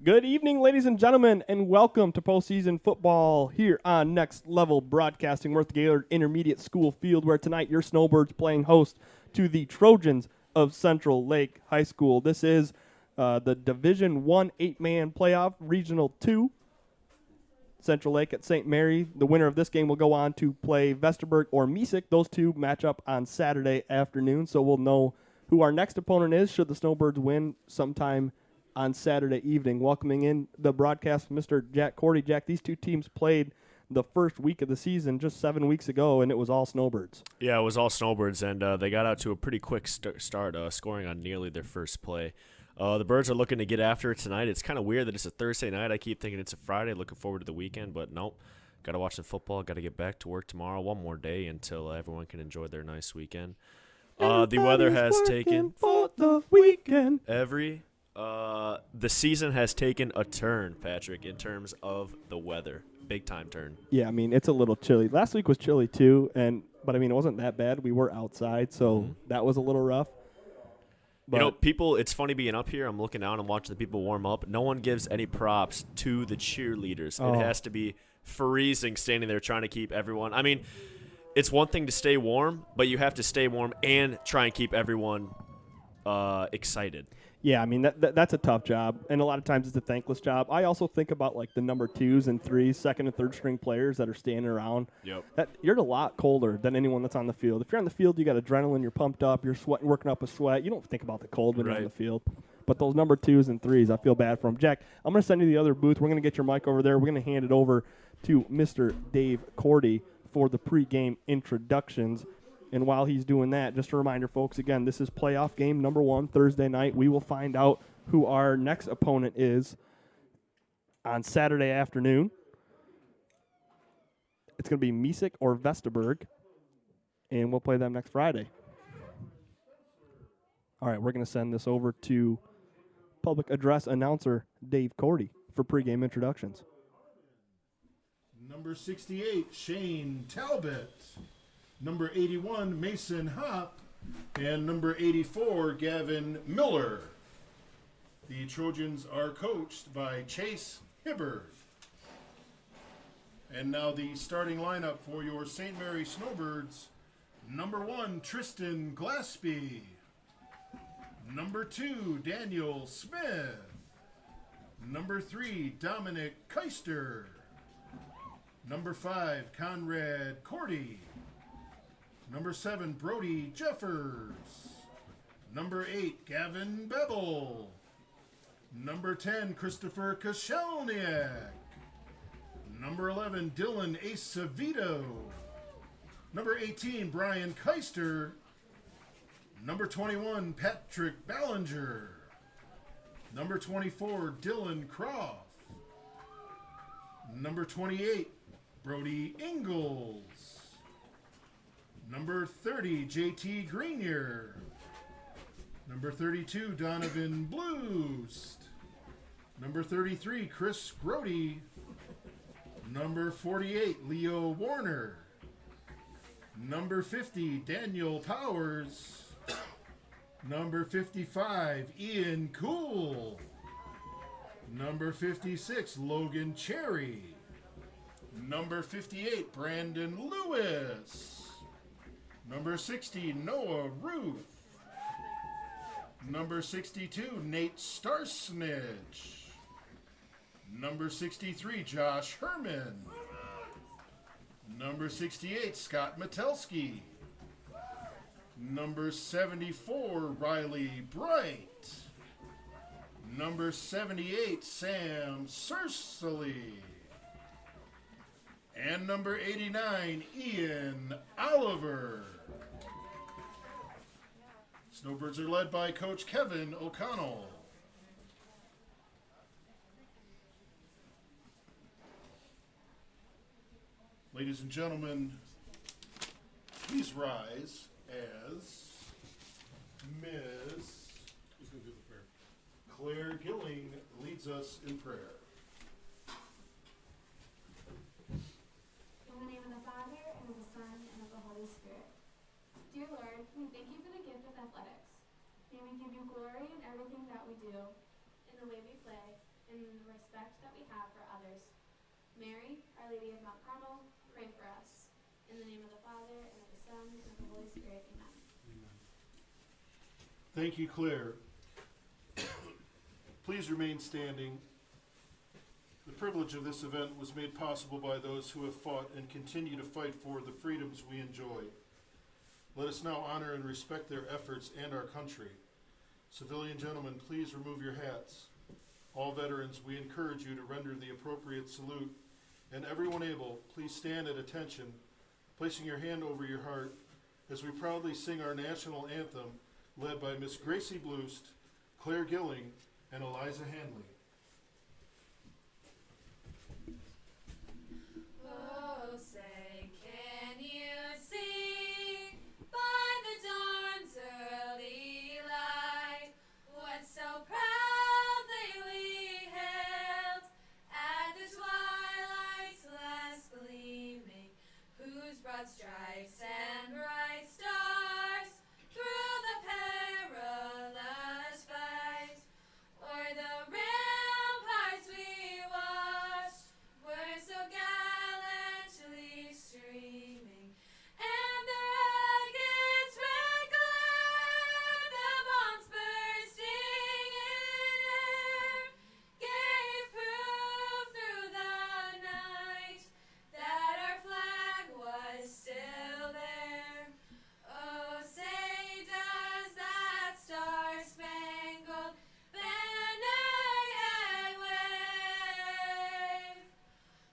Good evening, ladies and gentlemen, and welcome to postseason football here on Next Level Broadcasting, Worth Gaylord Intermediate School Field, where tonight your Snowbirds playing host to the Trojans of Central Lake High School. This is the Division I 8-man playoff, Regional 2. Central Lake at St. Mary. The winner of this game will go on to play Vesterberg or Misek. Those two match up on Saturday afternoon, so we'll know who our next opponent is should the Snowbirds win sometime on Saturday evening. Welcoming in the broadcast, Mr. Jack Cordy. Jack, these two teams played the first week of the season just 7 weeks ago, and it was all Snowbirds. Yeah, it was all Snowbirds, and they got out to a pretty quick start, scoring on nearly their first play. The Birds are looking to get after it tonight. It's kind of weird that it's a Thursday night. I keep thinking it's a Friday, looking forward to the weekend, but nope. Got to watch the football, got to get back to work tomorrow. One more day until everyone can enjoy their nice weekend. The weather has taken for the weekend. The season has taken a turn, Patrick, in terms of the weather. Big time turn. Yeah, I mean, it's a little chilly. Last week was chilly too, but I mean, it wasn't that bad. We were outside, so that was a little rough. But people, it's funny being up here. I'm looking out and watching the people warm up. No one gives any props to the cheerleaders. Oh. It has to be freezing standing there trying to keep everyone. I mean, it's one thing to stay warm, but you have to stay warm and try and keep everyone excited. yeah, I mean, that's a tough job, and a lot of times it's a thankless job. I also think about, like, the number 2s and 3s, second and third string players that are standing around. Yep. You're a lot colder than anyone that's on the field. If you're on the field, you got adrenaline, you're pumped up, you're sweating, working up a sweat. You don't think about the cold when you're on the field. But those number 2s and 3s, I feel bad for them. Jack, I'm going to send you the other booth. We're going to get your mic over there. We're going to hand it over to Mr. Dave Cordy for the pregame introductions. And while he's doing that, just a reminder, folks, again, this is playoff game number 1, Thursday night. We will find out who our next opponent is on Saturday afternoon. It's going to be Misek or Vesterberg, and we'll play them next Friday. All right, we're going to send this over to public address announcer Dave Cordy for pregame introductions. Number 68, Shane Talbot. Number 81, Mason Hopp. And number 84, Gavin Miller. The Trojans are coached by Chase Hibbard. And now the starting lineup for your St. Mary Snowbirds. Number 1, Tristan Glaspie. Number 2, Daniel Smith. Number 3, Dominic Keister. Number 5, Conrad Cordy. Number 7, Brody Jeffers. Number 8, Gavin Bevel. Number 10, Christopher Koshelniak. Number 11, Dylan Acevedo. Number 18, Brian Keister. Number 21, Patrick Ballinger. Number 24, Dylan Croft. Number 28, Brody Ingalls. Number 30, JT Greenier. Number 32, Donovan Blust. Number 33, Chris Grody. Number 48, Leo Warner. Number 50, Daniel Powers. Number 55, Ian Cool. Number 56, Logan Cherry. Number 58, Brandon Lewis. Number 60, Noah Ruth. Number 62, Nate Starsnitch. Number 63, Josh Herman. Number 68, Scott Metelsky. Number 74, Riley Bright. Number 78, Sam Sersely. And number 89, Ian Oliver. Snowbirds are led by Coach Kevin O'Connell. Ladies and gentlemen, please rise as Ms. Claire Gilling leads us in prayer. In the name of the Father, and of the Son, and of the Holy Spirit. Dear Lord, we thank you for the gift of athletics. May we give you glory in everything that we do, in the way we play, and the respect that we have for others. Mary, Our Lady of Mount Carmel, pray for us. In the name of the Father, and of the Son, and of the Holy Spirit, amen. Thank you, Claire. Please remain standing. The privilege of this event was made possible by those who have fought and continue to fight for the freedoms we enjoy. Let us now honor and respect their efforts and our country. Civilian gentlemen, please remove your hats. All veterans, we encourage you to render the appropriate salute. And everyone able, please stand at attention, placing your hand over your heart as we proudly sing our national anthem, led by Miss Gracie Bloost, Claire Gilling, and Eliza Hanley. Oh, say, can you see by the dawn's early light what so proudly we hailed at the twilight's last gleaming, whose broad stripes and bright stars through the perilous fight o'er the ramparts we watched were so gallantly streaming, and the rocket's red glare, the bombs bursting in air, gave proof through the night that our flag was still there. Oh, say does that star-spangled banner yet wave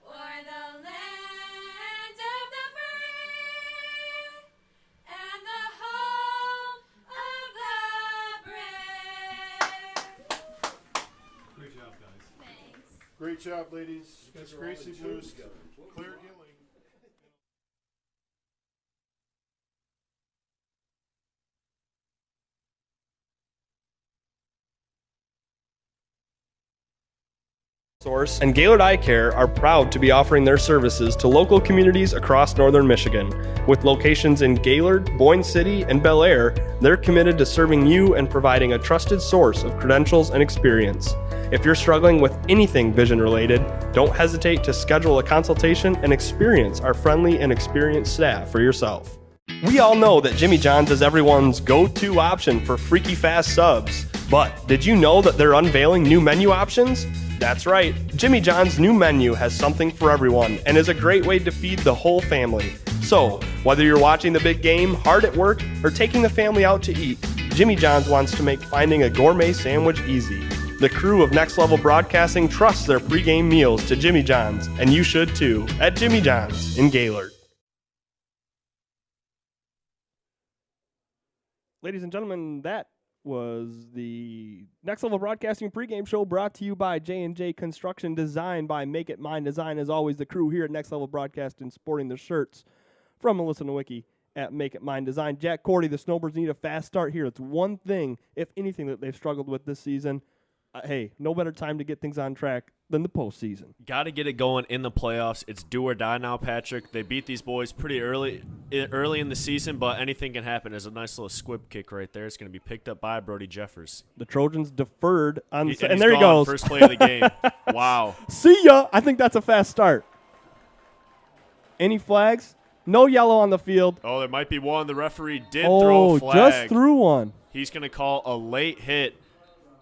o'er the land of the free and the home of the brave? Great job, guys. Thanks. Great job, ladies. You guys Miss are all in Gracie tune Bloost, together. Claire Gilling. Source and Gaylord Eye Care are proud to be offering their services to local communities across northern Michigan. With locations in Gaylord, Boyne City, and Bel Air, they're committed to serving you and providing a trusted source of credentials and experience. If you're struggling with anything vision related, don't hesitate to schedule a consultation and experience our friendly and experienced staff for yourself. We all know that Jimmy John's is everyone's go-to option for freaky fast subs. But did you know that they're unveiling new menu options? That's right, Jimmy John's new menu has something for everyone and is a great way to feed the whole family. So, whether you're watching the big game, hard at work, or taking the family out to eat, Jimmy John's wants to make finding a gourmet sandwich easy. The crew of Next Level Broadcasting trusts their pregame meals to Jimmy John's, and you should too, at Jimmy John's in Gaylord. Ladies and gentlemen, that was the Next Level Broadcasting pregame show brought to you by J&J Construction, designed by Make It Mine Design. As always, the crew here at Next Level Broadcasting sporting the shirts from Melissa Nowicki at Make It Mine Design. Jack Cordy, the Snowbirds need a fast start here. It's one thing, if anything, that they've struggled with this season. Hey, no better time to get things on track than the postseason. Got to get it going in the playoffs. It's do or die now, Patrick. They beat these boys pretty early in the season, but anything can happen. There's a nice little squib kick right there. It's going to be picked up by Brody Jeffers. The Trojans deferred on, And and there he goes. First play of the game. Wow. See ya. I think that's a fast start. Any flags? No yellow on the field. Oh, there might be one. The referee did throw a flag. Just threw one. He's going to call a late hit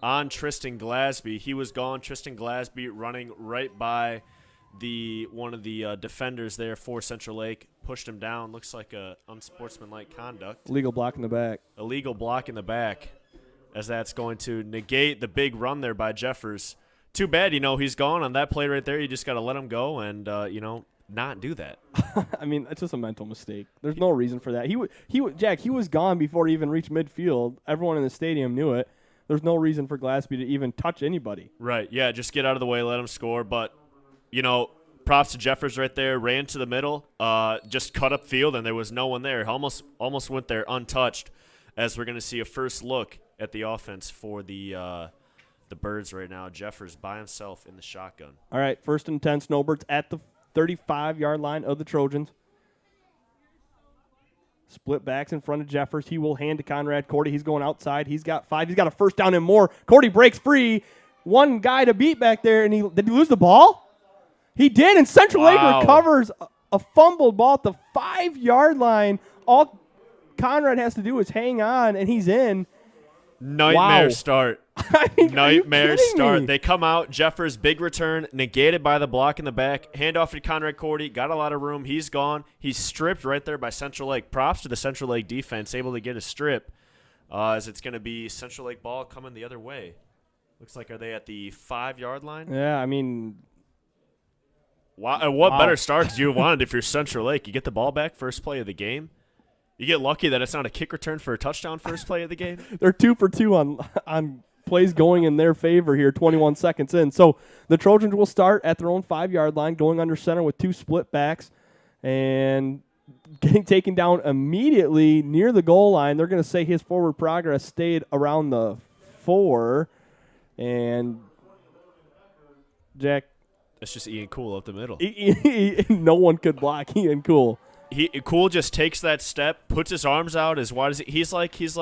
on Tristan Glasby. He was gone. Tristan Glasby running right by one of the defenders there for Central Lake. Pushed him down. Looks like a unsportsmanlike conduct. Illegal block in the back. Illegal block in the back, as that's going to negate the big run there by Jeffers. Too bad, he's gone on that play right there. You just got to let him go and, not do that. I mean, it's just a mental mistake. There's no reason for that. Jack, he was gone before he even reached midfield. Everyone in the stadium knew it. There's no reason for Glasby to even touch anybody. Right, yeah, just get out of the way, let him score. But, props to Jeffers right there. Ran to the middle, just cut up field, and there was no one there. Almost went there untouched, as we're going to see a first look at the offense for the Birds right now. Jeffers by himself in the shotgun. All right, 1st and 10, Snowbirds at the 35-yard line of the Trojans. Split backs in front of Jeffers. He will hand to Conrad Cordy. He's going outside. He's got 5. He's got a first down and more. Cordy breaks free. one guy to beat back there, and did he lose the ball? He did, and Central Lake recovers a fumbled ball at the 5-yard line. All Conrad has to do is hang on, and he's in. Nightmare start. I mean, Nightmare start. Me? They come out. Jeffers, big return, negated by the block in the back. Handoff to Conrad Cordy. Got a lot of room. He's gone. He's stripped right there by Central Lake. Props to the Central Lake defense, able to get a strip. As it's going to be Central Lake ball coming the other way. Looks like, are they at the 5-yard line? Yeah, I mean. What better start could you have wanted if you're Central Lake? You get the ball back, first play of the game. You get lucky that it's not a kick return for a touchdown first play of the game. They're 2 for 2 on plays going in their favor here, 21 seconds in. So the Trojans will start at their own 5-yard line, going under center with 2 split backs and getting taken down immediately near the goal line. They're going to say his forward progress stayed around the 4. And Jack. That's just Ian Cool up the middle. No one could block Ian Cool. Cool just takes that step, puts his arms out as wide as he's like the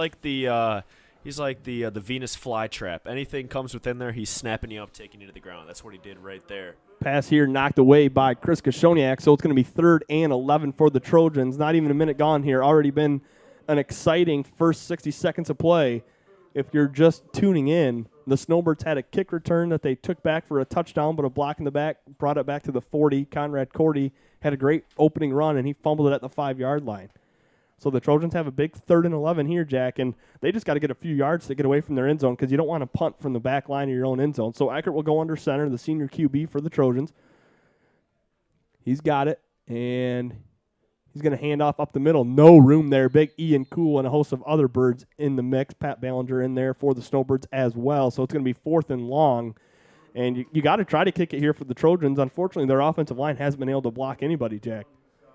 Venus flytrap. Anything comes within there, he's snapping you up, taking you to the ground. That's what he did right there. Pass here knocked away by Chris Kashoniak, so it's going to be 3rd and 11 for the Trojans. Not even a minute gone here. Already been an exciting first 60 seconds of play. If you're just tuning in, the Snowbirds had a kick return that they took back for a touchdown, but a block in the back brought it back to the 40. Conrad Cordy had a great opening run, and he fumbled it at the 5-yard line. So the Trojans have a big 3rd and 11 here, Jack, and they just got to get a few yards to get away from their end zone because you don't want to punt from the back line of your own end zone. So Eckert will go under center, the senior QB for the Trojans. He's got it, and he's going to hand off up the middle. No room there. Big Ian Cool and a host of other birds in the mix. Pat Ballinger in there for the Snowbirds as well. So it's going to be 4th and long. And you got to try to kick it here for the Trojans. Unfortunately, their offensive line hasn't been able to block anybody, Jack.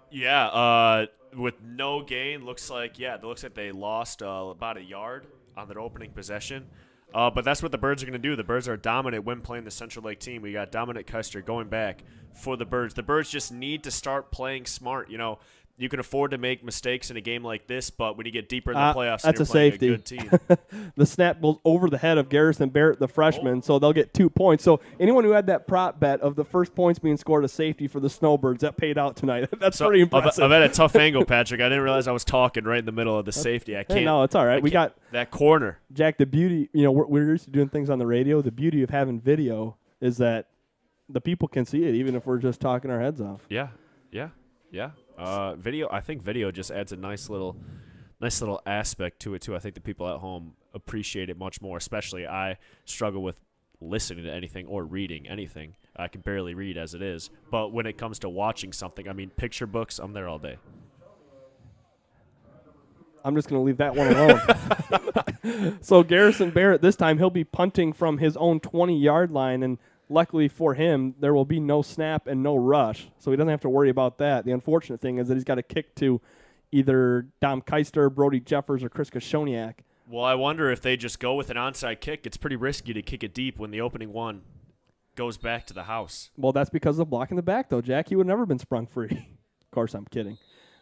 Yeah, with no gain, looks like they lost about a yard on their opening possession. But that's what the Birds are going to do. The Birds are dominant when playing the Central Lake team. We got Dominic Kester going back for the Birds. The Birds just need to start playing smart. You know, you can afford to make mistakes in a game like this, but when you get deeper in the playoffs, that's you're a playing safety. a good team. The snap goes over the head of Garrison Barrett, the freshman, so they'll get 2 points. So anyone who had that prop bet of the first points being scored a safety for the Snowbirds, that paid out tonight. That's pretty impressive. I've had a tough angle, Patrick. I didn't realize I was talking right in the middle of the safety. I can't. Hey, no, it's all right. We got that corner. Jack, the beauty, we're used to doing things on the radio. The beauty of having video is that the people can see it, even if we're just talking our heads off. Yeah. Video. I think video just adds a nice little aspect to it too. I think the people at home appreciate it much more. Especially, I struggle with listening to anything or reading anything. I can barely read as it is. But when it comes to watching something, I mean, picture books, I'm there all day. I'm just going to leave that one alone. So Garrison Barrett, this time he'll be punting from his own 20-yard line, and luckily for him, there will be no snap and no rush, so he doesn't have to worry about that. The unfortunate thing is that he's got to kick to either Dom Keister, Brody Jeffers, or Chris Kashoniak. Well, I wonder if they just go with an onside kick. It's pretty risky to kick it deep when the opening one goes back to the house. Well, that's because of the block in the back, though, Jack. He would have never been sprung free. Of course, I'm kidding.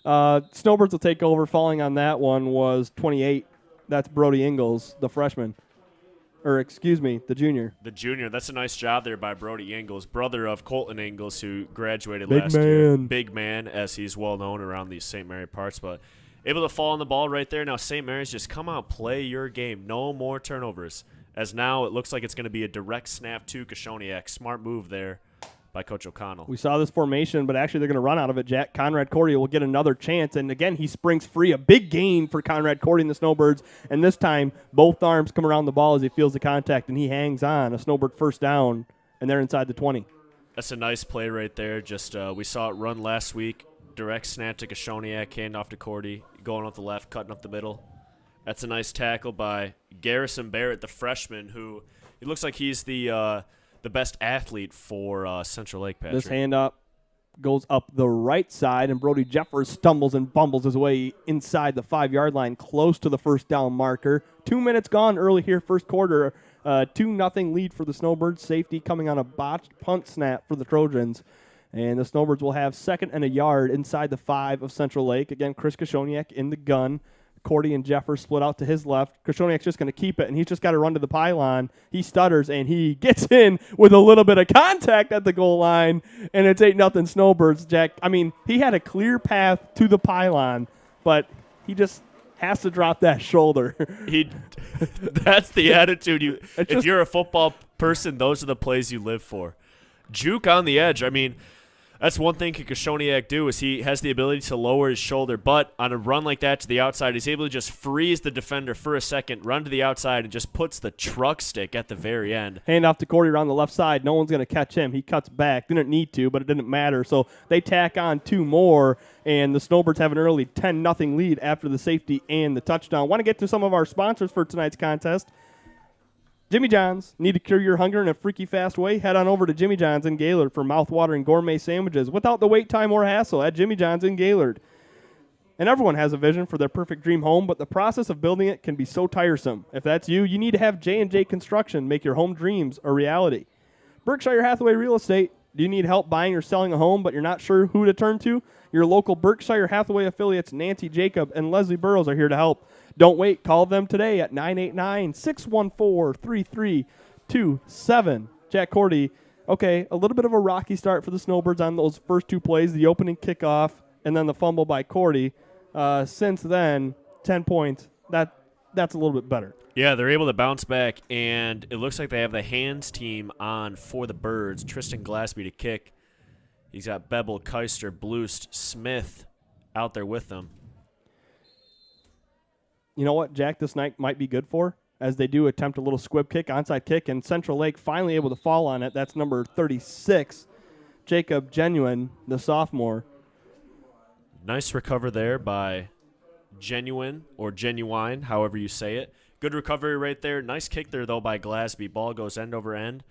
Snowbirds will take over. Falling on that one was 28. That's Brody Ingalls, the freshman. Or, excuse me, the junior. The junior. That's a nice job there by Brody Ingalls, brother of Colton Ingalls, who graduated Big last man. year. Big man, as he's well known around these St. Mary parts. But able to fall on the ball right there. Now, St. Mary's just come out, play your game. No more turnovers. As now it looks like it's going to be a direct snap to Kashoniak. Smart move there by Coach O'Connell. We saw this formation, but actually they're going to run out of it, Jack. Conrad Cordy will get another chance, and again, he springs free. A big gain for Conrad Cordy and the Snowbirds, and this time both arms come around the ball as he feels the contact, and he hangs on. A Snowbird first down, and they're inside the 20. That's a nice play right there. Just we saw it run last week. Direct snap to Kashoniak, hand off to Cordy, going up the left, cutting up the middle. That's a nice tackle by Garrison Barrett, the freshman, who it looks like he's the best athlete for Central Lake, Patrick. This hand up goes up the right side, and Brody Jeffers stumbles and bumbles his way inside the 5-yard line, close to the first down marker. 2 minutes gone early here, first quarter. 2-0 lead for the Snowbirds. Safety coming on a botched punt snap for the Trojans. And the Snowbirds will have 2nd and a yard inside the 5 of Central Lake. Again, Chris Kashoniak in the gun. Cordy and Jeffers split out to his left. Koshoniak's just going to keep it, and he's just got to run to the pylon. He stutters, and he gets in with a little bit of contact at the goal line, and it's 8-0 Snowbirds, Jack. I mean, he had a clear path to the pylon, but he just has to drop that shoulder. That's the attitude. If you're a football person, those are the plays you live for. Juke on the edge. I mean, that's one thing Koshoniak do is he has the ability to lower his shoulder, but on a run like that to the outside, he's able to just freeze the defender for a second, run to the outside, and just puts the truck stick at the very end. Hand off to Cordy around the left side. No one's going to catch him. He cuts back. Didn't need to, but it didn't matter. So they tack on 2 more, and the Snowbirds have an early 10-0 lead after the safety and the touchdown. Want to get to some of our sponsors for tonight's contest. Jimmy John's. Need to cure your hunger in a freaky fast way? Head on over to Jimmy John's in Gaylord for mouth-watering gourmet sandwiches without the wait time or hassle at Jimmy John's in Gaylord. And everyone has a vision for their perfect dream home, but the process of building it can be so tiresome. If that's you, you need to have J&J Construction make your home dreams a reality. Berkshire Hathaway Real Estate. Do you need help buying or selling a home, but you're not sure who to turn to? Your local Berkshire Hathaway affiliates Nancy Jacob and Leslie Burrows are here to help. Don't wait. Call them today at 989-614-3327. Jack Cordy, okay, a little bit of a rocky start for the Snowbirds on those first 2 plays, the opening kickoff and then the fumble by Cordy. Since then, 10 points. That's a little bit better. Yeah, they're able to bounce back, and it looks like they have the hands team on for the Birds. Tristan Glassby to kick. He's got Bebel, Keister, Bloost, Smith out there with them. You know what, Jack, this night might be good for, as they do attempt a little squib kick, onside kick, and Central Lake finally able to fall on it. That's number 36, Jacob Genuine, the sophomore. Nice recover there by Genuine or Genuine, however you say it. Good recovery right there. Nice kick there, though, by Glassby. Ball goes end over end.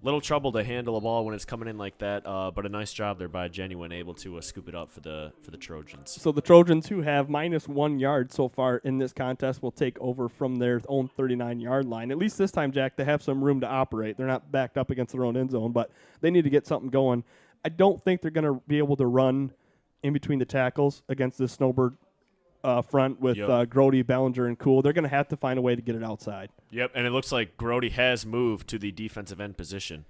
Little trouble to handle a ball when it's coming in like that, but a nice job there by Genuine, able to scoop it up for the Trojans. So the Trojans, who have -1 yard so far in this contest, will take over from their own 39-yard line. At least this time, Jack, they have some room to operate. They're not backed up against their own end zone, but they need to get something going. I don't think they're going to be able to run in between the tackles against this Snowbird front with Grody, Ballinger, and Cool. They're going to have to find a way to get it outside. Yep, and it looks like Grody has moved to the defensive end position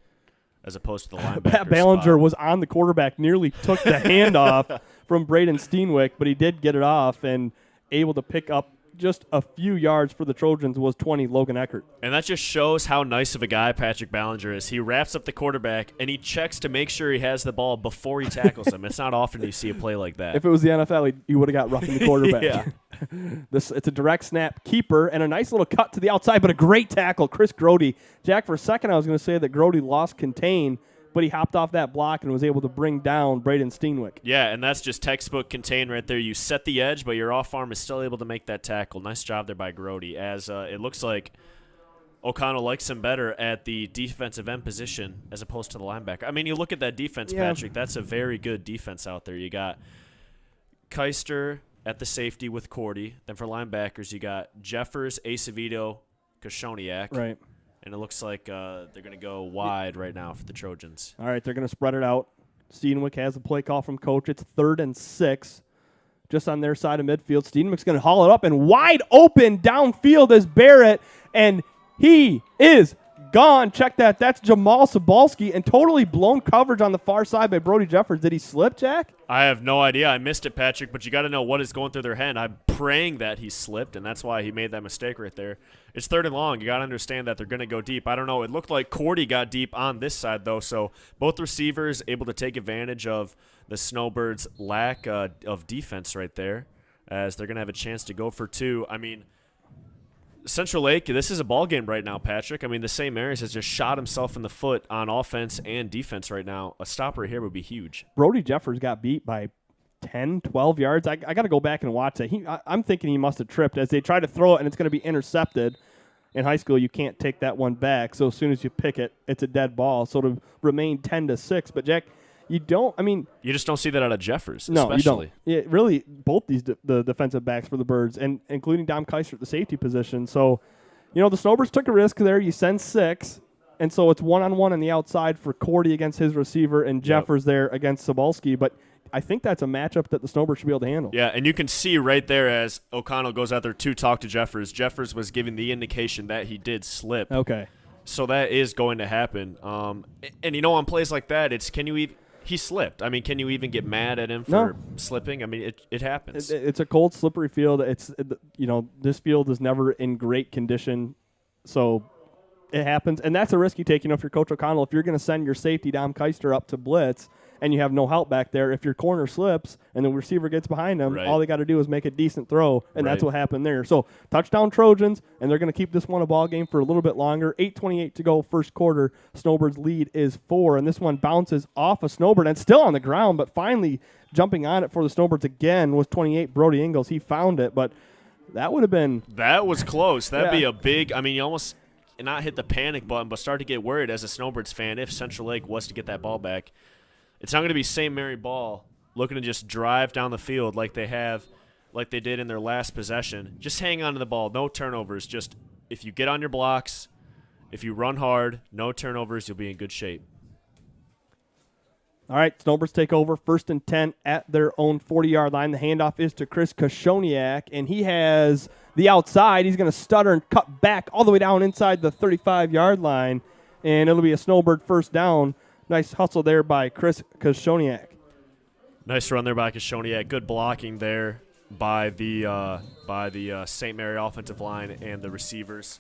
as opposed to the linebacker Pat Ballinger spot. was on the quarterback, nearly took the handoff from Braden Steenwick, but he did get it off and able to pick up just a few yards for the Trojans was 20, Logan Eckert. And that just shows how nice of a guy Patrick Ballinger is. He wraps up the quarterback, and he checks to make sure he has the ball before he tackles him. It's not often you see a play like that. If it was the NFL, he would have got roughing the quarterback. Yeah. It's a direct snap keeper and a nice little cut to the outside, but a great tackle. Chris Grody. Jack, for a second I was going to say that Grody lost contain, but he hopped off that block and was able to bring down Braden Steenwick. Yeah, and that's just textbook contain right there. You set the edge, but your off arm is still able to make that tackle. Nice job there by Grody, as it looks like O'Connell likes him better at the defensive end position as opposed to the linebacker. I mean, you look at that defense, Patrick. That's a very good defense out there. You got Keister at the safety with Cordy. Then for linebackers, you got Jeffers, Acevedo, Koshoniak. Right. And it looks like they're going to go wide right now for the Trojans. All right, they're going to spread it out. Steenwick has a play call from coach. It's 3rd and 6, just on their side of midfield. Steenwick's going to haul it up, and wide open downfield is Barrett, and he is gone. Check that. That's Jamal Sabalski, and totally blown coverage on the far side by Brody Jeffers. Did he slip, Jack? I have no idea. I missed it, Patrick, but you got to know what is going through their head. I'm praying that he slipped, and that's why he made that mistake right there. It's 3rd and long. You got to understand that they're going to go deep. I don't know. It looked like Cordy got deep on this side, though, so both receivers able to take advantage of the Snowbirds' lack of defense right there, as they're going to have a chance to go for 2. I mean, Central Lake, this is a ball game right now, Patrick. I mean, the St. Mary's has just shot himself in the foot on offense and defense right now. A stop right here would be huge. Brody Jeffers got beat by 10, 12 yards. I got to go back and watch that. I'm thinking he must have tripped as they try to throw it, and it's going to be intercepted. In high school, you can't take that one back, so as soon as you pick it, it's a dead ball. So to remain 10-6. But, Jack, you don't – I mean – you just don't see that out of Jeffers, no, especially. You don't. Yeah, really, both these the defensive backs for the Birds, and including Dom Keister at the safety position. So, you know, the Snowbirds took a risk there. You send 6, and so it's one-on-one on the outside for Cordy against his receiver and Jeffers there against Sabalski. But I think that's a matchup that the Snowbirds should be able to handle. Yeah, and you can see right there as O'Connell goes out there to talk to Jeffers. Jeffers was giving the indication that he did slip. Okay. So that is going to happen. And on plays like that, he slipped. I mean, can you even get mad at him for slipping? I mean, it happens. It's a cold, slippery field. This field is never in great condition, so it happens. And that's a risk you take, if you're Coach O'Connell. If you're going to send your safety, Dom Keister, up to blitz and you have no help back there, if your corner slips and the receiver gets behind him, all they got to do is make a decent throw, and that's what happened there. So touchdown Trojans, and they're going to keep this one a ball game for a little bit longer. 8:28 to go, first quarter. Snowbirds' lead is 4, and this one bounces off a Snowbird and still on the ground, but finally jumping on it for the Snowbirds again was 28, Brody Ingles. He found it, but that would have been – that was close. That'd be a big – I mean, you almost not hit the panic button, but start to get worried as a Snowbirds fan if Central Lake was to get that ball back. It's not going to be St. Mary ball looking to just drive down the field like they did in their last possession. Just hang on to the ball. No turnovers. Just if you get on your blocks, if you run hard, no turnovers, you'll be in good shape. All right, Snowbirds take over 1st and 10 at their own 40-yard line. The handoff is to Chris Koshoniak, and he has the outside. He's going to stutter and cut back all the way down inside the 35-yard line, and it'll be a Snowbird first down. Nice hustle there by Chris Koshoniak. Nice run there by Koshoniak. Good blocking there by the St. Mary offensive line and the receivers.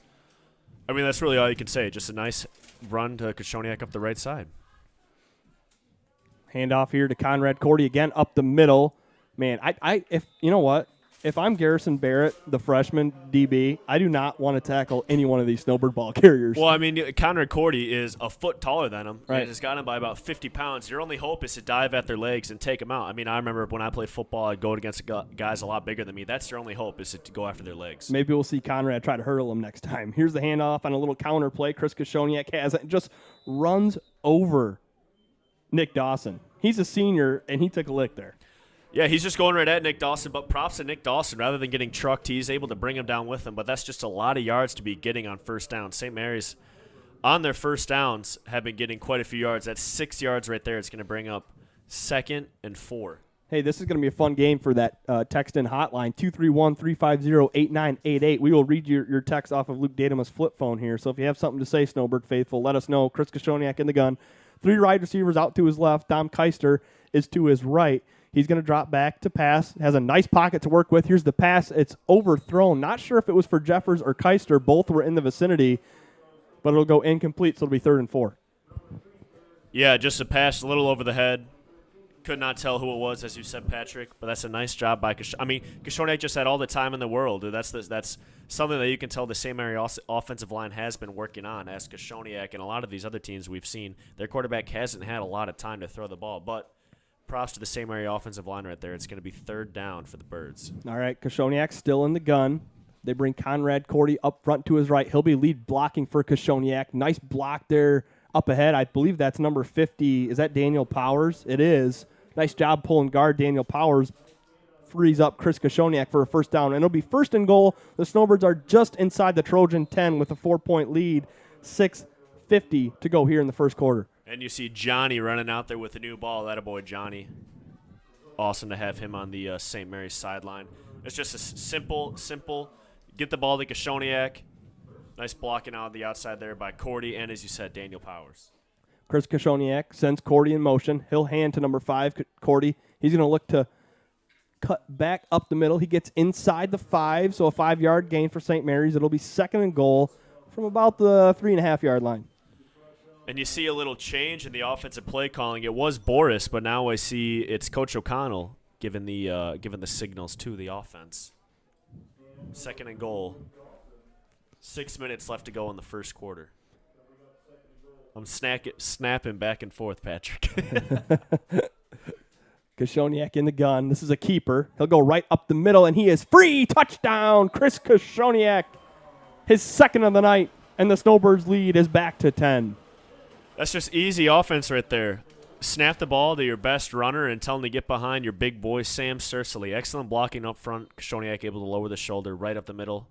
I mean, that's really all you can say. Just a nice run to Koshoniak up the right side. Handoff here to Conrad Cordy again up the middle. Man, if you know what? If I'm Garrison Barrett, the freshman DB, I do not want to tackle any one of these Snowbird ball carriers. Well, I mean, Conrad Cordy is a foot taller than him. Right. And has got him by about 50 pounds. Your only hope is to dive at their legs and take them out. I mean, I remember when I played football, I'd go against guys a lot bigger than me. That's your only hope is to go after their legs. Maybe we'll see Conrad try to hurdle him next time. Here's the handoff on a little counter play. Chris Koshoniak has it and just runs over Nick Dawson. He's a senior, and he took a lick there. Yeah, he's just going right at Nick Dawson, but props to Nick Dawson. Rather than getting trucked, he's able to bring him down with him, but that's just a lot of yards to be getting on first down. St. Mary's, on their first downs, have been getting quite a few yards. That's 6 yards right there. It's going to bring up 2nd and 4. Hey, this is going to be a fun game for that text-in hotline, 231-350-8988. We will read your text off of Luke Datama's flip phone here, so if you have something to say, Snowbird faithful, let us know. Chris Koshoniak in the gun. 3 wide receivers out to his left. Dom Keister is to his right. He's going to drop back to pass. Has a nice pocket to work with. Here's the pass. It's overthrown. Not sure if it was for Jeffers or Keister. Both were in the vicinity, but it'll go incomplete, so it'll be 3rd and 4. Yeah, just a pass a little over the head. Could not tell who it was, as you said, Patrick, but that's a nice job by Koshoniak. I mean, Koshoniak just had all the time in the world. That's something that you can tell the St. Mary offensive line has been working on, as Koshoniak and a lot of these other teams we've seen, their quarterback hasn't had a lot of time to throw the ball, but props to the St. Mary offensive line right there. It's going to be 3rd down for the Birds. All right, Koshoniak still in the gun. They bring Conrad Cordy up front to his right. He'll be lead blocking for Koshoniak. Nice block there up ahead. I believe that's number 50. Is that Daniel Powers? It is. Nice job pulling guard. Daniel Powers frees up Chris Koshoniak for a first down. And it'll be 1st and goal. The Snowbirds are just inside the Trojan 10 with a 4-point lead. 6:50 to go here in the first quarter. And you see Johnny running out there with the new ball. That a boy, Johnny. Awesome to have him on the St. Mary's sideline. It's just a simple, get the ball to Koshoniak. Nice blocking out the outside there by Cordy and, as you said, Daniel Powers. Chris Koshoniak sends Cordy in motion. He'll hand to number 5, Cordy. He's going to look to cut back up the middle. He gets inside the 5, so a 5-yard gain for St. Mary's. It'll be 2nd and goal from about the 3.5-yard line. And you see a little change in the offensive play calling. It was Boris, but now I see it's Coach O'Connell giving the signals to the offense. 2nd and goal. 6 minutes left to go in the first quarter. I'm snapping back and forth, Patrick. Koshoniak in the gun. This is a keeper. He'll go right up the middle, and he is free. Touchdown, Chris Koshoniak. His 2nd of the night, and the Snowbirds' lead is back to 10. That's just easy offense right there. Snap the ball to your best runner and tell him to get behind your big boy, Sam Cercely. Excellent blocking up front. Koshoniak able to lower the shoulder right up the middle.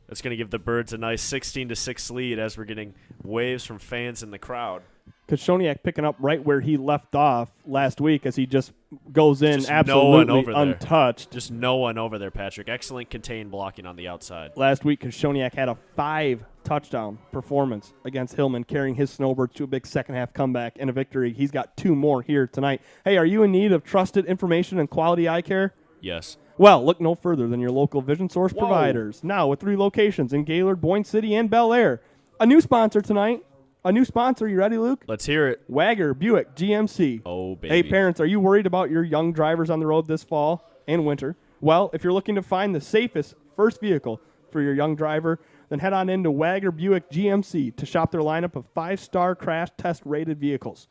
That's going to give the Birds a nice 16-6 lead as we're getting waves from fans in the crowd. Koshoniak picking up right where he left off last week as he just goes in Just absolutely no one over there. untouched. Just no one over there, Patrick. Excellent contained blocking on the outside. Last week, Koshoniak had a 5-touchdown performance against Hillman, carrying his Snowbirds to a big second-half comeback and a victory. He's got 2 more here tonight. Hey, are you in need of trusted information and quality eye care? Yes. Well, look no further than your local Vision Source providers. Now with 3 locations in Gaylord, Boyne City, and Bel Air. A new sponsor tonight. A new sponsor. You ready, Luke? Let's hear it. Wagger Buick GMC. Oh, baby. Hey, parents, are you worried about your young drivers on the road this fall and winter? Well, if you're looking to find the safest first vehicle for your young driver, then head on into Wagger Buick GMC to shop their lineup of 5-star crash test rated vehicles.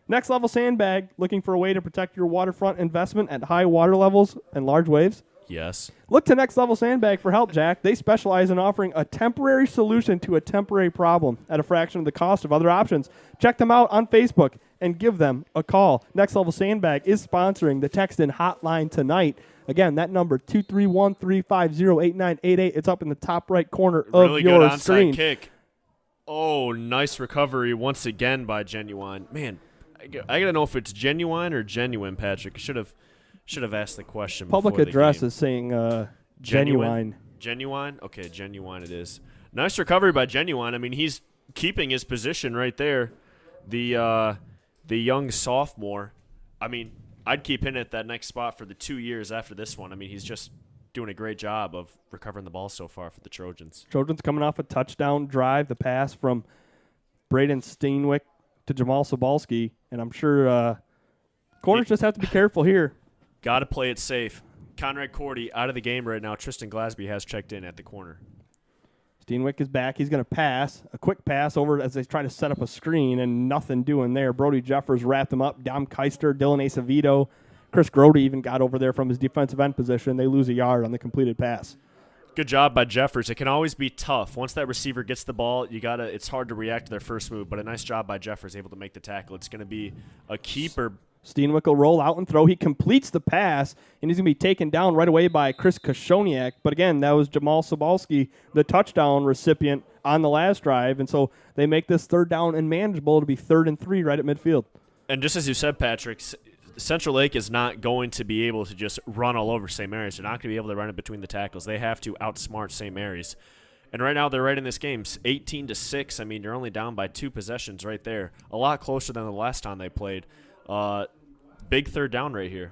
Next Level Sandbag, looking for a way to protect your waterfront investment at high water levels and large waves? Yes. Look to Next Level Sandbag for help, Jack. They specialize in offering a temporary solution to a temporary problem at a fraction of the cost of other options. Check them out on Facebook and give them a call. Next Level Sandbag is sponsoring the Text-In hotline tonight. Again, that number, 231-350-8988. It's up in the top right corner of Really your good onside screen. kick. Oh, nice recovery once again by Genuine. Man, I gotta know if it's genuine or genuine, Patrick. Should have asked the question. Public before the address game. is saying genuine. Genuine? Okay, genuine it is. Nice recovery by Genuine. I mean, he's keeping his position right there. The young sophomore. I mean, I'd keep him at that next spot for the 2 years after this one. I mean, he's just doing a great job of recovering the ball so far for the Trojans. Trojans coming off a touchdown drive, the pass from Braden Steenwick to Jamal Sabalski, and I'm sure corners just have to be careful here. Got to play it safe. Conrad Cordy out of the game right now. Tristan Glasby has checked in at the corner. Steenwick is back. He's going to pass. A quick pass over as they try to set up a screen, and nothing doing there. Brody Jeffers wrapped him up. Dom Keister, Dylan Acevedo. Chris Grody even got over there from his defensive end position. They lose a yard on the completed pass. Good job by Jeffers. It can always be tough. Once that receiver gets the ball, it's hard to react to their first move, but a nice job by Jeffers able to make the tackle. It's going to be a keeper. Steenwick will roll out and throw. He completes the pass, and he's going to be taken down right away by Chris Koshoniak. But again, that was Jamal Sabalski, the touchdown recipient on the last drive. And so they make this third down and manageable to be 3rd and 3 right at midfield. And just as you said, Patrick, Central Lake is not going to be able to just run all over St. Mary's. They're not going to be able to run it between the tackles. They have to outsmart St. Mary's. And right now they're right in this game, 18-6. I mean, you're only down by 2 possessions right there. A lot closer than the last time they played. Big third down right here.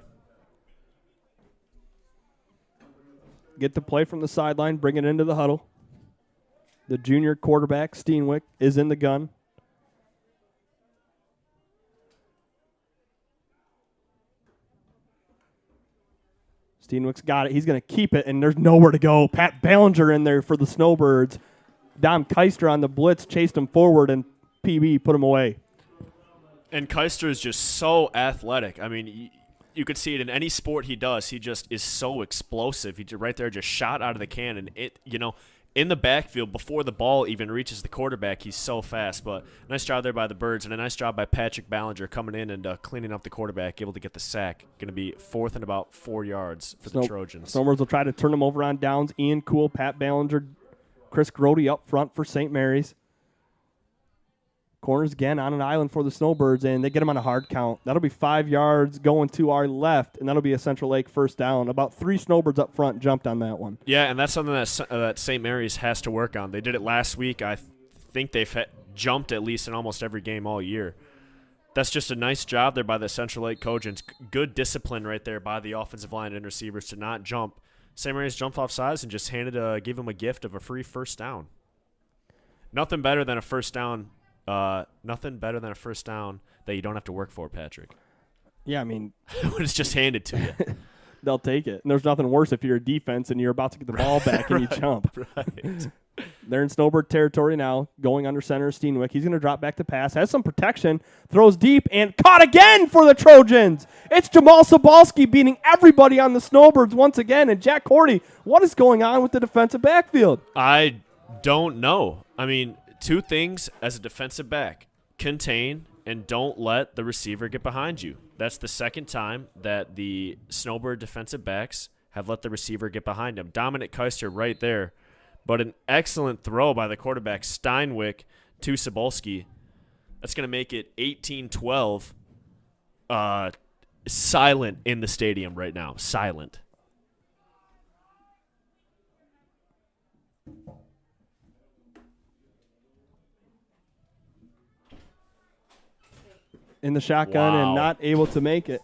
Get the play from the sideline, bring it into the huddle. The junior quarterback, Steenwick, is in the gun. Steenwick's got it. He's going to keep it, and there's nowhere to go. Pat Ballinger in there for the Snowbirds. Dom Keister on the blitz chased him forward, and PB put him away. And Keister is just so athletic. I mean, you could see it in any sport he does. He just is so explosive. He right there just shot out of the can, and in the backfield before the ball even reaches the quarterback, he's so fast. But nice job there by the Birds, and a nice job by Patrick Ballinger coming in and cleaning up the quarterback, able to get the sack. Going to be 4th and about 4 yards for the Trojans. Snowbirds will try to turn him over on downs. Ian Cool, Pat Ballinger, Chris Grody up front for St. Mary's. Corners again on an island for the Snowbirds, and they get him on a hard count. That'll be 5 yards going to our left, and that'll be a Central Lake first down. About 3 Snowbirds up front jumped on that one. Yeah, and that's something that St. Mary's has to work on. They did it last week. I think they've jumped at least in almost every game all year. That's just a nice job there by the Central Lake Trojans. Good discipline right there by the offensive line and receivers to not jump. St. Mary's jumped off sides and just gave him a gift of a free first down. Nothing better than a first down. Nothing better than a first down that you don't have to work for, Patrick. Yeah, I mean, when it's just handed to you. They'll take it. And there's nothing worse if you're a defense and you're about to get the ball back and you jump. Right. They're in Snowbird territory now, going under center Steenwick. He's going to drop back to pass, has some protection, throws deep, and caught again for the Trojans. It's Jamal Sabalski beating everybody on the Snowbirds once again. And Jack Cordy, what is going on with the defensive backfield? I don't know. I mean, 2 things as a defensive back: contain and don't let the receiver get behind you. That's the second time that the Snowbird defensive backs have let the receiver get behind him. Dominic Keister right there, but an excellent throw by the quarterback Steinwick to Sabalski. That's going to make it 18-12. Silent in the stadium right now. Silent. In the shotgun Wow. and not able to make it.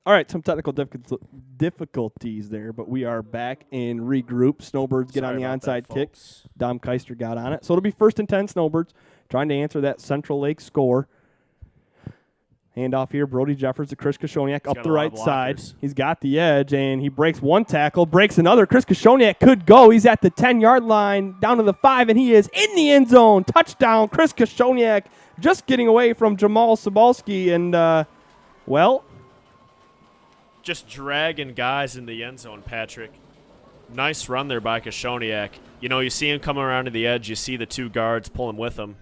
All right, some technical difficulties there, but we are back in regroup. Snowbirds get Sorry on the about that, onside kick. folks. Dom Keister got on it. So it'll be 1st and 10 Snowbirds trying to answer that Central Lake score. Handoff here, Brody Jeffers to Chris Koshoniak up got the a lot right of side. blockers. He's got the edge, and he breaks one tackle, breaks another. Chris Koshoniak could go. He's at the 10-yard line, down to the 5, and he is in the end zone. Touchdown, Chris Koshoniak just getting away from Jamal Sabalski, and, well, Just dragging guys in the end zone, Patrick. Nice run there by Koshoniak. You know, you see him coming around to the edge. You see the two guards pulling with him.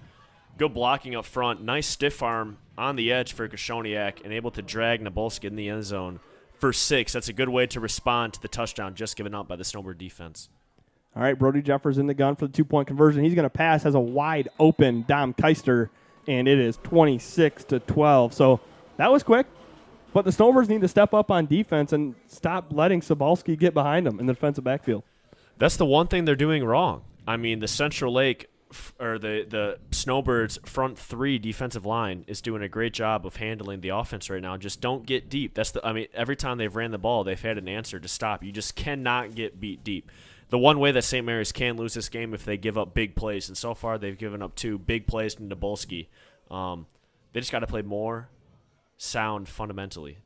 Good blocking up front. Nice stiff arm on the edge for Koshoniak and able to drag Nabolski in the end zone for 6. That's a good way to respond to the touchdown just given up by the Snowbird defense. all right, Brody Jeffers in the gun for the 2-point conversion. He's going to pass, has a wide open Dom Keister, and it is 26-12. So that was quick. But the Snowbirds need to step up on defense and stop letting Sabalski get behind them in the defensive backfield. That's the one thing they're doing wrong. I mean, the Central Lake or the Snowbirds front 3 defensive line is doing a great job of handling the offense right now. Just don't get deep. Every time they've ran the ball, they've had an answer to stop. You just cannot get beat deep. The one way that St. Mary's can lose this game if they give up big plays, and so far they've given up 2 big plays to Nabolski. They just got to play more sound fundamentally.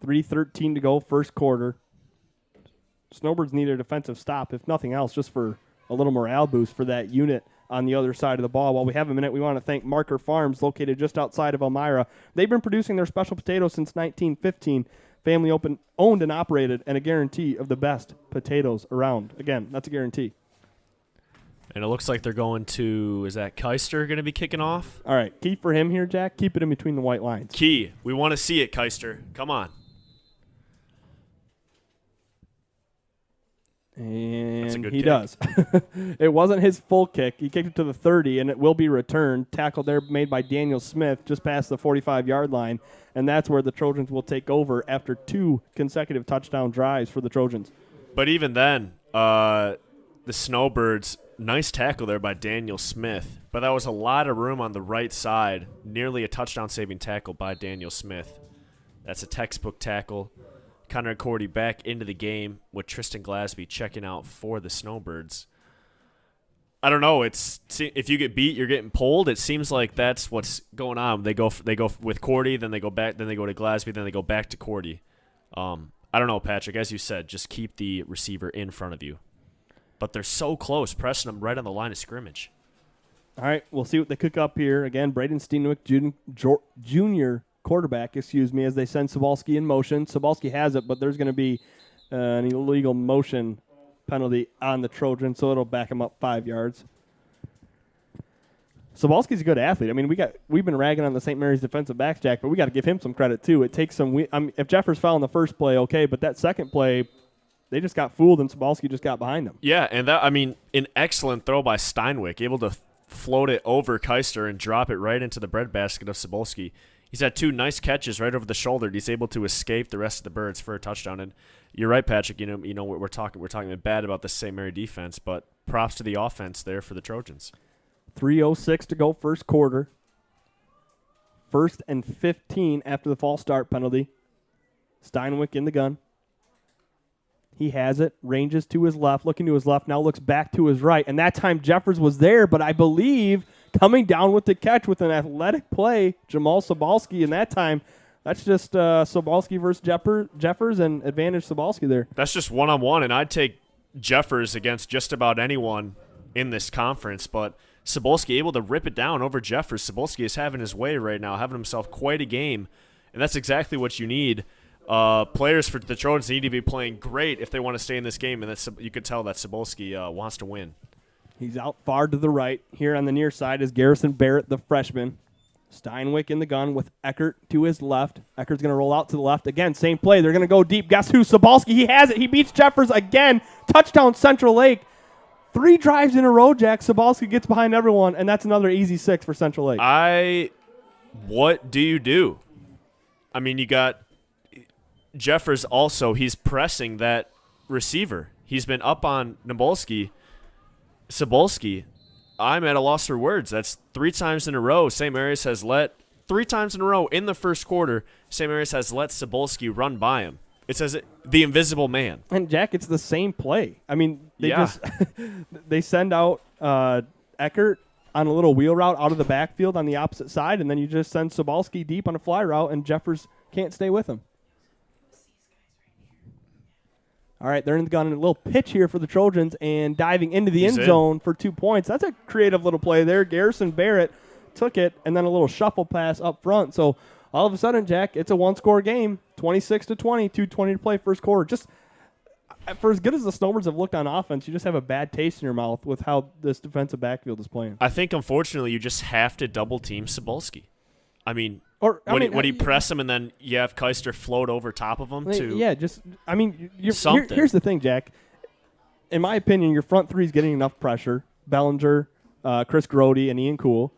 3:13 to go, first quarter. Snowbirds need a defensive stop, if nothing else, just for a little morale boost for that unit on the other side of the ball. While we have a minute, we want to thank Marker Farms, located just outside of Elmira. They've been producing their special potatoes since 1915. Family owned and operated, and a guarantee of the best potatoes around. Again, that's a guarantee. And it looks like they're going to, is that Keister going to be kicking off? All right, key for him here, Jack, keep it in between the white lines. Key. We want to see it, Keister. Come on. And good he kick. does. It wasn't his full kick. He kicked it to the 30, and it will be returned. Tackle there made by Daniel Smith just past the 45-yard line, and that's where the Trojans will take over after 2 consecutive touchdown drives for the Trojans. But even then, the Snowbirds, nice tackle there by Daniel Smith. But that was a lot of room on the right side. Nearly a touchdown-saving tackle by Daniel Smith. That's a textbook tackle. Connor Cordy back into the game with Tristan Glasby checking out for the Snowbirds. I don't know. If you get beat, you're getting pulled. It seems like that's what's going on. They go with Cordy, then they go back, then they go to Glasby, then they go back to Cordy. I don't know, Patrick. As you said, just keep the receiver in front of you. But they're so close, pressing them right on the line of scrimmage. All right, we'll see what they cook up here. Again, Braden Steenwick, Jr., quarterback, as they send Sabalski in motion. Sabalski has it, but there's going to be an illegal motion penalty on the Trojans, so it'll back him up 5 yards. Sabalski's a good athlete. I mean, we've been ragging on the St. Mary's defensive backs, Jack, but we got to give him some credit too. It takes some. If Jeffers fell in the first play, okay, but that second play, they just got fooled, and Sabalski just got behind them. Yeah, and an excellent throw by Steinwick, able to float it over Keister and drop it right into the breadbasket of Sabalski. He's had 2 nice catches right over the shoulder. He's able to escape the rest of the Birds for a touchdown. And you're right, Patrick. You know we're talking bad about the St. Mary defense, but props to the offense there for the Trojans. 3:06 to go, first quarter. 1st and 15 after the false start penalty. Steinwick in the gun. He has it, ranges to his left, looking to his left, now looks back to his right. And that time Jeffers was there, but I believe coming down with the catch with an athletic play, Jamal Sabalski. And that time, that's just Sabalski versus Jeffers and advantage Sabalski there. That's just one-on-one, and I'd take Jeffers against just about anyone in this conference. But Sabalski able to rip it down over Jeffers. Sabalski is having his way right now, having himself quite a game. And that's exactly what you need. Players for the Trojans need to be playing great if they want to stay in this game, and you could tell that Sabalski wants to win. He's out far to the right. Here on the near side is Garrison Barrett, the freshman. Steinwick in the gun with Eckert to his left. Eckert's going to roll out to the left. Again, same play. They're going to go deep. Guess who? Sabalski. He has it. He beats Jeffers again. Touchdown, Central Lake. 3 drives in a row, Jack. Sabalski gets behind everyone, and that's another easy 6 for Central Lake. What do you do? I mean, you got Jeffers also. He's pressing that receiver. He's been up on Sabalski. I'm at a loss for words. That's 3 times in a row. St. Mary's has 3 times in a row in the first quarter. St. Mary's has let Sabalski run by him. It says the invisible man. And Jack, it's the same play. I mean, Yeah. they send out Eckert on a little wheel route out of the backfield on the opposite side, and then you just send Sabalski deep on a fly route, and Jeffers can't stay with him. All right, they're in the gun, and a little pitch here for the Trojans, and diving into the end zone for 2 points. That's a creative little play there. Garrison Barrett took it, and then a little shuffle pass up front. So all of a sudden, Jack, it's a 1-score game, 26-20, 2:20 to play first quarter. Just for as good as the Snowbirds have looked on offense, you just have a bad taste in your mouth with how this defensive backfield is playing. I think, unfortunately, you just have to double-team Sabalski. I mean, when you press him and then you have Keister float over top of him here's the thing, Jack. In my opinion, your front three is getting enough pressure. Bellinger, Chris Grody, and Ian Cool.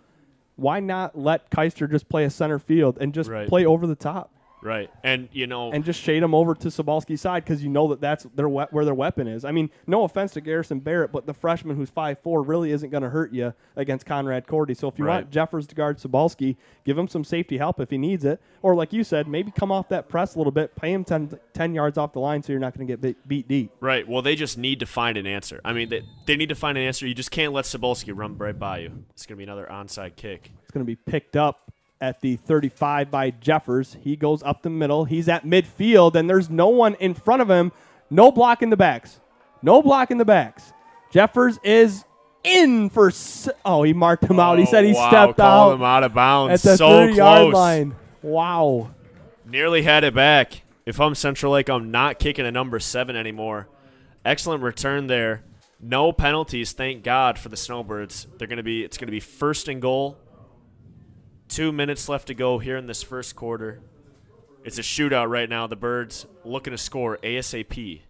Why not let Keister just play a center field and just play over the top? Right. And, and just shade them over to Sabalski's side because you know that's where their weapon is. I mean, no offense to Garrison Barrett, but the freshman who's 5'4" really isn't going to hurt you against Conrad Cordy. So if you want Jeffers to guard Sabalski, give him some safety help if he needs it. Or like you said, maybe come off that press a little bit, pay him 10 yards off the line so you're not going to get beat deep. Right. Well, they just need to find an answer. I mean, they need to find an answer. You just can't let Sabalski run right by you. It's going to be another onside kick. It's going to be picked up at the 35 by Jeffers. He goes up the middle. He's at midfield, and there's no one in front of him. No block in the backs. Jeffers is in for he marked him out. He said he stepped out. Him out of bounds. At the so 3-yard close. line. Wow. Nearly had it back. If I'm Central Lake, I'm not kicking a number 7 anymore. Excellent return there. No penalties, thank God, for the Snowbirds. It's going to be 1st and goal. 2 minutes left to go here in this first quarter. It's a shootout right now. The Birds looking to score ASAP.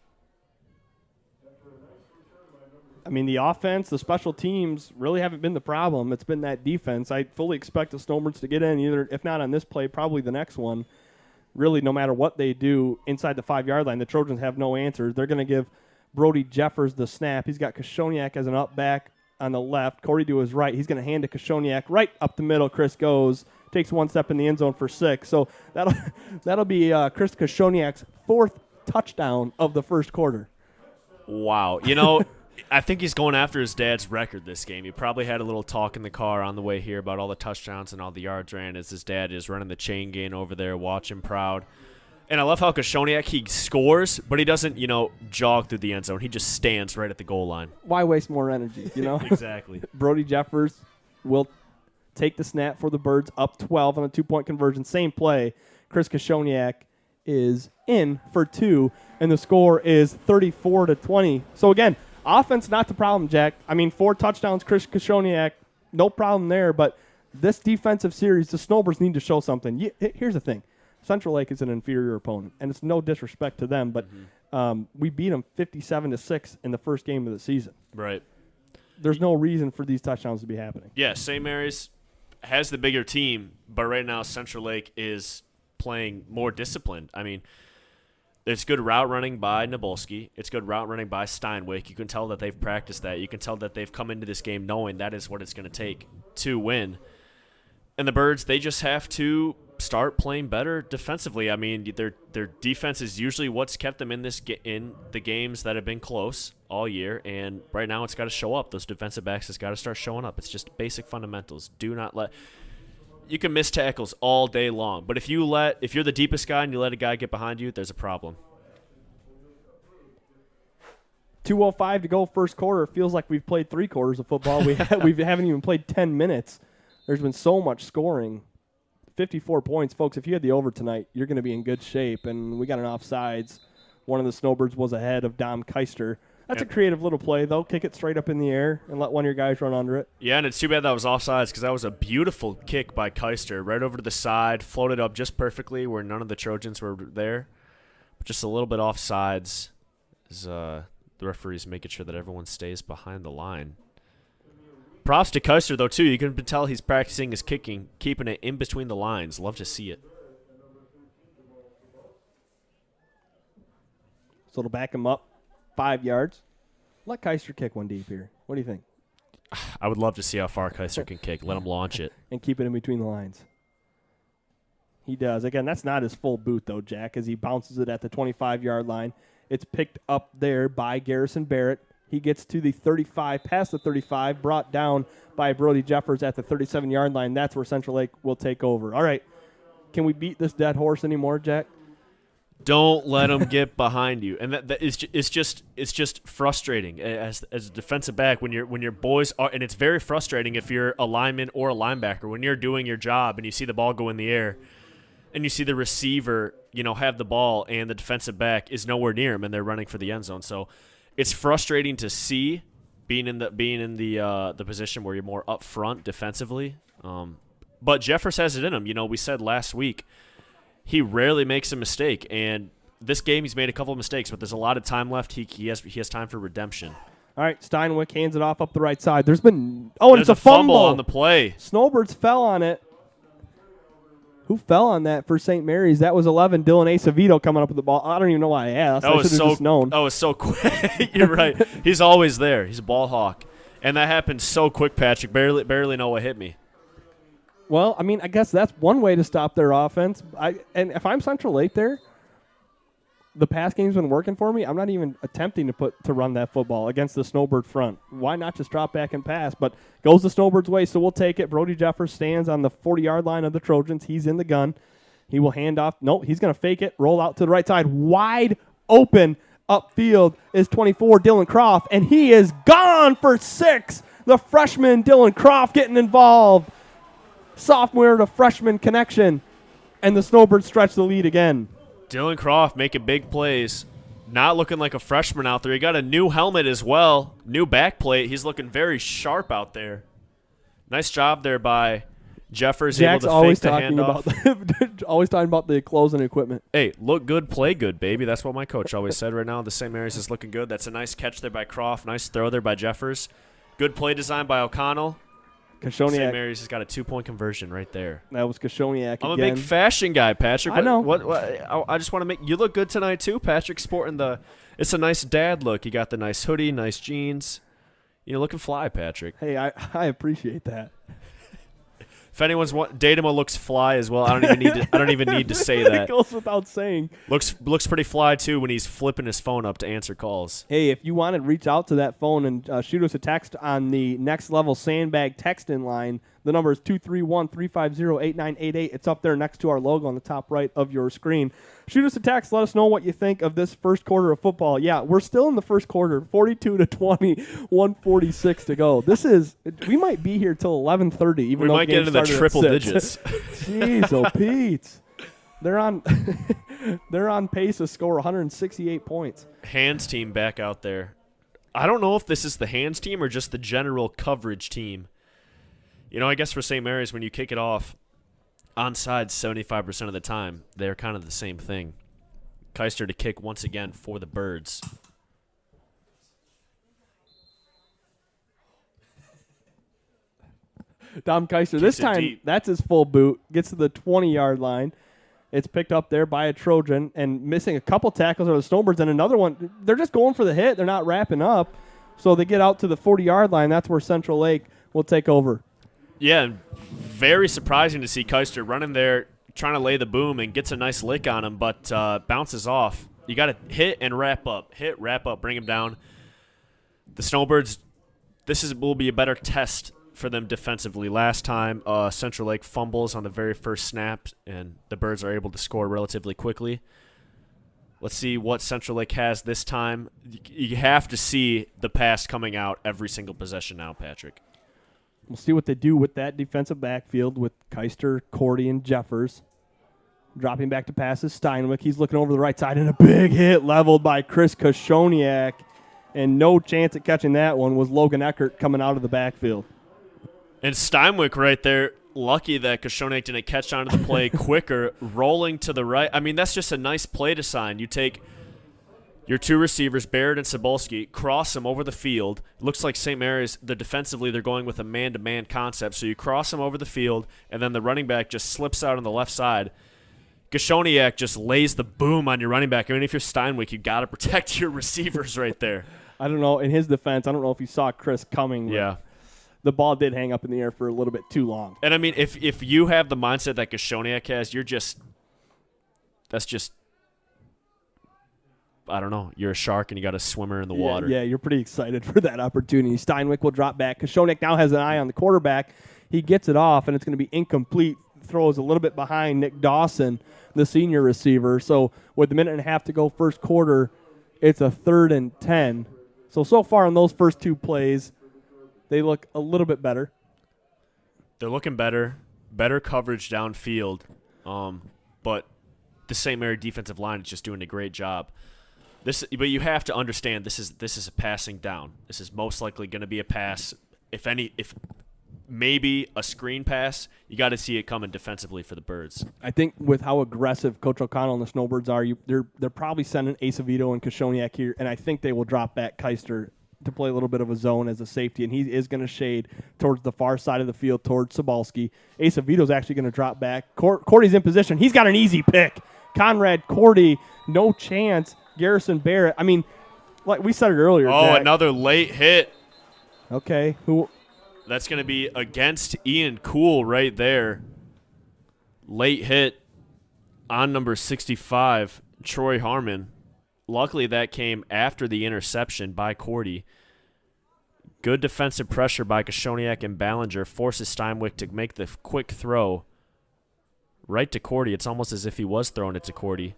I mean, the offense, the special teams really haven't been the problem. It's been that defense. I fully expect the Snowbirds to get in, either, if not on this play, probably the next one. Really, no matter what they do inside the 5-yard line, the Trojans have no answers. They're going to give Brody Jeffers the snap. He's got Kashoniak as an up back on the left. Corey to his right. He's going to hand to Kashoniak right up the middle. Chris goes, takes 1 step in the end zone for 6. So that'll be Chris Kashoniak's 4th touchdown of the first quarter. Wow. I think he's going after his dad's record this game. He probably had a little talk in the car on the way here about all the touchdowns and all the yards ran as his dad is running the chain gang over there. Watch him proud. And I love how Kashoniak, he scores, but he doesn't, jog through the end zone. He just stands right at the goal line. Why waste more energy, Exactly. Brody Jeffers will take the snap for the Birds, up 12 on a 2-point conversion. Same play. Chris Kashoniak is in for 2, and the score is 34-20. So, again, offense not the problem, Jack. I mean, 4 touchdowns, Chris Kashoniak, no problem there. But this defensive series, the Snowbirds need to show something. Here's the thing. Central Lake is an inferior opponent, and it's no disrespect to them, but We beat them 57-6 in the first game of the season. Right. There's no reason for these touchdowns to be happening. Yeah, St. Mary's has the bigger team, but right now Central Lake is playing more disciplined. I mean, it's good route running by Sabalski. It's good route running by Steinwick. You can tell that they've practiced that. You can tell that they've come into this game knowing that is what it's going to take to win. And the Birds, they just have to start playing better defensively. I mean, their defense is usually what's kept them in in the games that have been close all year, and right now it's got to show up. Those defensive backs has got to start showing up. It's just basic fundamentals. Do not let – you can miss tackles all day long, but if you're the deepest guy and you let a guy get behind you, there's a problem. 2:05 to go first quarter. It feels like we've played 3 quarters of football. We haven't even played 10 minutes. There's been so much scoring. 54 points. Folks, if you had the over tonight, you're going to be in good shape. And we got an offsides. One of the Snowbirds was ahead of Dom Keister. That's a creative little play, though. Kick it straight up in the air and let one of your guys run under it. Yeah, and it's too bad that was offsides because that was a beautiful kick by Keister. Right over to the side, floated up just perfectly where none of the Trojans were there. But just a little bit offsides is the referee's making sure that everyone stays behind the line. Props to Keister, though, too. You can tell he's practicing his kicking, keeping it in between the lines. Love to see it. So it'll back him up 5 yards. Let Keister kick one deep here. What do you think? I would love to see how far Keister can kick. Let him launch it. And keep it in between the lines. He does. Again, that's not his full boot, though, Jack, as he bounces it at the 25-yard line. It's picked up there by Garrison Barrett. He gets to the 35, past the 35, brought down by Brody Jeffers at the 37-yard line. That's where Central Lake will take over. All right. Can we beat this dead horse anymore, Jack? Don't let him get behind you, and it's just frustrating as a defensive back when your boys are, and it's very frustrating if you're a lineman or a linebacker when you're doing your job and you see the ball go in the air, and you see the receiver have the ball and the defensive back is nowhere near him and they're running for the end zone. So it's frustrating to see being in the position where you're more up front defensively. But Jeffers has it in him. We said last week he rarely makes a mistake, and this game he's made a couple of mistakes, but there's a lot of time left. He has time for redemption. All right, Steinwick hands it off up the right side. There's it's a fumble on the play. Snowbirds fell on it. Who fell on that for St. Mary's? That was 11, Dylan Acevedo coming up with the ball. I don't even know why I asked. I should have just known. That was so quick. You're right. He's always there. He's a ball hawk. And that happened so quick, Patrick. Barely know what hit me. Well, I mean, I guess that's one way to stop their offense. And if I'm Central Lake there, the pass game's been working for me. I'm not even attempting to run that football against the Snowbird front. Why not just drop back and pass? But goes the Snowbirds' way, so we'll take it. Brody Jeffers stands on the 40-yard line of the Trojans. He's in the gun. He will hand off. Nope, he's going to fake it, roll out to the right side. Wide open upfield is 24, Dylan Croft, and he is gone for 6. The freshman, Dylan Croft, getting involved. Sophomore to freshman connection, and the Snowbirds stretch the lead again. Dylan Croft making big plays. Not looking like a freshman out there. He got a new helmet as well. New backplate. He's looking very sharp out there. Nice job there by Jeffers. Jack's able to always fake the talking handoff. always talking about the clothes and equipment. Hey, look good, play good, baby. That's what my coach always said. Right now, the St. Mary's is looking good. That's a nice catch there by Croft. Nice throw there by Jeffers. Good play design by O'Connell. Kashoniak. St. Mary's has got a 2-point conversion right there. That was Kashoniak again. I'm a big fashion guy, Patrick. I know. What, I just want to make you look good tonight too, Patrick. Sporting it's a nice dad look. You got the nice hoodie, nice jeans. Looking fly, Patrick. Hey, I appreciate that. If anyone's Datama looks fly as well. I don't even need to say that. It goes without saying. Looks pretty fly too when he's flipping his phone up to answer calls. Hey, if you want to reach out to that phone and shoot us a text on the Next Level Sandbag text-in line, the number is 231-350-8988. It's up there next to our logo on the top right of your screen. Shoot us a text. Let us know what you think of this first quarter of football. Yeah, we're still in the first quarter, 42-20, 146 to go. We might be here till 11:30. Even we though might get into the triple digits. Jeez, oh Pete. They're on pace to score 168 points. Hands team back out there. I don't know if this is the hands team or just the general coverage team. I guess for St. Mary's, when you kick it off onside 75% of the time, they're kind of the same thing. Keister to kick once again for the Birds. Dom Keister, this it time, deep. that's his full boot. Gets to the 20-yard line. It's picked up there by a Trojan and missing a couple tackles are the Snowbirds and another one. They're just going for the hit. They're not wrapping up. So they get out to the 40-yard line. That's where Central Lake will take over. Yeah, and very surprising to see Keister running there, trying to lay the boom, and gets a nice lick on him, but bounces off. You got to hit and wrap up. Hit, wrap up, bring him down. The Snowbirds, will be a better test for them defensively. Last time, Central Lake fumbles on the very first snap, and the Birds are able to score relatively quickly. Let's see what Central Lake has this time. You have to see the pass coming out every single possession now, Patrick. We'll see what they do with that defensive backfield with Keister, Cordy, and Jeffers. Dropping back to passes, Steinwick. He's looking over the right side, and a big hit leveled by Chris Koshoniak. And no chance at catching that one was Logan Eckert coming out of the backfield. And Steinwick right there, lucky that Koshoniak didn't catch onto the play quicker, rolling to the right. I mean, that's just a nice play design. You take your two receivers, Barrett and Sabalski, cross them over the field. It looks like St. Mary's, defensively, they're going with a man-to-man concept. So you cross them over the field, and then the running back just slips out on the left side. Koshoniak just lays the boom on your running back. I mean, if you're Steinwick, you got to protect your receivers right there. I don't know. In his defense, I don't know if he saw Chris coming. Yeah. The ball did hang up in the air for a little bit too long. And, I mean, if you have the mindset that Koshoniak has, I don't know. You're a shark and you got a swimmer in the water. Yeah, you're pretty excited for that opportunity. Steinwick will drop back. Koshoniak now has an eye on the quarterback. He gets it off, and it's going to be incomplete. Throws a little bit behind Nick Dawson, the senior receiver. So with a minute and a half to go first quarter, it's a 3rd and 10. So far in those first two plays, they look a little bit better. They're looking better coverage downfield, but the St. Mary defensive line is just doing a great job. But you have to understand this is a passing down. This is most likely going to be a pass. If maybe a screen pass, you got to see it coming defensively for the Birds. I think with how aggressive Coach O'Connell and the Snowbirds are, they're probably sending Acevedo and Koshoniak here, and I think they will drop back Keister to play a little bit of a zone as a safety, and he is going to shade towards the far side of the field, towards Sabalski. Acevedo's actually going to drop back. Cordy's in position. He's got an easy pick. Conrad Cordy, no chance. Garrison Barrett. I mean, like we said it earlier. Oh, Jack. Another late hit. Okay. Who? That's going to be against Ian Cool right there. Late hit on number 65, Troy Harmon. Luckily, that came after the interception by Cordy. Good defensive pressure by Koshoniak and Ballinger forces Steinwick to make the quick throw right to Cordy. It's almost as if he was throwing it to Cordy.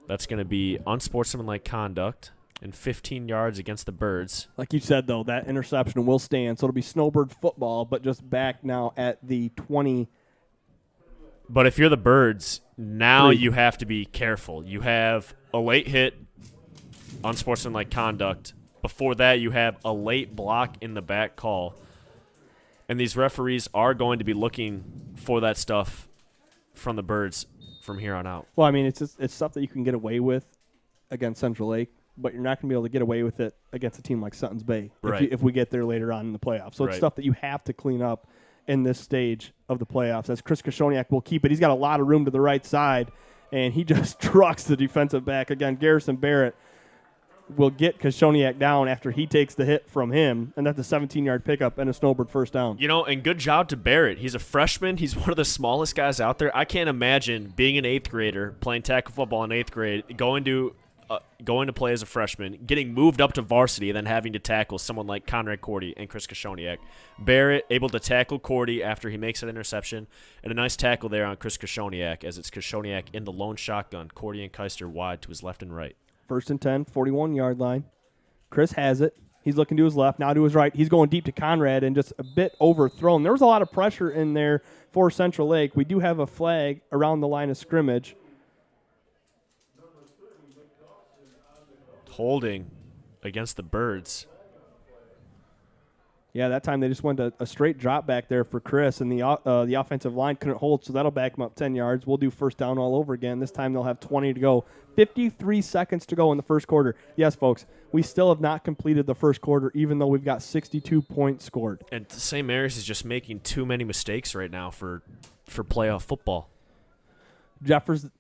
That's going to be unsportsmanlike conduct and 15 yards against the Birds. Like you said, though, that interception will stand. So it'll be Snowbird football, but just back now at the 20. But if you're the Birds, now you have to be careful. You have a late hit, unsportsmanlike conduct. Before that, you have a late block in the back call. And these referees are going to be looking for that stuff from the Birds from here on out. Well, I mean, it's stuff that you can get away with against Central Lake, but you're not going to be able to get away with it against a team like Sutton's Bay if we get there later on in the playoffs. So it's stuff that you have to clean up in this stage of the playoffs. As Chris Koshoniak will keep it. He's got a lot of room to the right side, and he just trucks the defensive back. Again, Garrison Barrett will get Koshoniak down after he takes the hit from him, and that's a 17-yard pickup and a Snowbird first down. You know, and good job to Barrett. He's a freshman. He's one of the smallest guys out there. I can't imagine being an 8th grader, playing tackle football in 8th grade, going to play as a freshman, getting moved up to varsity, and then having to tackle someone like Conrad Cordy and Chris Koshoniak. Barrett able to tackle Cordy after he makes an interception, and a nice tackle there on Chris Koshoniak as it's Koshoniak in the lone shotgun, Cordy and Keister wide to his left and right. First and 10, 41-yard line. Chris has it. He's looking to his left, now to his right. He's going deep to Conrad and just a bit overthrown. There was a lot of pressure in there for Central Lake. We do have a flag around the line of scrimmage. Holding against the Birds. Yeah, that time they just went a straight drop back there for Chris, and the offensive line couldn't hold, so that'll back him up 10 yards. We'll do first down all over again. This time they'll have 20 to go. 53 seconds to go in the first quarter. Yes, folks, we still have not completed the first quarter, even though we've got 62 points scored. And St. Mary's is just making too many mistakes right now for playoff football. Jeffers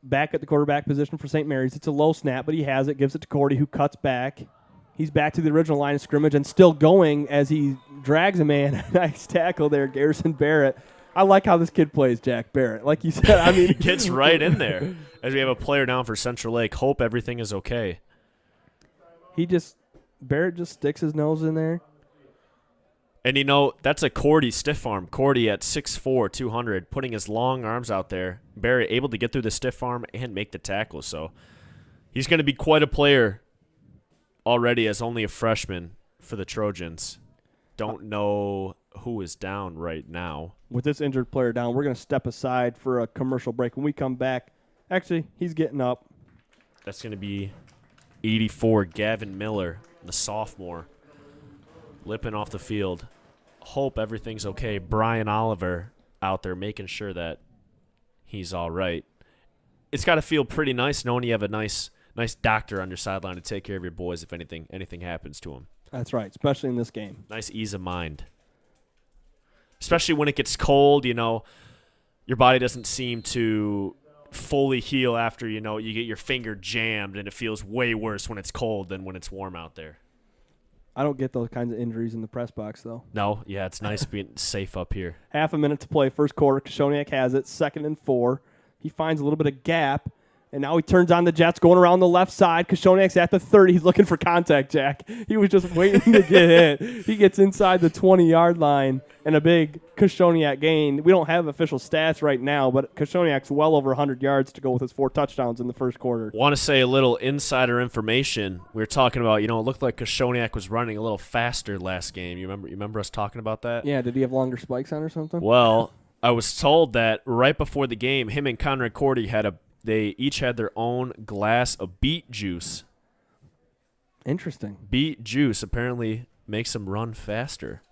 back at the quarterback position for St. Mary's. It's a low snap, but he has it, gives it to Cordy, who cuts back. He's back to the original line of scrimmage and still going as he drags a man. Nice tackle there, Garrison Barrett. I like how this kid plays, Jack Barrett. Like you said, I mean, he gets right in there as we have a player down for Central Lake. Hope everything is okay. Barrett just sticks his nose in there. And, that's a Cordy stiff arm. Cordy at 6'4", 200, putting his long arms out there. Barrett able to get through the stiff arm and make the tackle. So he's going to be quite a player already as only a freshman for the Trojans. Don't know who is down right now. With this injured player down, we're going to step aside for a commercial break. When we come back, actually, he's getting up. That's going to be 84, Gavin Miller, the sophomore, limping off the field. Hope everything's okay. Brian Oliver out there making sure that he's all right. It's got to feel pretty nice knowing you have a nice doctor on your sideline to take care of your boys if anything happens to them. That's right, especially in this game. Nice ease of mind. Especially when it gets cold, your body doesn't seem to fully heal after, you get your finger jammed, and it feels way worse when it's cold than when it's warm out there. I don't get those kinds of injuries in the press box, though. No, yeah, it's nice being safe up here. Half a minute to play, first quarter. Kashoniak has it, 2nd and 4. He finds a little bit of gap, and now he turns on the Jets, going around the left side. Kashoniak's at the 30. He's looking for contact, Jack. He was just waiting to get hit. He gets inside the 20-yard line, and a big Kashoniak gain. We don't have official stats right now, but Kashoniak's well over 100 yards to go with his 4 touchdowns in the first quarter. Want to say a little insider information. We were talking about, it looked like Kashoniak was running a little faster last game. You remember us talking about that? Yeah, did he have longer spikes on or something? Well, I was told that right before the game, him and Conrad Cordy they each had their own glass of beet juice. Interesting. Beet juice apparently makes them run faster.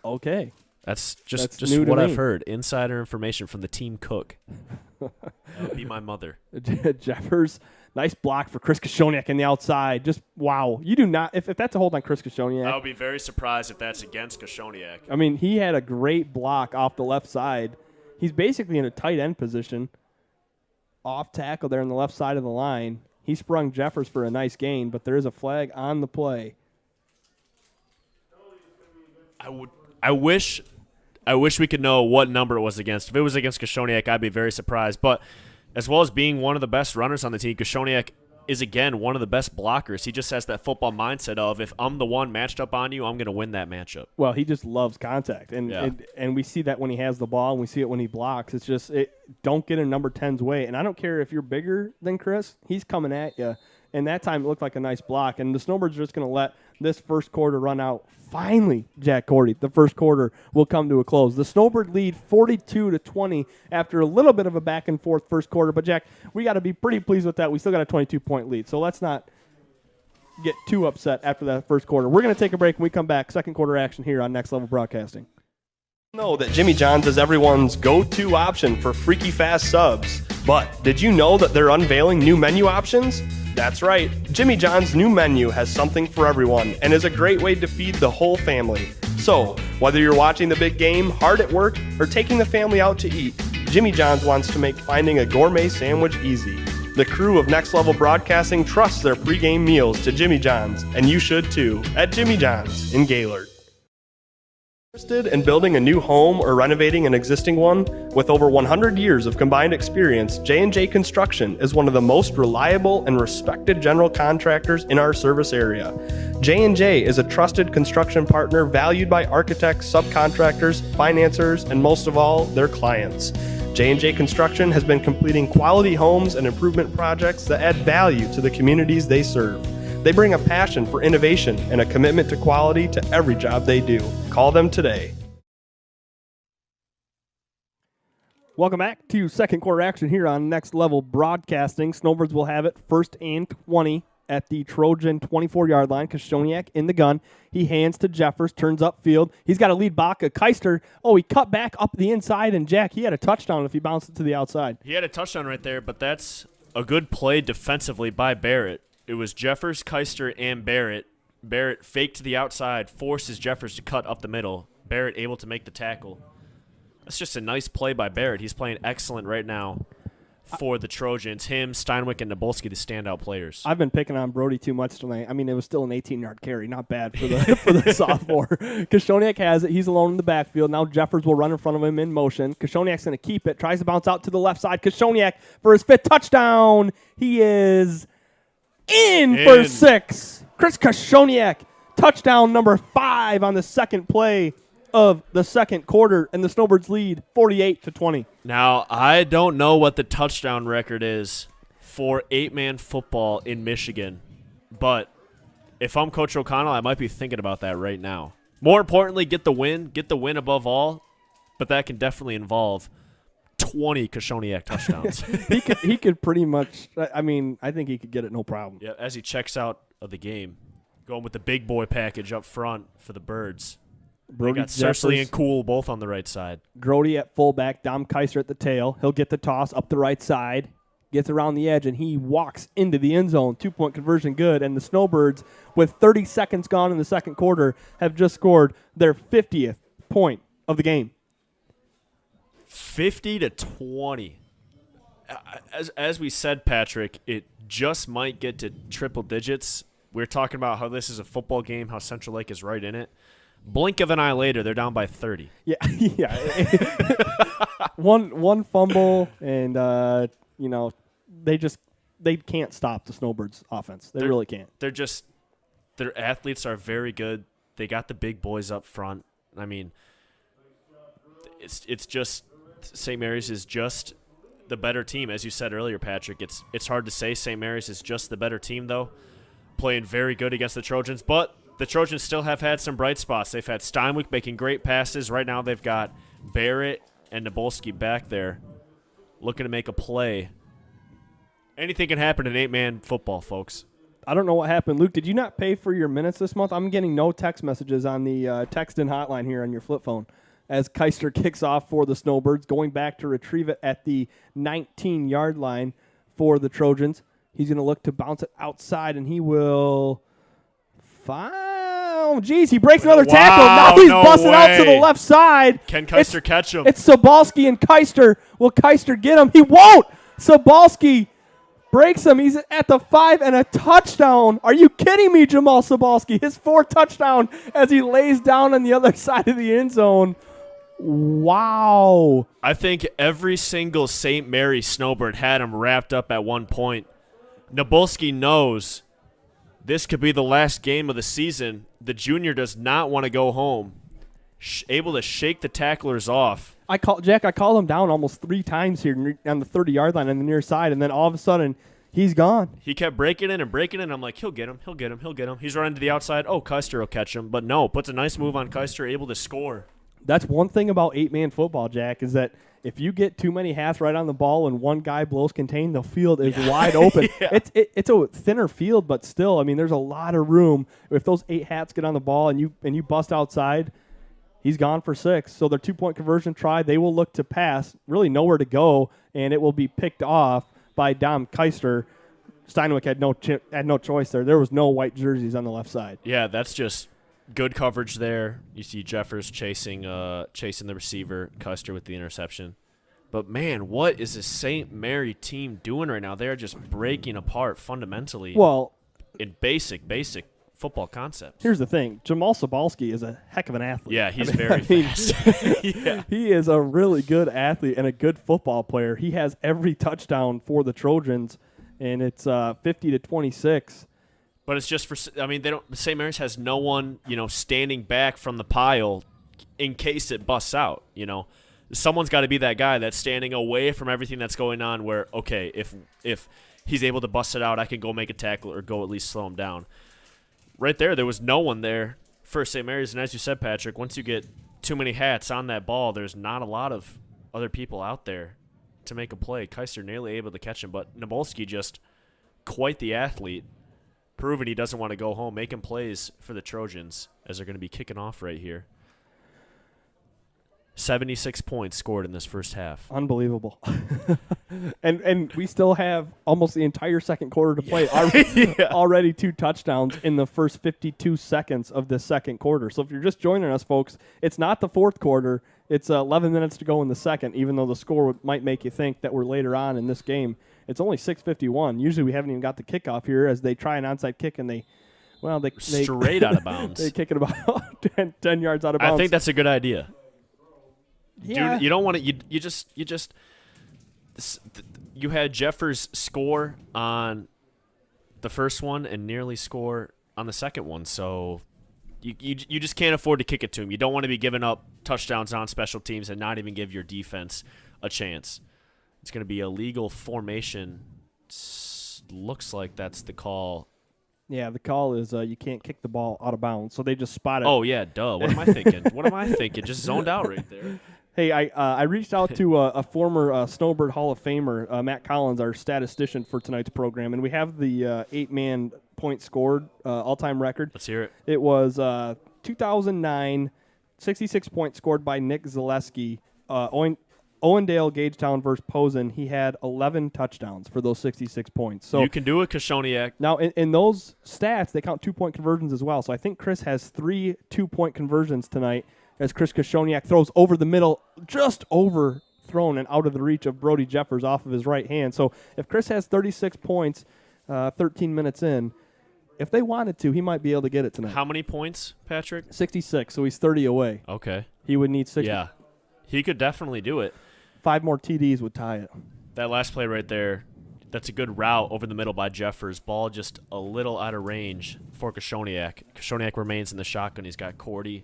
Okay. That's just new to what me. I've heard. Insider information from the team cook. That would be my mother. Jeffers, nice block for Chris Kashoniak in the outside. Just, wow. You do not – if that's a hold on Chris Kashoniak. I would be very surprised if that's against Kashoniak. I mean, he had a great block off the left side. He's basically in a tight end position. Off tackle there on the left side of the line. He sprung Jeffers for a nice gain, but there is a flag on the play. I wish we could know what number it was against. If it was against Kashoniak, I'd be very surprised. But as well as being one of the best runners on the team, Kashoniak is, again, one of the best blockers. He just has that football mindset of, if I'm the one matched up on you, I'm going to win that matchup. Well, he just loves contact, and we see that when he has the ball, and we see it when he blocks. It's just don't get in number 10's way. And I don't care if you're bigger than Chris, he's coming at you. And that time it looked like a nice block. And the Snowbirds are just going to let this first quarter run out. Finally, Jack Cordy, the first quarter will come to a close. The Snowbird lead 42-20 after a little bit of a back-and-forth first quarter. But, Jack, we got to be pretty pleased with that. We still got a 22-point lead. So let's not get too upset after that first quarter. We're going to take a break. When we come back, second quarter action here on Next Level Broadcasting. Know that Jimmy John's is everyone's go-to option for freaky fast subs. But did you know that they're unveiling new menu options? That's right. Jimmy John's new menu has something for everyone and is a great way to feed the whole family. So, whether you're watching the big game, hard at work, or taking the family out to eat, Jimmy John's wants to make finding a gourmet sandwich easy. The crew of Next Level Broadcasting trusts their pregame meals to Jimmy John's, and you should too, at Jimmy John's in Gaylord. Interested in building a new home or renovating an existing one? With over 100 years of combined experience, J&J Construction is one of the most reliable and respected general contractors in our service area. J&J is a trusted construction partner valued by architects, subcontractors, financiers, and most of all, their clients. J&J Construction has been completing quality homes and improvement projects that add value to the communities they serve. They bring a passion for innovation and a commitment to quality to every job they do. Call them today. Welcome back to second quarter action here on Next Level Broadcasting. Snowbirds will have it 1st and 20 at the Trojan 24-yard line. Koshoniak in the gun. He hands to Jeffers, turns upfield. He's got to lead Baca. Keister, he cut back up the inside, and Jack, he had a touchdown if he bounced it to the outside. He had a touchdown right there, but that's a good play defensively by Barrett. It was Jeffers, Keister, and Barrett. Barrett faked to the outside, forces Jeffers to cut up the middle. Barrett able to make the tackle. That's just a nice play by Barrett. He's playing excellent right now for the Trojans. Him, Steinwick, and Nabolski, the standout players. I've been picking on Brody too much tonight. I mean, it was still an 18-yard carry. Not bad for the for the sophomore. Koshoniak has it. He's alone in the backfield. Now Jeffers will run in front of him in motion. Koshoniak's going to keep it. Tries to bounce out to the left side. Koshoniak for his 5th touchdown. He is in for 6. Chris Koshoniak, touchdown number 5 on the second play of the second quarter, and the Snowbirds lead 48-20. Now, I don't know what the touchdown record is for 8-man football in Michigan, but if I'm Coach O'Connell, I might be thinking about that right now. More importantly, get the win above all, but that can definitely involve 20 Koshoniak touchdowns. he could pretty much, I mean, I think he could get it no problem. Yeah, as he checks out of the game, going with the big boy package up front for the Birds. Brody got Cersley and Cool both on the right side. Grody at fullback, Dom Keister at the tail. He'll get the toss up the right side, gets around the edge, and he walks into the end zone. 2-point conversion good, and the Snowbirds, with 30 seconds gone in the second quarter, have just scored their 50th point of the game. 50-20. As we said, Patrick, it just might get to triple digits. We're talking about how this is a football game, how Central Lake is right in it. Blink of an eye later, they're down by 30. Yeah, yeah. one fumble, and they can't stop the Snowbirds' offense. They really can't. Their athletes are very good. They got the big boys up front. I mean, it's just St. Mary's is just the better team, as you said earlier, Patrick. It's hard to say St. Mary's is just the better team, though. Playing very good against the Trojans, but the Trojans still have had some bright spots. They've had Steinwick making great passes. Right now they've got Barrett and Nabolski back there looking to make a play. Anything can happen in 8-man football, folks. I don't know what happened. Luke, did you not pay for your minutes this month? I'm getting no text messages on the text-in hotline here on your flip phone as Keister kicks off for the Snowbirds, going back to retrieve it at the 19-yard line for the Trojans. He's going to look to bounce it outside, and he will he breaks another tackle. Now he's busting out to the left side. Can Keister catch him? It's Sabalski and Keister. Will Keister get him? He won't. Sabalski breaks him. He's at the 5 and a touchdown. Are you kidding me, Jamal Sabalski? His 4th touchdown as he lays down on the other side of the end zone. Wow. I think every single St. Mary Snowbird had him wrapped up at one point. Nabolski knows this could be the last game of the season. The junior does not want to go home. Able to shake the tacklers off. I called him down almost 3 times here on the 30-yard line on the near side, and then all of a sudden, he's gone. He kept breaking in and breaking in. I'm like, he'll get him. He's running to the outside. Oh, Keister will catch him. But no, puts a nice move on Keister, able to score. That's one thing about 8-man football, Jack, is that if you get too many hats right on the ball and one guy blows contain, the field is wide open. Yeah. It's a thinner field, but still, I mean, there's a lot of room. If those 8 hats get on the ball and you bust outside, he's gone for 6. So their 2-point conversion try, they will look to pass, really nowhere to go, and it will be picked off by Dom Keister. Steinwick had no choice there. There was no white jerseys on the left side. Yeah, that's just good coverage there. You see Jeffers chasing the receiver, Keister with the interception. But, man, what is this St. Mary team doing right now? They're just breaking apart fundamentally in basic football concepts. Here's the thing. Jamal Sabalski is a heck of an athlete. Yeah, he's very fast. Yeah. He is a really good athlete and a good football player. He has every touchdown for the Trojans, and it's 50-26. But it's just St. Mary's has no one, standing back from the pile in case it busts out, Someone's got to be that guy that's standing away from everything that's going on where, okay, if he's able to bust it out, I can go make a tackle or go at least slow him down. Right there was no one there for St. Mary's. And as you said, Patrick, once you get too many hats on that ball, there's not a lot of other people out there to make a play. Keister nearly able to catch him, but Nabolski just quite the athlete. proving he doesn't want to go home, making plays for the Trojans as they're going to be kicking off right here. 76 points scored in this first half. Unbelievable. and we still have almost the entire second quarter to play. Already 2 touchdowns in the first 52 seconds of the second quarter. So if you're just joining us, folks, it's not the fourth quarter. It's 11 minutes to go in the second, even though the score might make you think that we're later on in this game. It's only 6:51. Usually we haven't even got the kickoff here as they try an onside kick and they straight out of bounds. They kick it about 10 yards out of bounds. I think that's a good idea. Yeah. You don't want to. You had Jeffers score on the first one and nearly score on the second one. So you just can't afford to kick it to him. You don't want to be giving up touchdowns on special teams and not even give your defense a chance. It's going to be a legal formation. Looks like that's the call. Yeah, the call is you can't kick the ball out of bounds. So they just spot it. Oh yeah, duh. What am I thinking? Just zoned out right there. Hey, I reached out to a former Snowbird Hall of Famer, Matt Collins, our statistician for tonight's program, and we have the 8-man point scored all-time record. Let's hear it. It was 2009, 66 points scored by Nick Zaleski. Owendale, Gagetown versus Posen. He had 11 touchdowns for those 66 points. So you can do it, Kashoniak. Now, in those stats, they count 2-point conversions as well. So I think Chris has 3 2-point conversions tonight, as Chris Kashoniak throws over the middle, just overthrown and out of the reach of Brody Jeffers off of his right hand. So if Chris has 36 points 13 minutes in, if they wanted to, he might be able to get it tonight. How many points, Patrick? 66, so he's 30 away. Okay. He would need 60. Yeah, he could definitely do it. 5 more TDs would tie it. That last play right there, that's a good route over the middle by Jeffers. Ball just a little out of range for Kashoniak. Kashoniak remains in the shotgun. He's got Cordy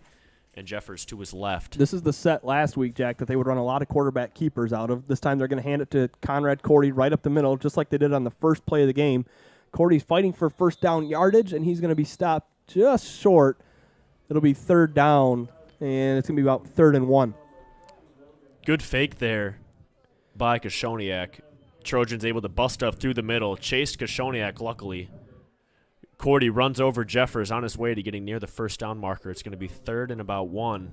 and Jeffers to his left. This is the set last week, Jack, that they would run a lot of quarterback keepers out of. This time they're going to hand it to Conrad Cordy right up the middle, just like they did on the first play of the game. Cordy's fighting for first down yardage, and he's going to be stopped just short. It'll be 3rd down, and it's going to be about 3rd and 1. Good fake there by Kashoniak. Trojans able to bust up through the middle. Chased Kashoniak, luckily. Cordy runs over Jeffers on his way to getting near the first down marker. It's going to be 3rd and about 1.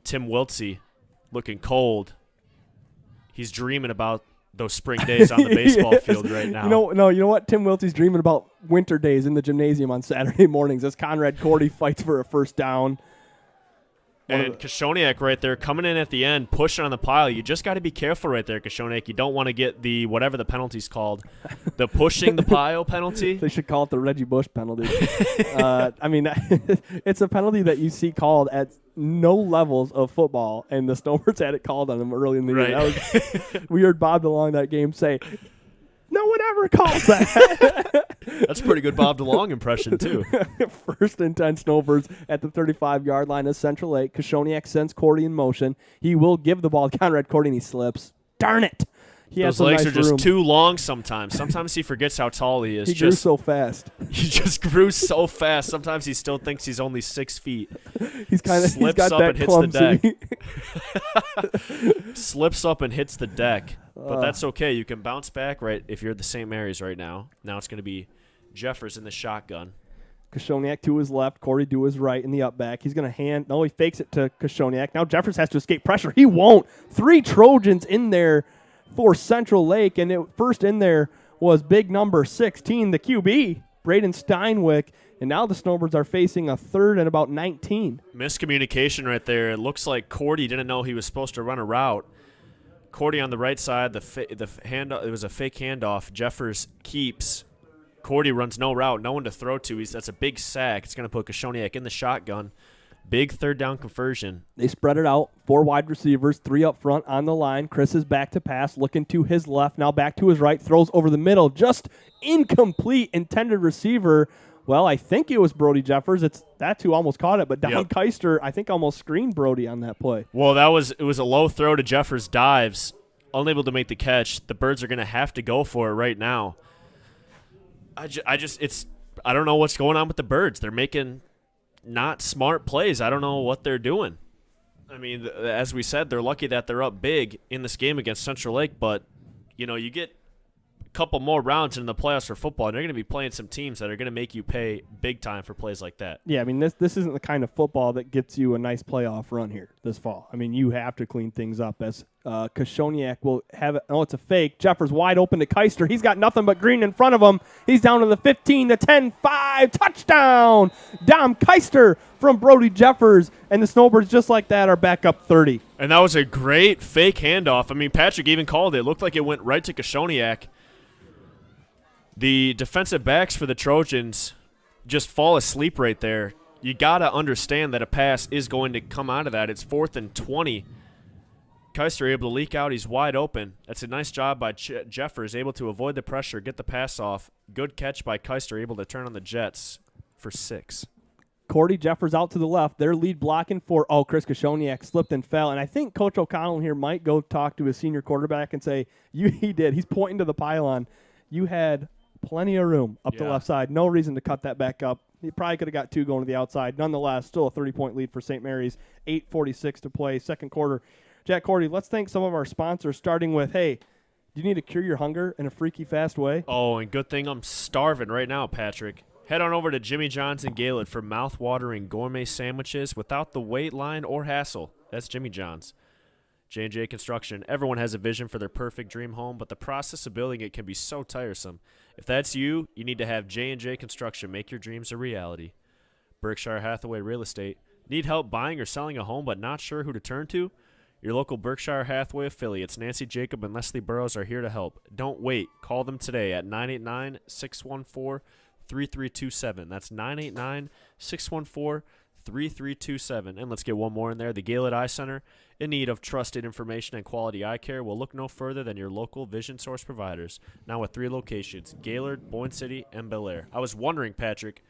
Tim Wiltsey looking cold. He's dreaming about those spring days on the baseball field right now. You know what? Tim Wiltsey's dreaming about winter days in the gymnasium on Saturday mornings as Conrad Cordy fights for a first down. And Kashoniak right there coming in at the end, pushing on the pile. You just got to be careful right there, Kashoniak. You don't want to get the whatever the penalty's called, the pushing the pile penalty. They should call it the Reggie Bush penalty. I mean, it's a penalty that you see called at no levels of football, and the Snowbirds had it called on them early in the game. We heard Bob DeLong that game say, "No one ever calls that." That's a pretty good Bob DeLong impression, too. 1st and 10 Snowbirds at the 35-yard line of Central Lake. Kashoniak sends Cordy in motion. He will give the ball to Conrad Cordy, and he slips. Darn it. Those legs are just too long sometimes. Sometimes he forgets how tall he is. He grew so fast. He just grew so fast. Sometimes he still thinks he's only 6 feet. He's got up that and hits clumsy. the deck. Slips up and hits the deck. But that's okay. You can bounce back right if you're the St. Mary's right now. Now it's going to be Jeffers in the shotgun. Kashoniak to his left, Cordy to his right in the up back. He's going to he fakes it to Kashoniak. Now Jeffers has to escape pressure. He won't. 3 Trojans in there for Central Lake, and first in there was big number 16, the QB, Braden Steinwick, and now the Snowbirds are facing a 3rd and about 19. Miscommunication right there. It looks like Cordy didn't know he was supposed to run a route. Cordy on the right side, it was a fake handoff. Jeffers keeps. Cordy runs no route, no one to throw to. That's a big sack. It's going to put Kashoniak in the shotgun. Big 3rd down conversion. They spread it out. 4 wide receivers, 3 up front on the line. Chris is back to pass, looking to his left, now back to his right, throws over the middle. Just incomplete intended receiver. Well, I think it was Brody Jeffers. That's who almost caught it, but Don Keister, I think, almost screened Brody on that play. Well, it was a low throw to Jeffers, dives, unable to make the catch. The Birds are going to have to go for it right now. I don't know what's going on with the Birds. They're making not smart plays. I don't know what they're doing. I mean, as we said, they're lucky that they're up big in this game against Central Lake, but you get couple more rounds in the playoffs for football, and you're going to be playing some teams that are going to make you pay big time for plays like that. Yeah, I mean, this isn't the kind of football that gets you a nice playoff run here this fall. I mean, you have to clean things up as Koshoniak will have it. Oh, it's a fake. Jeffers wide open to Keister. He's got nothing but green in front of him. He's down to the 15, the 10, 5. Touchdown! Dom Keister from Brody Jeffers. And the Snowbirds, just like that, are back up 30. And that was a great fake handoff. I mean, Patrick even called it. It looked like it went right to Koshoniak. The defensive backs for the Trojans just fall asleep right there. You got to understand that a pass is going to come out of that. It's 4th and 20. Keister able to leak out. He's wide open. That's a nice job by Jeffers, able to avoid the pressure, get the pass off. Good catch by Keister, able to turn on the Jets for 6. Cordy Jeffers out to the left. Their lead blocking for, Chris Koshoniak slipped and fell. And I think Coach O'Connell here might go talk to his senior quarterback and say, he did. He's pointing to the pylon. You had plenty of room up the left side. No reason to cut that back up. He probably could have got 2 going to the outside. Nonetheless, still a 30-point lead for St. Mary's. 8:46 to play, second quarter. Jack Cordy, let's thank some of our sponsors, starting with, hey, do you need to cure your hunger in a freaky fast way? Oh, and good thing I'm starving right now, Patrick. Head on over to Jimmy John's in Gaylord for mouth-watering gourmet sandwiches without the wait line or hassle. That's Jimmy John's. J&J Construction. Everyone has a vision for their perfect dream home, but the process of building it can be so tiresome. If that's you, you need to have J&J Construction make your dreams a reality. Berkshire Hathaway Real Estate. Need help buying or selling a home but not sure who to turn to? Your local Berkshire Hathaway affiliates, Nancy Jacob and Leslie Burrows, are here to help. Don't wait. Call them today at 989-614-3327. That's 989-614-3327. And let's get one more in there. The Gaylord Eye Center, in need of trusted information and quality eye care, will look no further than your local Vision Source providers. Now with 3 locations, Gaylord, Boyne City, and Bel Air. I was wondering, Patrick,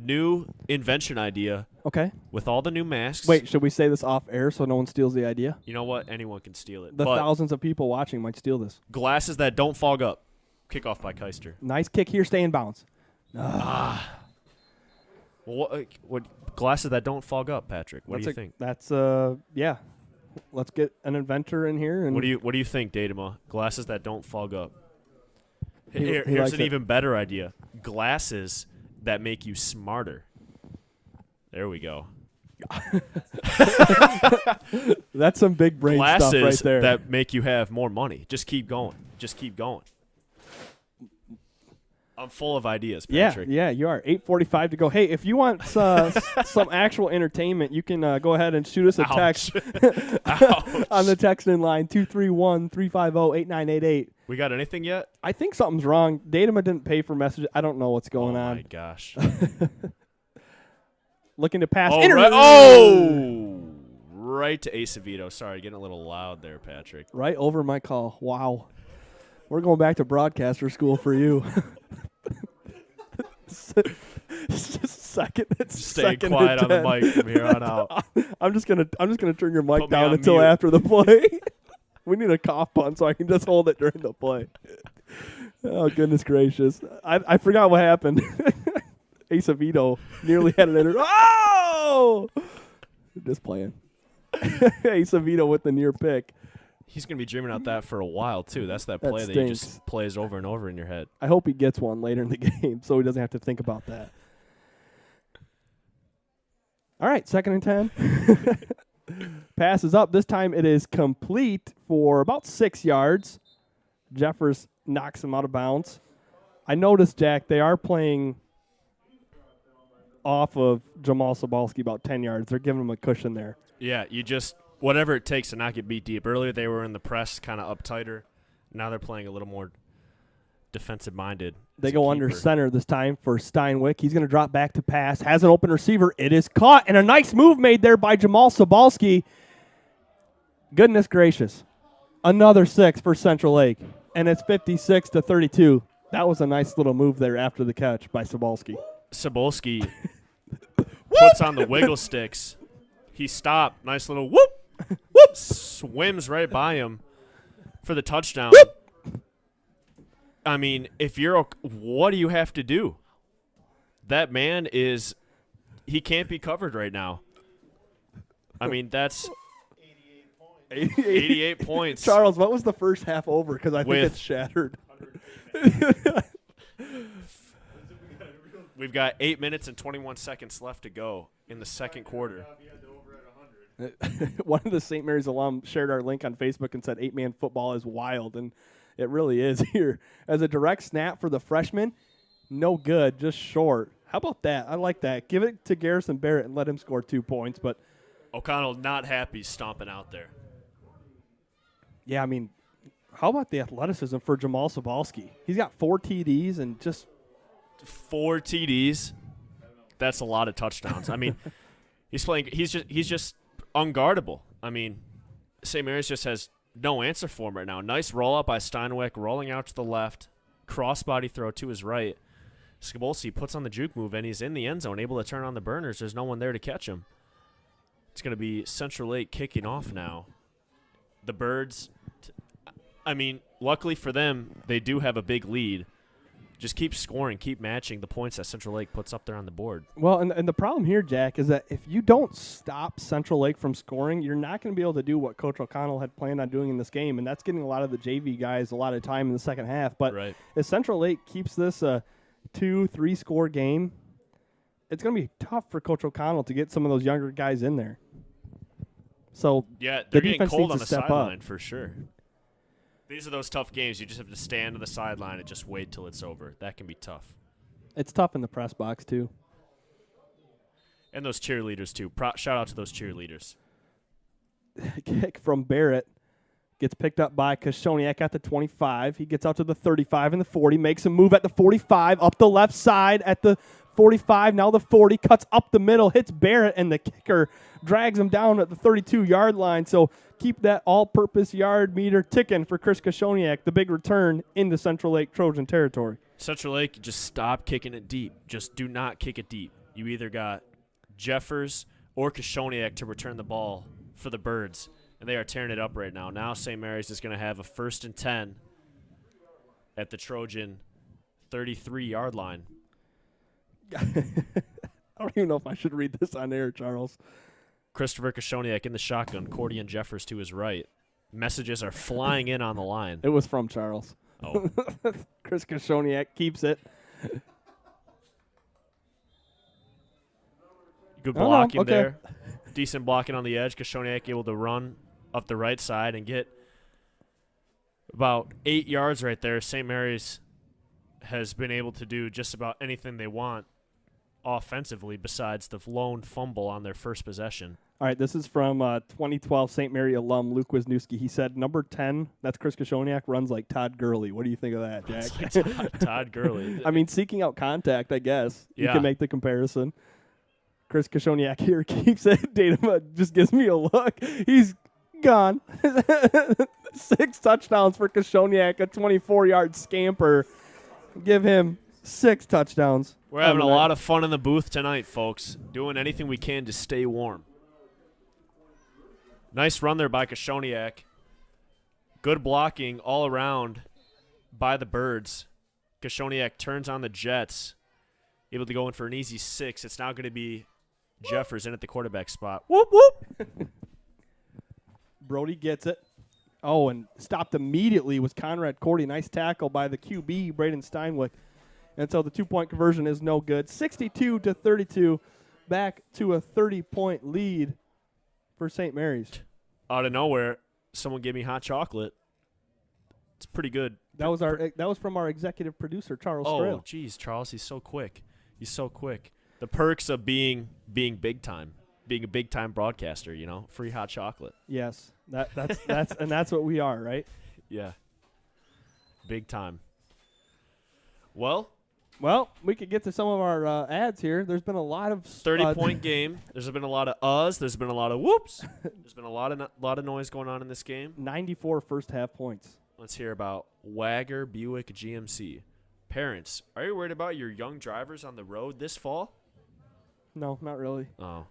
new invention idea. Okay. With all the new masks. Wait, should we say this off air so no one steals the idea? You know what? Anyone can steal it. The thousands of people watching might steal this. Glasses that don't fog up. Kickoff by Keister. Nice kick here, stay in bounds. Well, what glasses that don't fog up, Patrick? What do you think? That's yeah. Let's get an inventor in here. And what do you think, Datama? Glasses that don't fog up. He Here's an even better idea. Glasses that make you smarter. There we go. That's some big brain Glasses stuff right there. that make you have more money. Just keep going. Just keep going. I'm full of ideas, Patrick. Yeah, you are. 8:45 to go. Hey, if you want some actual entertainment, you can go ahead and shoot us a text on the text-in line, 231-350-8988. We got anything yet? I think something's wrong. Datama didn't pay for messages. I don't know what's going on. Oh, my gosh. Looking to pass. Right to Acevedo. Sorry, getting a little loud there, Patrick. Right over my call. Wow. We're going back to broadcaster school for you. Stay quiet on the mic from here on out. I'm just gonna turn your mic down until after the play. We need a cough button so I can just hold it during the play. Oh goodness gracious! I forgot what happened. Acevedo nearly had an Oh! Just playing. Acevedo with the near pick. He's going to be dreaming out that for a while, too. That's that play that he just plays over and over in your head. I hope he gets one later in the game so he doesn't have to think about that. All right, 2nd and 10. Pass is up. This time it is complete for about 6 yards. Jeffers knocks him out of bounds. I noticed, Jack, they are playing off of Jamal Sabalski about 10 yards. They're giving him a cushion there. Yeah, you just – whatever it takes to not get beat deep. Earlier they were in the press kind of up tighter. Now they're playing a little more defensive-minded. They go under center this time for Steinwick. He's going to drop back to pass. Has an open receiver. It is caught, and a nice move made there by Jamal Sabalski. Goodness gracious. Another 6 for Central Lake, and it's 56-32. That was a nice little move there after the catch by Sabalski. Sabalski puts on the wiggle sticks. He stopped. Nice little whoop. Whoop. Swims right by him for the touchdown. Whoop. I mean, what do you have to do? That man he can't be covered right now. I mean, that's 88 points. Charles, what was the first half over? Because I think it's shattered. We've got 8 minutes and 21 seconds left to go in the second quarter. One of the St. Mary's alum shared our link on Facebook and said 8-man football is wild, and it really is here. As a direct snap for the freshman, no good, just short. How about that? I like that. Give it to Garrison Barrett and let him score 2 points. But O'Connell not happy stomping out there. yeah, I mean, how about the athleticism for Jamal Sabalski? He's got 4 TDs and just 4 TDs. That's a lot of touchdowns. I mean, he's just unguardable. I mean, St. Mary's just has no answer for him right now. Nice roll up by Steinweck, rolling out to the left, crossbody throw to his right. Sabalski puts on the juke move, and he's in the end zone, able to turn on the burners. There's no one there to catch him. It's going to be Central Lake kicking off now. The Birds, I mean, luckily for them, they do have a big lead. Just keep scoring, keep matching the points that Central Lake puts up there on the board. well, and the problem here, Jack, is that if you don't stop Central Lake from scoring, you're not going to be able to do what Coach O'Connell had planned on doing in this game, and that's getting a lot of the JV guys a lot of time in the second half. But Right. if Central Lake keeps this a 2-3 score game, it's going to be tough for Coach O'Connell to get some of those younger guys in there. So Yeah, the they're getting defense cold needs on to the step up. sideline for sure. These are those tough games. You just have to stand on the sideline and just wait till it's over. That can be tough. It's tough in the press box, too. And those cheerleaders, too. Shout out to those cheerleaders. Kick from Barrett gets picked up by Koshoniak at the 25. He gets out to the 35 and the 40, makes a move at the 45, up the left side at the 45, now the 40, cuts up the middle, hits Barrett, and the kicker drags him down at the 32-yard line. So keep that all-purpose yard meter ticking for Chris Koshoniak, the big return into Central Lake Trojan territory. Central Lake, just stop kicking it deep. Just do not kick it deep. You either got Jeffers or Koshoniak to return the ball for the Birds, and they are tearing it up right now. Now St. Mary's is going to have a 1st and 10 at the Trojan 33-yard line. I don't even know if I should read this on air, Charles. Christopher Koshoniak in the shotgun, Cordy and Jeffers to his right. Messages are flying in on the line. It was from Charles. Oh, Chris Koshoniak keeps it. good Oh, no, blocking okay. there. Decent blocking on the edge. Koshoniak able to run up the right side and get about 8 yards right there. St. Mary's has been able to do just about anything they want offensively besides the lone fumble on their first possession. All right, this is from 2012 St. Mary alum Luke Wisniewski. He said, number 10, that's Chris Koshoniak, runs like Todd Gurley. What do you think of that, Jack? It's like Todd Gurley. I mean, seeking out contact, I guess. You Yeah. can make the comparison. Chris Koshoniak here keeps it. Data just gives me a look. He's gone. 6 touchdowns for Koshoniak, a 24-yard scamper. Give him 6 touchdowns. We're having a lot of fun in the booth tonight, folks. Doing anything we can to stay warm. Nice run there by Koshoniak. Good blocking all around by the Birds. Koshoniak turns on the Jets. Able to go in for an easy 6. It's now going to be Jeffers in at the quarterback spot. Whoop, whoop. Brody gets it. Oh, and stopped immediately was Conrad Cordy. Nice tackle by the QB, Braden Steinwick. And so the 2-point conversion is no good. 62-32, back to a 30-point lead for St. Mary's. Out of nowhere, someone gave me hot chocolate. It's pretty good. That was from our executive producer, Charles Oh, Strail. geez, Charles, he's so quick. He's so quick. The perks of being big time, being a big time broadcaster. You know, free hot chocolate. Yes, that's what we are, right? Yeah, big time. Well, we could get to some of our ads here. There's been a lot of 30-point game. There's been a lot of uhs. There's been a lot of whoops. There's been a lot of noise going on in this game. 94 first half points. Let's hear about Wagger Buick GMC. Parents, are you worried about your young drivers on the road this fall? No, not really. Oh.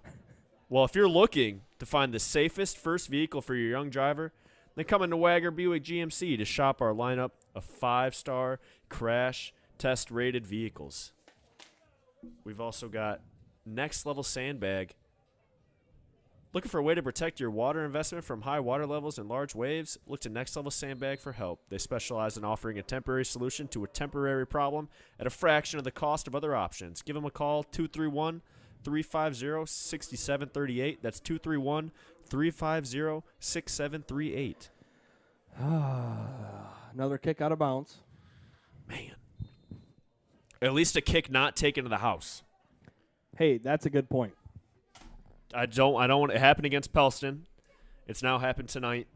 Well, if you're looking to find the safest first vehicle for your young driver, then come into Wagger Buick GMC to shop our lineup of 5-star crash test rated vehicles. We've also got Next Level Sandbag Looking for a way to protect your water investment from high water levels and large waves? Look to Next Level Sandbag for help. They specialize in offering a temporary solution to a temporary problem at a fraction of the cost of other options. Give them a call, 231-350-6738. That's 231-350-6738. Another kick out of bounds. Man. At least a kick not taken to the house. Hey, that's a good point. I don't want it to happen against Pelston. It's now happened tonight.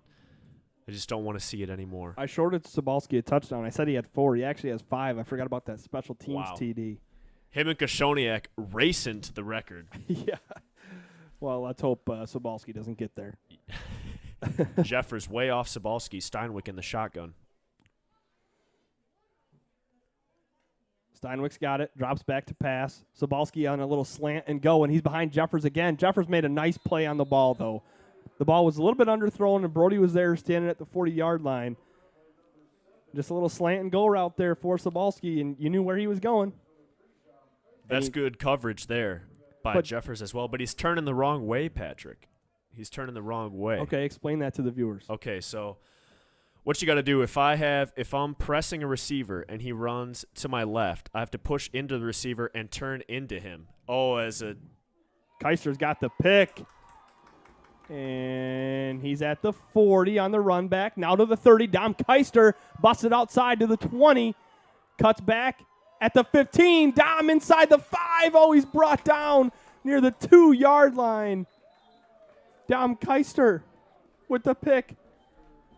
I just don't want to see it anymore. I shorted Sabalski a touchdown. I said he had 4. He actually has 5. I forgot about that special teams TD. Him and Koshoniak racing to the record. Yeah. Well, let's hope Sabalski doesn't get there. Jeffers way off Sabalski. Steinwick in the shotgun. Steinwick's got it. Drops back to pass. Sabalski on a little slant and go, and he's behind Jeffers again. Jeffers made a nice play on the ball, though. The ball was a little bit underthrown, and Brody was there standing at the 40-yard line. Just a little slant and go route there for Sabalski, and you knew where he was going. That's good coverage there by Jeffers as well, but he's turning the wrong way, Patrick. He's turning the wrong way. Okay, explain that to the viewers. Okay, so what you got to do, if I'm pressing a receiver and he runs to my left, I have to push into the receiver and turn into him. Keister's got the pick. And he's at the 40 on the run back. Now to the 30. Dom Keister busted outside to the 20. Cuts back at the 15. Dom inside the 5. Oh, he's brought down near the 2-yard line. Dom Keister with the pick.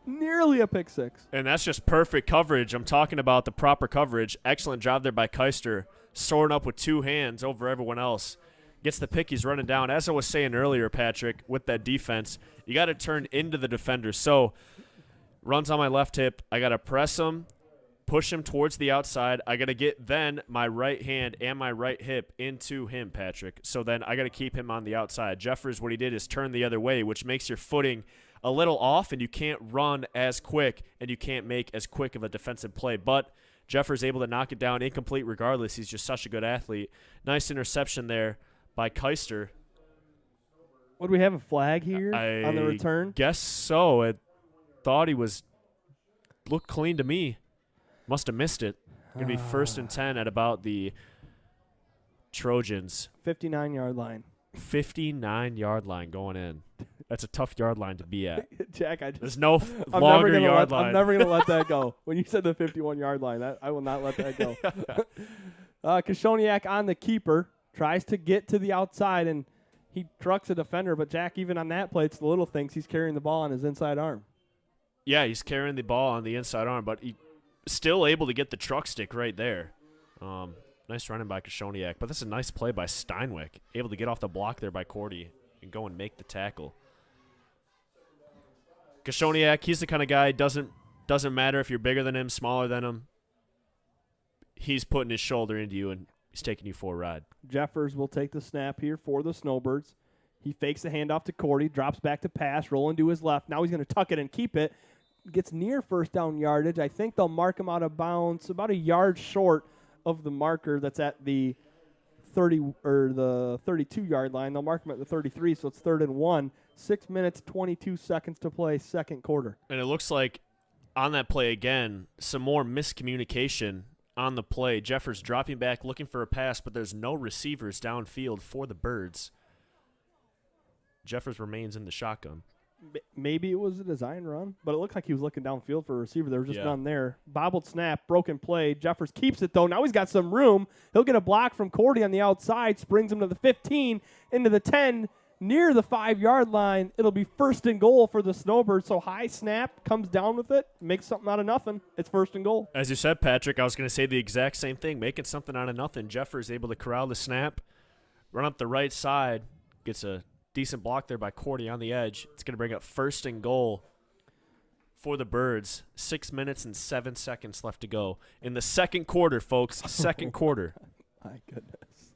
Nearly a pick 6. And that's just perfect coverage. I'm talking about the proper coverage. Excellent job there by Keister. Soaring up with 2 hands over everyone else. Gets the pick. He's running down. As I was saying earlier, Patrick, with that defense, you got to turn into the defender. So runs on my left hip. I got to press him, push him towards the outside. I got to get then my right hand and my right hip into him, Patrick. So then I got to keep him on the outside. Jeffers, what he did is turn the other way, which makes your footing a little off, and you can't run as quick, and you can't make as quick of a defensive play. But Jeffers able to knock it down incomplete regardless. He's just such a good athlete. Nice interception there by Keister. What do we have, a flag here on the return? Guess so. I thought he looked clean to me. Must have missed it. Going to be 1st and 10 at about the Trojans. 59-yard line. 59-yard line going in. That's a tough yard line to be at. Jack, there's no longer yard line. I'm never going to let that go. When you said the 51-yard line, I will not let that go. Koshoniak on the keeper. Tries to get to the outside, and he trucks a defender. But, Jack, even on that play, it's the little things. He's carrying the ball on his inside arm. Yeah, he's carrying the ball on the inside arm, but he's still able to get the truck stick right there. Nice running by Koshoniak. But this is a nice play by Steinwick. Able to get off the block there by Cordy and go and make the tackle. Koshoniak, he's the kind of guy, doesn't matter if you're bigger than him, smaller than him. He's putting his shoulder into you, and he's taking you for a ride. Jeffers will take the snap here for the Snowbirds. He fakes the handoff to Cordy, drops back to pass, rolling to his left. Now he's going to tuck it and keep it. Gets near first down yardage. I think they'll mark him out of bounds, about a yard short of the marker that's at the 30 or the 32-yard line. They'll mark him at the 33, so it's 3rd and 1. 6 minutes, 22 seconds to play, second quarter. And it looks like on that play again, some more miscommunication on the play. Jeffers dropping back, looking for a pass, but there's no receivers downfield for the Birds. Jeffers remains in the shotgun. Maybe it was a design run, but it looked like he was looking downfield for a receiver. There was just none there. Bobbled snap, broken play. Jeffers keeps it, though. Now he's got some room. He'll get a block from Cordy on the outside, springs him to the 15, into the 10, near the 5-yard line. It'll be 1st and goal for the Snowbirds. So high snap, comes down with it, makes something out of nothing. It's 1st and goal. As you said, Patrick, I was going to say the exact same thing, making something out of nothing. Jeffers able to corral the snap, run up the right side, gets a decent block there by Cordy on the edge. It's going to bring up 1st and goal for the Birds. 6 minutes and 7 seconds left to go in the second quarter, folks. Second quarter. My goodness.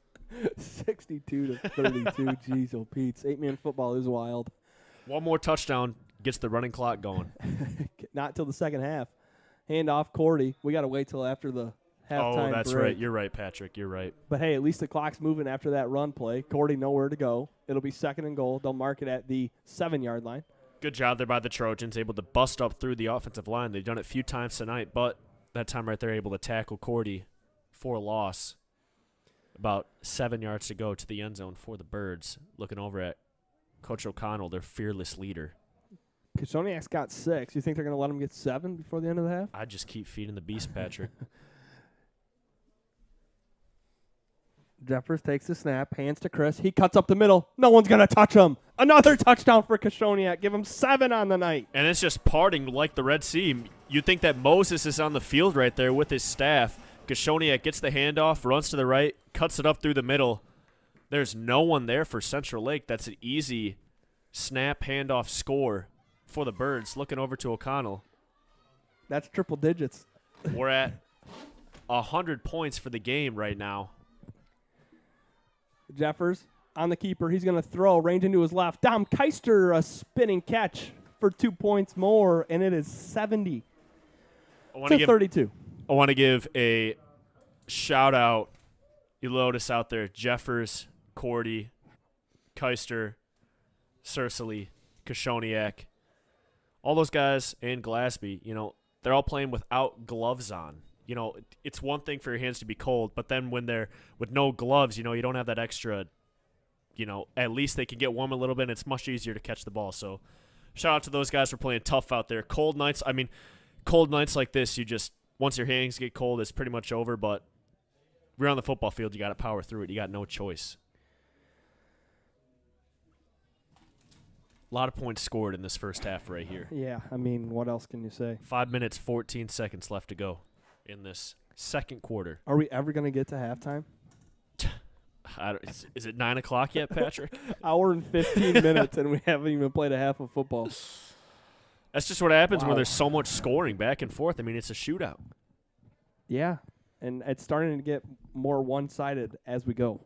62 to 32. Jeez, oh, Pete's. 8-man football is wild. One more touchdown gets the running clock going. Not till the second half. Hand off Cordy. We got to wait till after the halftime Oh, that's break. right. You're right, Patrick. You're right. But, hey, at least the clock's moving after that run play. Cordy nowhere to go. It'll be 2nd and goal. They'll mark it at the 7-yard line. Good job there by the Trojans, able to bust up through the offensive line. They've done it a few times tonight, but that time right there able to tackle Cordy for a loss. About 7 yards to go to the end zone for the Birds. Looking over at Coach O'Connell, their fearless leader. Kishoniak's got 6. You think they're going to let him get 7 before the end of the half? I just keep feeding the beast, Patrick. Jeffers takes the snap, hands to Chris. He cuts up the middle. No one's going to touch him. Another touchdown for Kishoniak. Give him 7 on the night. And it's just parting like the Red Sea. You'd think that Moses is on the field right there with his staff. Kishoniak gets the handoff, runs to the right, cuts it up through the middle. There's no one there for Central Lake. That's an easy snap handoff score for the Birds. Looking over to O'Connell. That's triple digits. We're at 100 points for the game right now. Jeffers on the keeper. He's going to throw, range into his left. Dom Keister, a spinning catch for 2 points more, and it is 70 to 32. I want to give a shout-out. You load us out there. Jeffers, Cordy, Keister, Cersei, Kishoniak. All those guys and Glasby, they're all playing without gloves on. It's one thing for your hands to be cold, but then when they're with no gloves, you don't have that extra, at least they can get warm a little bit, and it's much easier to catch the ball. So shout out to those guys for playing tough out there. Cold nights like this, once your hands get cold, it's pretty much over, but we're on the football field. You got to power through it. You got no choice. A lot of points scored in this first half right here. Yeah, what else can you say? 5 minutes, 14 seconds left to go in this second quarter. Are we ever going to get to halftime? Is it 9 o'clock yet, Patrick? Hour and 15 minutes, and we haven't even played a half of football. That's just what happens when Wow. there's so much scoring back and forth. It's a shootout. Yeah, and it's starting to get more one-sided as we go.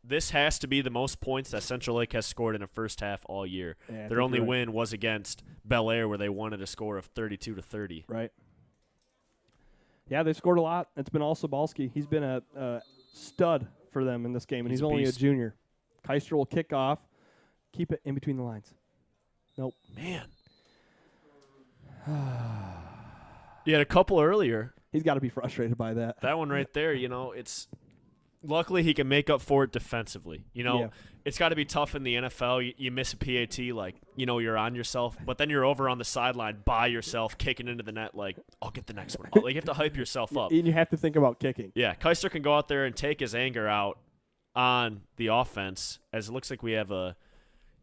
This has to be the most points that Central Lake has scored in a first half all year. Yeah, Their only win was against Bel Air, where they won at a score of 32-30. Right. Yeah, they scored a lot. It's been all Sabalski. He's been a stud for them in this game, and he's a only a beast. junior. Keister will kick off. Keep it in between the lines. Nope. Man. You had a couple earlier. He's got to be frustrated by that. That one right there, it's luckily he can make up for it defensively. Yeah. It's got to be tough in the NFL. You miss a PAT, you're on yourself, but then you're over on the sideline by yourself, kicking into the net, I'll get the next one. You have to hype yourself up. And you have to think about kicking. Yeah, Keister can go out there and take his anger out on the offense, as it looks like we have a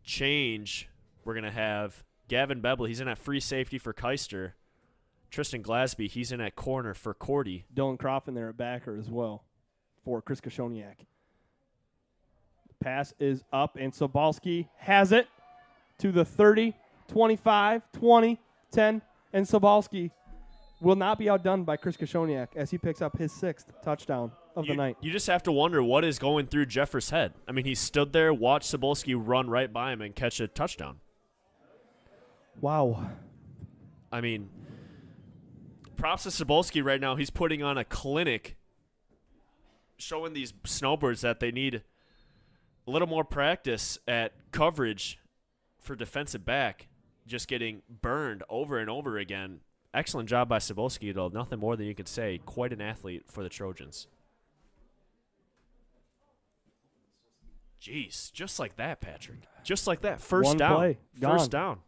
change. We're going to have Gavin Beble. He's in at free safety for Keister. Tristan Glasby, he's in at corner for Cordy. Dylan Croft there at backer as well for Chris Kishoniak. Pass is up, and Sabalski has it to the 30, 25, 20, 10, and Sabalski will not be outdone by Chris Kishoniak as he picks up his 6th touchdown of the night. You just have to wonder what is going through Jeffers' head. He stood there, watched Sabalski run right by him and catch a Wow. Props to Sabalski right now. He's putting on a clinic showing these Snowbirds that they need a little more practice at coverage for defensive back, just getting burned over and over again. Excellent job by Sabalski, though. Nothing more than you could say. Quite an athlete for the Trojans. Jeez, just like that, Patrick. Just like that. First One down. play. First Gone. down.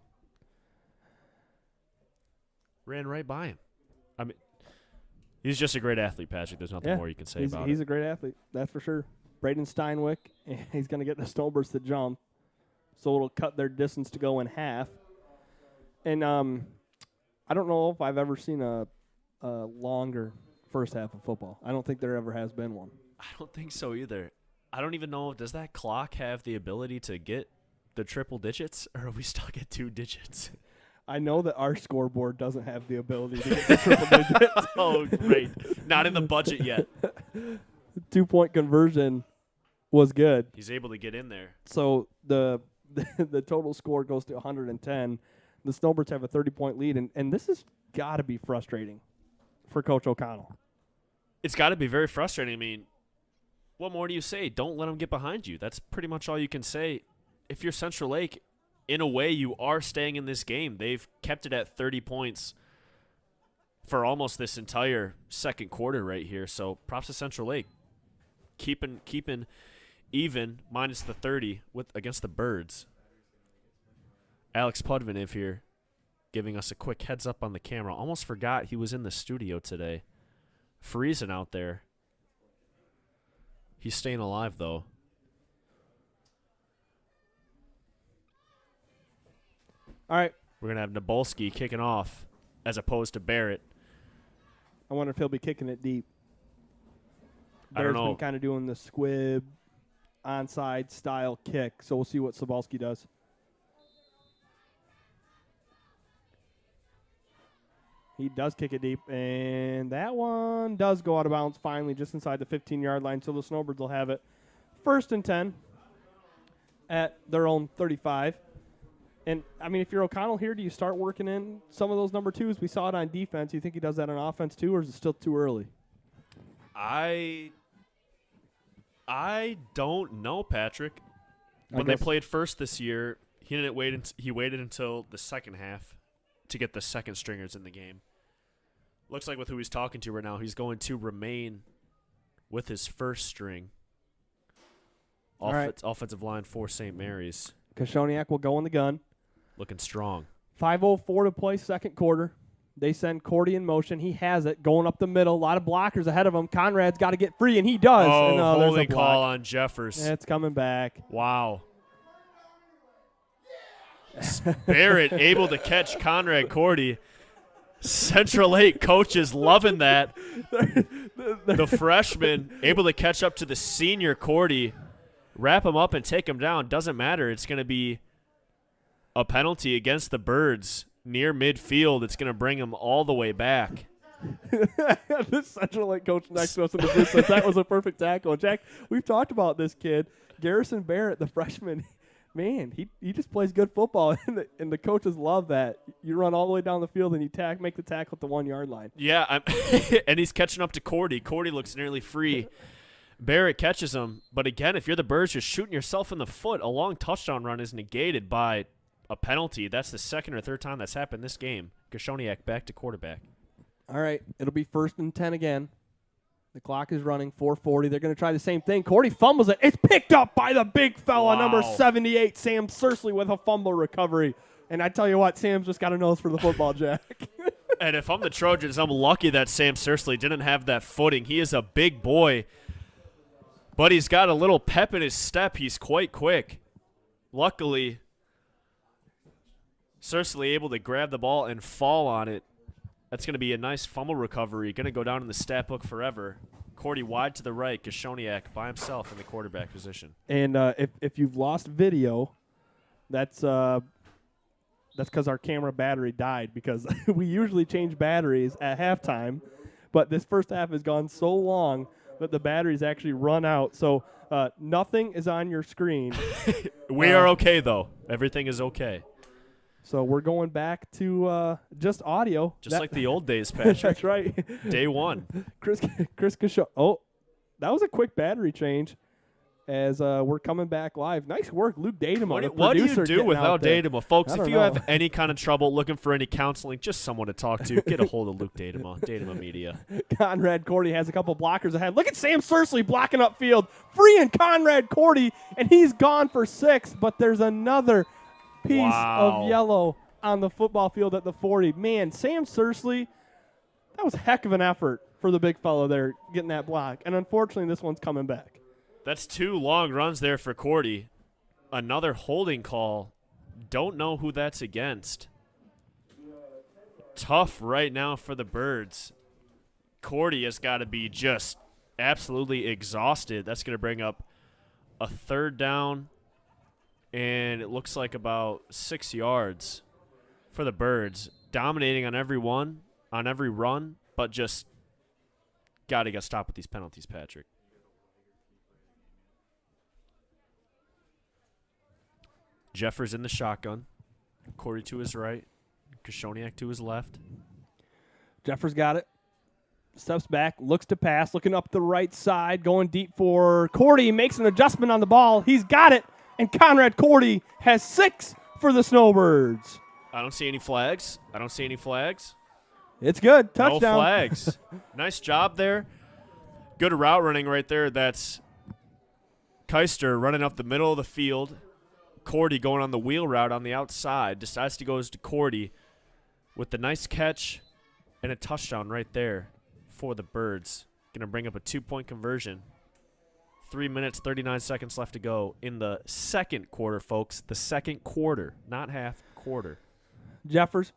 Ran right by him. He's just a great athlete, Patrick. There's nothing more you can say about it. He's a great athlete, that's for sure. Braden Steinwick, he's going to get the Snowbirds to jump, so it'll cut their distance to go in half. And I don't know if I've ever seen a longer first half of football. I don't think there ever has been one. I don't think so either. I don't even know, does that clock have the ability to get the triple digits, or are we stuck at 2 digits? I know that our scoreboard doesn't have the ability to get the triple digits. Oh, great. Not in the budget yet. 2-point conversion was good. He's able to get in there. So the total score goes to 110. The Snowbirds have a 30-point lead, and this has got to be frustrating for Coach O'Connell. It's got to be very frustrating. I mean, what more do you say? Don't let them get behind you. That's pretty much all you can say. If you're Central Lake, in a way, you are staying in this game. They've kept it at 30 points for almost this entire second quarter right here. So props to Central Lake. Keeping even minus the 30 against the Birds. Alex Pudviniv here giving us a quick heads up on the camera. Almost forgot he was in the studio today. Freezing out there. He's staying alive, though. All right. We're going to have Sabalski kicking off as opposed to Barrett. I wonder if he'll be kicking it deep. I don't know. Been kind of doing the squib onside style kick, so we'll see what Sabalski does. He does kick it deep, and that one does go out of bounds finally just inside the 15-yard line, so the Snowbirds will have it 1st and 10 at their own 35. And, I mean, if you're O'Connell here, do you start working in some of those number twos? We saw it on defense. You think he does that on offense too, or is it still too early? I don't know, Patrick. When they played first this year, he didn't wait. He waited until the second half to get the second stringers in the game. Looks like with who he's talking to right now, he's going to remain with his first string. Offensive line for St. Mary's. Koshoniak will go in the gun. Looking strong. 5:04 to play, second quarter. They send Cordy in motion. He has it, going up the middle. A lot of blockers ahead of him. Conrad's got to get free, and he does. Oh, and, holding call on Jeffers. It's coming back. Wow. Barrett able to catch Conrad Cordy. Central Lake coaches loving that. The freshman able to catch up to the senior Cordy, wrap him up and take him down. Doesn't matter. It's going to be a penalty against the Birds near midfield. It's going to bring him all the way back. This Central Lake coach next to us in the booth says that was a perfect tackle. Jack, we've talked about this kid, Garrison Barrett, the freshman. Man, he just plays good football, and the coaches love that. You run all the way down the field, and you make the tackle at the 1 yard line. Yeah, and he's catching up to Cordy. Cordy looks nearly free. Barrett catches him, but again, if you're the Birds, you're shooting yourself in the foot. A long touchdown run is negated by a penalty. That's the second or third time that's happened this game. Koshoniak back to quarterback. All right, it'll be 1st and 10 again. The clock is running, 4:40. They're going to try the same thing. Cordy fumbles it. It's picked up by the big fella, number 78, Sam Sursley, with a fumble recovery. And I tell you what, Sam's just got a nose for the football, Jack. And if I'm the Trojans, I'm lucky that Sam Sursley didn't have that footing. He is a big boy, but he's got a little pep in his step. He's quite quick. Luckily, Sursley able to grab the ball and fall on it. That's going to be a nice fumble recovery. Going to go down in the stat book forever. Cordy wide to the right. Koshoniak by himself in the quarterback position. And if you've lost video, that's because our camera battery died, because we usually change batteries at halftime. But this first half has gone so long that the batteries actually run out. So nothing is on your screen. We are okay, though. Everything is okay. So we're going back to just audio. Just like the old days, Patrick. That's right. Day one. Chris Kishon. Oh, that was a quick battery change as we're coming back live. Nice work, Luke Dadema. What do you do without Dadema? Folks, if you have any kind of trouble looking for any counseling, just someone to talk to, get a hold of Luke Dadema, Dadema Media. Conrad Cordy has a couple blockers ahead. Look at Sam Sursley blocking upfield, freeing Conrad Cordy, and he's gone for 6, but there's another piece of yellow on the football field at the 40. Man, Sam Sursley, that was a heck of an effort for the big fellow there getting that block. And unfortunately, this one's coming back. That's 2 long runs there for Cordy. Another holding call. Don't know who that's against. Tough right now for the Birds. Cordy has got to be just absolutely exhausted. That's going to bring up a 3rd down. And it looks like about 6 yards for the Birds. Dominating on every run, but just got to get stopped with these penalties, Patrick. Jeffers in the shotgun. Cordy to his right. Koshoniak to his left. Jeffers got it. Steps back, looks to pass, looking up the right side, going deep for Cordy. Makes an adjustment on the ball. He's got it, and Conrad Cordy has 6 for the Snowbirds. I don't see any flags. It's good. Touchdown. No flags. Nice job there. Good route running right there. That's Keister running up the middle of the field. Cordy going on the wheel route on the outside. Decides to go to Cordy with the nice catch and a touchdown right there for the Birds. Going to bring up a 2-point conversion. 3 minutes, 39 seconds left to go in the second quarter, folks. The second quarter, not half, quarter. Jeffers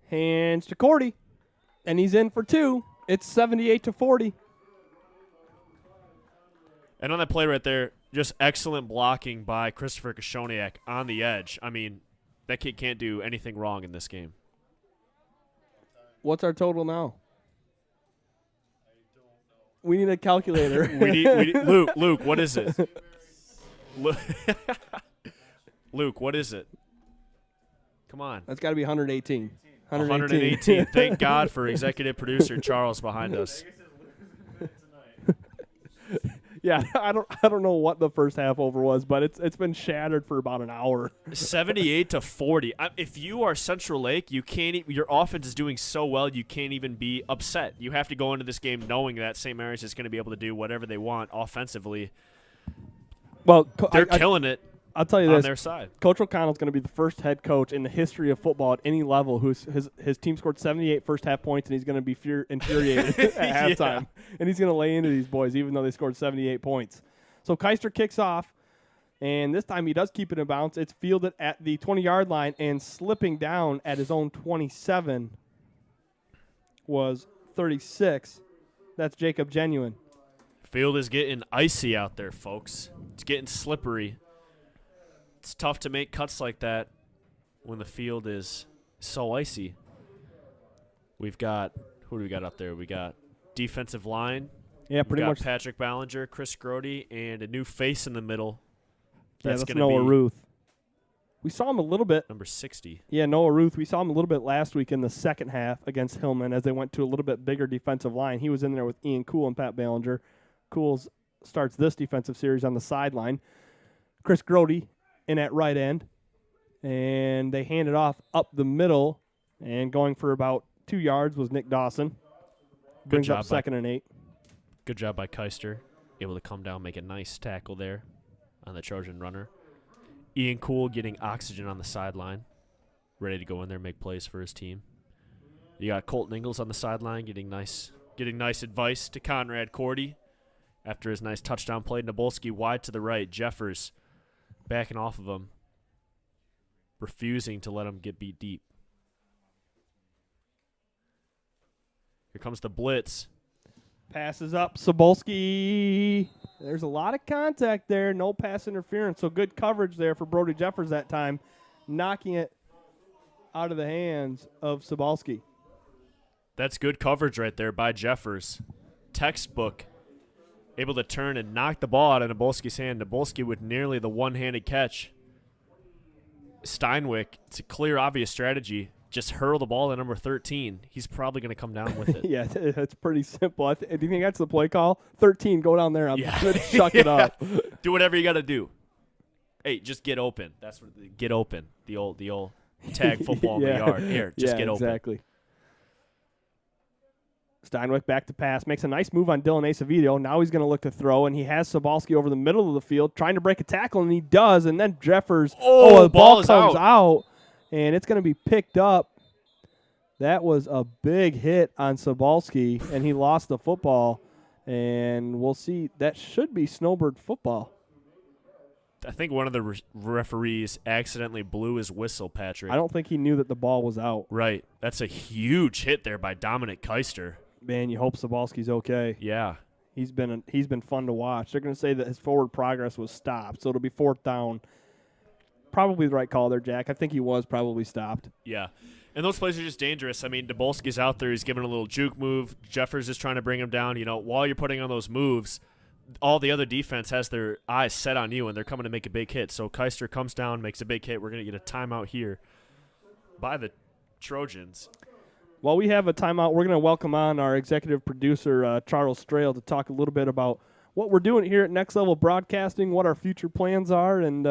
hands to Cordy, and he's in for 2. It's 78-40. And on that play right there, just excellent blocking by Christopher Kashoniak on the edge. I mean, that kid can't do anything wrong in this game. What's our total now? We need a calculator. we need Luke, what is it? Luke, what is it? Come on. That's got to be 118. 118. Thank God for executive producer Charles behind us. Yeah, I don't know what the first half over was, but it's been shattered for about an hour. 78-40. If you are Central Lake, you can't. Your offense is doing so well, you can't even be upset. You have to go into this game knowing that St. Mary's is going to be able to do whatever they want offensively. Well, they're killing it. I'll tell you on this. Their side. Coach O'Connell's going to be the first head coach in the history of football at any level whose his team scored 78 first-half points, and he's going to be infuriated at halftime. And he's going to lay into these boys, even though they scored 78 points. So Keister kicks off, and this time he does keep it in bounds. It's fielded at the 20-yard line, and slipping down at his own 27 was 36. That's Jacob Genuine. Field is getting icy out there, folks. It's getting slippery. It's tough to make cuts like that when the field is so icy. Who do we got up there? We got defensive line. Yeah, pretty much. Patrick Ballinger, Chris Grody, and a new face in the middle. That's Noah Ruth. We saw him a little bit. Number 60. Yeah, Noah Ruth. We saw him a little bit last week in the second half against Hillman as they went to a little bit bigger defensive line. He was in there with Ian Cool and Pat Ballinger. Cools starts this defensive series on the sideline. Chris Grody in at right end, and they hand it off up the middle, and going for about 2 yards was Nick Dawson. Brings up 2nd and 8. Good job by Keister. Able to come down, make a nice tackle there on the Trojan runner. Ian Cool getting oxygen on the sideline, ready to go in there and make plays for his team. You got Colton Ingalls on the sideline getting nice advice to Conrad Cordy after his nice touchdown play. Sabalski wide to the right. Jeffers backing off of him, refusing to let him get beat deep. Here comes the blitz. Passes up, Sabalski. There's a lot of contact there, no pass interference, so good coverage there for Brody Jeffers that time, knocking it out of the hands of Sabalski. That's good coverage right there by Jeffers. Textbook. Able to turn and knock the ball out of Nabolski's hand. Nabolski with nearly the one-handed catch. Steinwick, it's a clear, obvious strategy. Just hurl the ball to number 13. He's probably going to come down with it. Yeah, that's pretty simple. Do you think that's the play call? 13, go down there. Yeah. Chuck it up. Do whatever you got to do. Hey, just get open. That's what get open. The old tag football in the yard. Here, just get open. Exactly. Steinwick back to pass, makes a nice move on Dylan Acevedo. Now he's going to look to throw, and he has Sabalski over the middle of the field trying to break a tackle, and he does, and then Jeffers, the ball comes out, and it's going to be picked up. That was a big hit on Sabalski, and he lost the football, and we'll see. That should be Snowbird football. I think one of the referees accidentally blew his whistle, Patrick. I don't think he knew that the ball was out. Right. That's a huge hit there by Dominic Keister. Man, you hope Sabalski's okay. Yeah. He's been fun to watch. They're going to say that his forward progress was stopped, so it'll be 4th down. Probably the right call there, Jack. I think he was probably stopped. Yeah. And those plays are just dangerous. I mean, Dabolski's out there. He's giving a little juke move. Jeffers is trying to bring him down. You know, while you're putting on those moves, all the other defense has their eyes set on you, and they're coming to make a big hit. So Keister comes down, makes a big hit. We're going to get a timeout here by the Trojans. While we have a timeout, we're going to welcome on our executive producer, Charles Strail, to talk a little bit about what we're doing here at Next Level Broadcasting, what our future plans are. And,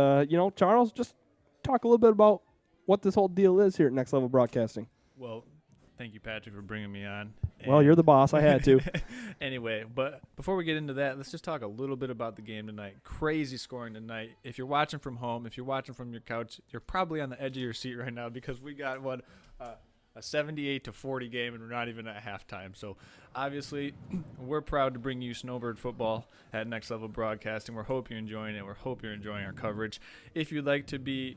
Charles, just talk a little bit about what this whole deal is here at Next Level Broadcasting. Well, thank you, Patrick, for bringing me on. Well, you're the boss. I had to. Anyway, but before we get into that, let's just talk a little bit about the game tonight. Crazy scoring tonight. If you're watching from home, if you're watching from your couch, you're probably on the edge of your seat right now because we got a 78-40 game, and we're not even at halftime. So, obviously, we're proud to bring you Snowbird football at Next Level Broadcasting. We hope you're enjoying it. We hope you're enjoying our coverage. If you'd like to be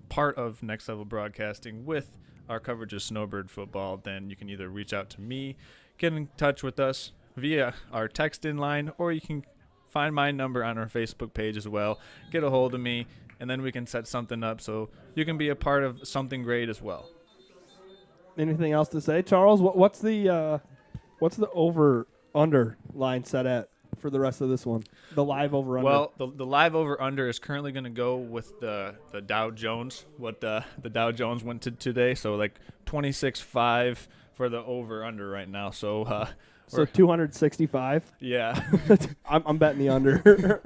part of Next Level Broadcasting with our coverage of Snowbird football, then you can either reach out to me, get in touch with us via our text-in line, or you can find my number on our Facebook page as well. Get a hold of me, and then we can set something up so you can be a part of something great as well. Anything else to say, Charles? What's the over/under line set at for the rest of this one? The live over/under. Well, the live over/under is currently going to go with the Dow Jones. What the Dow Jones went to today, so like 26.5 for the over/under right now. So 265. Yeah, I'm betting the under.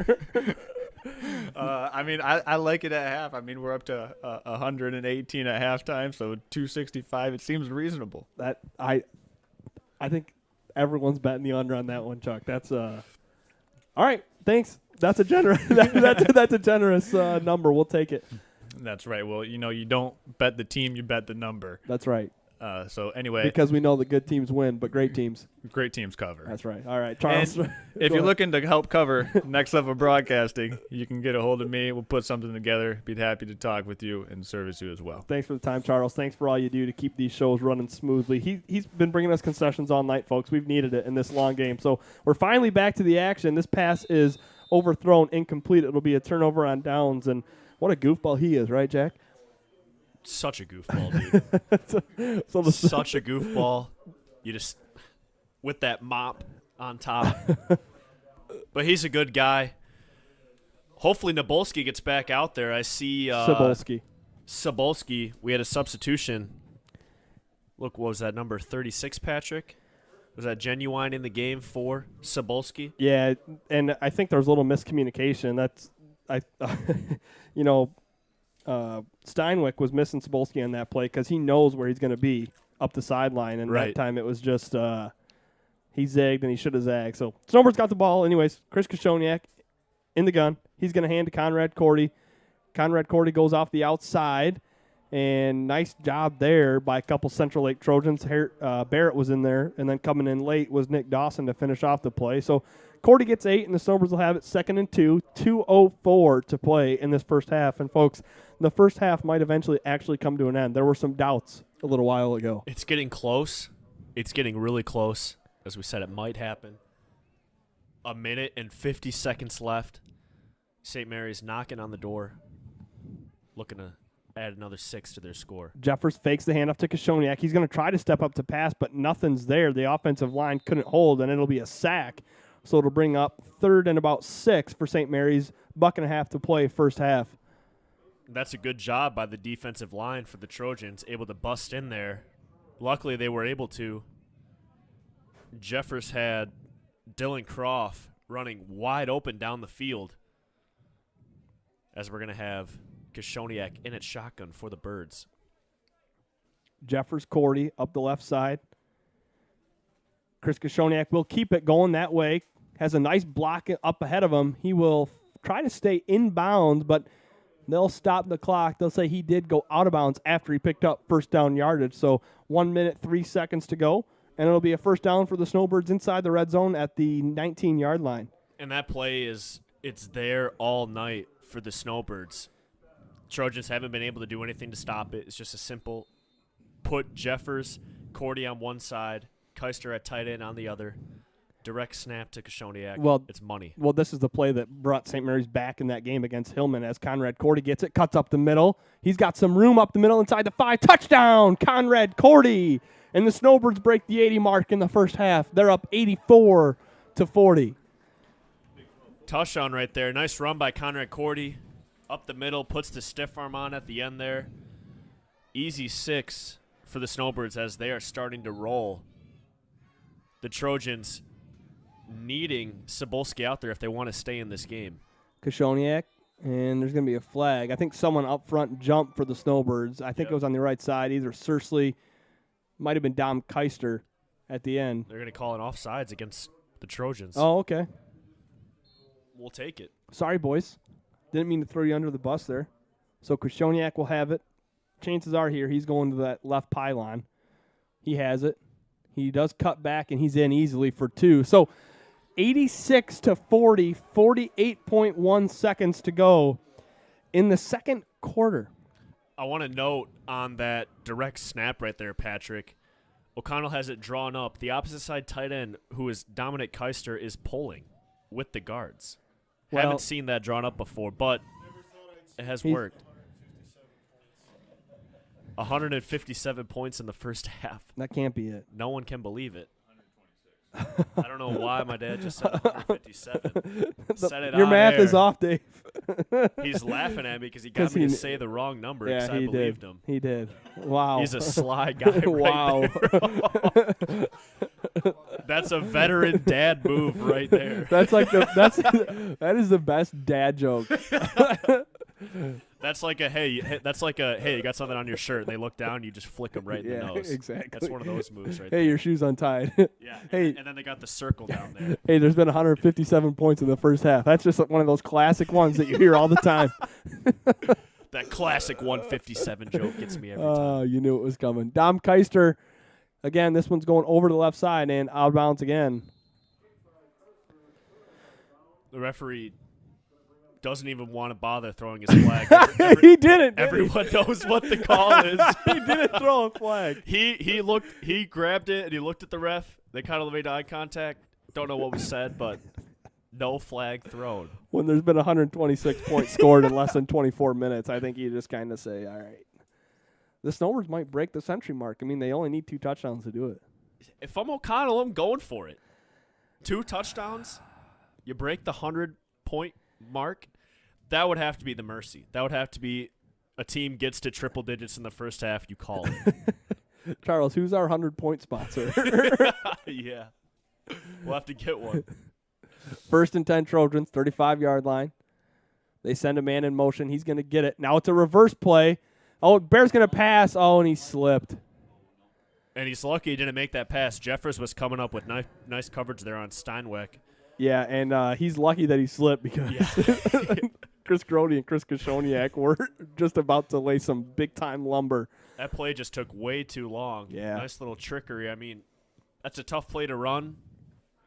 I like it at half. I mean, we're up to 118 at halftime, so 265. It seems reasonable. That I think everyone's betting the under on that one, Chuck. That's all right. Thanks. That's a generous. That's a generous number. We'll take it. That's right. Well, you don't bet the team, you bet the number. That's right. So anyway, because we know the good teams win, but great teams cover. That's right. All right, Charles. And if you're looking to help cover Next Level Broadcasting, you can get a hold of me. We'll put something together. Be happy to talk with you and service you as well. Thanks for the time, Charles. Thanks for all you do to keep these shows running smoothly. He's been bringing us concessions all night, folks. We've needed it in this long game. So we're finally back to the action. This pass is overthrown, incomplete. It'll be a turnover on downs, and what a goofball he is, right, Jack? Such a goofball, dude. Such a goofball. You just with that mop on top. But he's a good guy. Hopefully Sabalski gets back out there. I see Sabalski. We had a substitution. Look, what was that number 36, Patrick? Was that Genuine in the game for Sabalski? Yeah, and I think there was a little miscommunication. Steinwick was missing Sabalski on that play because he knows where he's going to be up the sideline, and that time it was just he zagged and he should have zagged. So Snowbirds got the ball. Anyways, Chris Koshoniak in the gun. He's going to hand to Conrad Cordy. Conrad Cordy goes off the outside, and nice job there by a couple Central Lake Trojans. Barrett was in there, and then coming in late was Nick Dawson to finish off the play. So Cordy gets 8, and the Snowbirds will have it 2nd and 2, 2:04 to play in this first half. And, folks, the first half might eventually actually come to an end. There were some doubts a little while ago. It's getting close. It's getting really close. As we said, it might happen. 1 minute and 50 seconds left. St. Mary's knocking on the door, looking to add another 6 to their score. Jeffers fakes the handoff to Koshoniak. He's going to try to step up to pass, but nothing's there. The offensive line couldn't hold, and it'll be a sack. So it'll bring up 3rd and about 6 for St. Mary's. $1.50 to play first half. That's a good job by the defensive line for the Trojans, able to bust in there. Luckily, they were able to. Jeffers had Dylan Croft running wide open down the field, as we're going to have Koshoniak in at shotgun for the Birds. Jeffers, Cordy up the left side. Chris Koshoniak will keep it going that way. Has a nice block up ahead of him. He will try to stay inbounds, but they'll stop the clock. They'll say he did go out of bounds after he picked up first down yardage. So 1 minute, 3 seconds to go, and it'll be a first down for the Snowbirds inside the red zone at the 19-yard line. And that play it's there all night for the Snowbirds. Trojans haven't been able to do anything to stop it. It's just a simple put Jeffers, Cordy on one side, Keister at tight end on the other. Direct snap to Koshoniak. Well, it's money. Well, this is the play that brought St. Mary's back in that game against Hillman as Conrad Cordy gets it, cuts up the middle. He's got some room up the middle inside the 5. Touchdown, Conrad Cordy. And the Snowbirds break the 80 mark in the first half. They're up 84-40. Touchdown right there. Nice run by Conrad Cordy. Up the middle, puts the stiff arm on at the end there. Easy 6 for the Snowbirds as they are starting to roll. The Trojans needing Sabalski out there if they want to stay in this game. Koshoniak, and there's going to be a flag. I think someone up front jumped for the Snowbirds. I think it was on the right side, either Sursley, might have been Dom Keister at the end. They're going to call it offsides against the Trojans. Oh, okay. We'll take it. Sorry, boys. Didn't mean to throw you under the bus there. So Koshoniak will have it. Chances are here he's going to that left pylon. He has it. He does cut back, and he's in easily for 2. So 86-40, 48.1 seconds to go in the second quarter. I want to note on that direct snap right there, Patrick, O'Connell has it drawn up. The opposite side tight end, who is Dominic Keister, is pulling with the guards. Well, haven't seen that drawn up before, but it has worked. 157 points in the first half. That can't be it. No one can believe it. I don't know why my dad just said 157. Said it Your on math air. is off, Dave. He's laughing at me because he got me to say the wrong number because I believed him. He did. Wow. He's a sly guy wow. right there. That's a veteran dad move right there. That is the best dad joke. That's like a hey, you got something on your shirt. And they look down, you just flick them right in the nose. Exactly. That's one of those moves right there. Hey, your shoe's untied. Yeah. Hey. And then they got the circle down there. Hey, there's been 157 points in the first half. That's just one of those classic ones that you hear all the time. That classic 157 joke gets me every time. Oh, you knew it was coming. Dom Keister, again, this one's going over to the left side and out of bounds again. The referee doesn't even want to bother throwing his flag. He didn't. Everyone knows what the call is. He didn't throw a flag. He grabbed it and he looked at the ref. They kind of made eye contact. Don't know what was said, but no flag thrown. When there's been 126 points scored in less than 24 minutes, I think you just kind of say, all right. The Snowbirds might break the century mark. I mean, they only need 2 touchdowns to do it. If I'm O'Connell, I'm going for it. 2 touchdowns, you break the 100-point mark. That would have to be the mercy. That would have to be a team gets to triple digits in the first half, you call it. Charles, who's our 100-point sponsor? Yeah. We'll have to get one. 1st and 10 Trojans, 35-yard line. They send a man in motion. He's going to get it. Now it's a reverse play. Oh, Bear's going to pass. Oh, and he slipped. And he's lucky he didn't make that pass. Jeffers was coming up with nice coverage there on Steinweck. Yeah, and he's lucky that he slipped because Chris Grody and Chris Koshoniak were just about to lay some big-time lumber. That play just took way too long. Yeah. Nice little trickery. I mean, that's a tough play to run.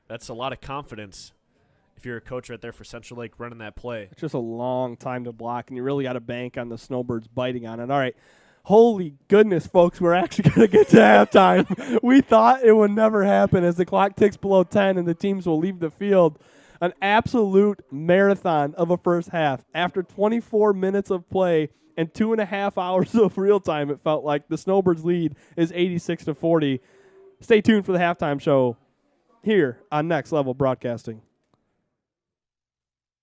That's a lot of confidence if you're a coach right there for Central Lake running that play. It's just a long time to block, and you really got to bank on the Snowbirds biting on it. All right. Holy goodness, folks, we're actually going to get to halftime. We thought it would never happen as the clock ticks below 10 and the teams will leave the field. An absolute marathon of a first half. After 24 minutes of play and 2.5 hours of real time, it felt like the Snowbirds lead is 86-40. Stay tuned for the halftime show here on Next Level Broadcasting.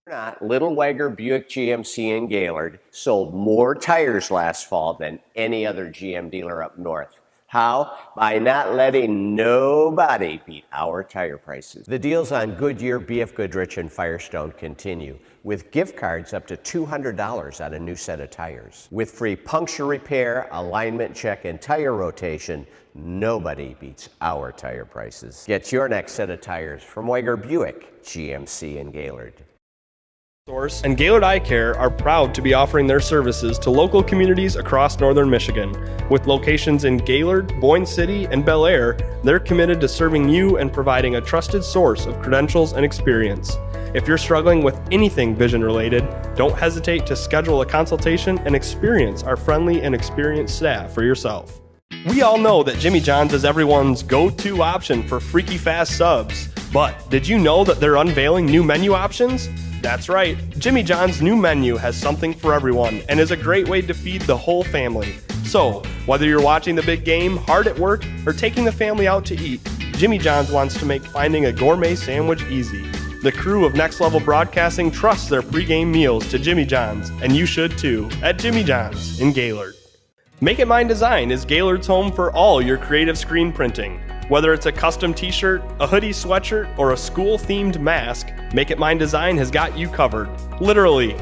Not, Little Wagger Buick GMC in Gaylord sold more tires last fall than any other GM dealer up north. How? By not letting nobody beat our tire prices. The deals on Goodyear, BF Goodrich, and Firestone continue, with gift cards up to $200 on a new set of tires. With free puncture repair, alignment check, and tire rotation, nobody beats our tire prices. Get your next set of tires from Wagger Buick GMC in Gaylord. And Gaylord Eye Care are proud to be offering their services to local communities across northern Michigan. With locations in Gaylord, Boyne City, and Bel Air, they're committed to serving you and providing a trusted source of credentials and experience. If you're struggling with anything vision related, don't hesitate to schedule a consultation and experience our friendly and experienced staff for yourself. We all know that Jimmy John's is everyone's go-to option for freaky fast subs. But did you know that they're unveiling new menu options? That's right, Jimmy John's new menu has something for everyone and is a great way to feed the whole family. So, whether you're watching the big game, hard at work, or taking the family out to eat, Jimmy John's wants to make finding a gourmet sandwich easy. The crew of Next Level Broadcasting trusts their pregame meals to Jimmy John's, and you should too, at Jimmy John's in Gaylord. Make It Mine Design is Gaylord's home for all your creative screen printing. Whether it's a custom t-shirt, a hoodie sweatshirt, or a school-themed mask, Make It Mine Design has got you covered. Literally.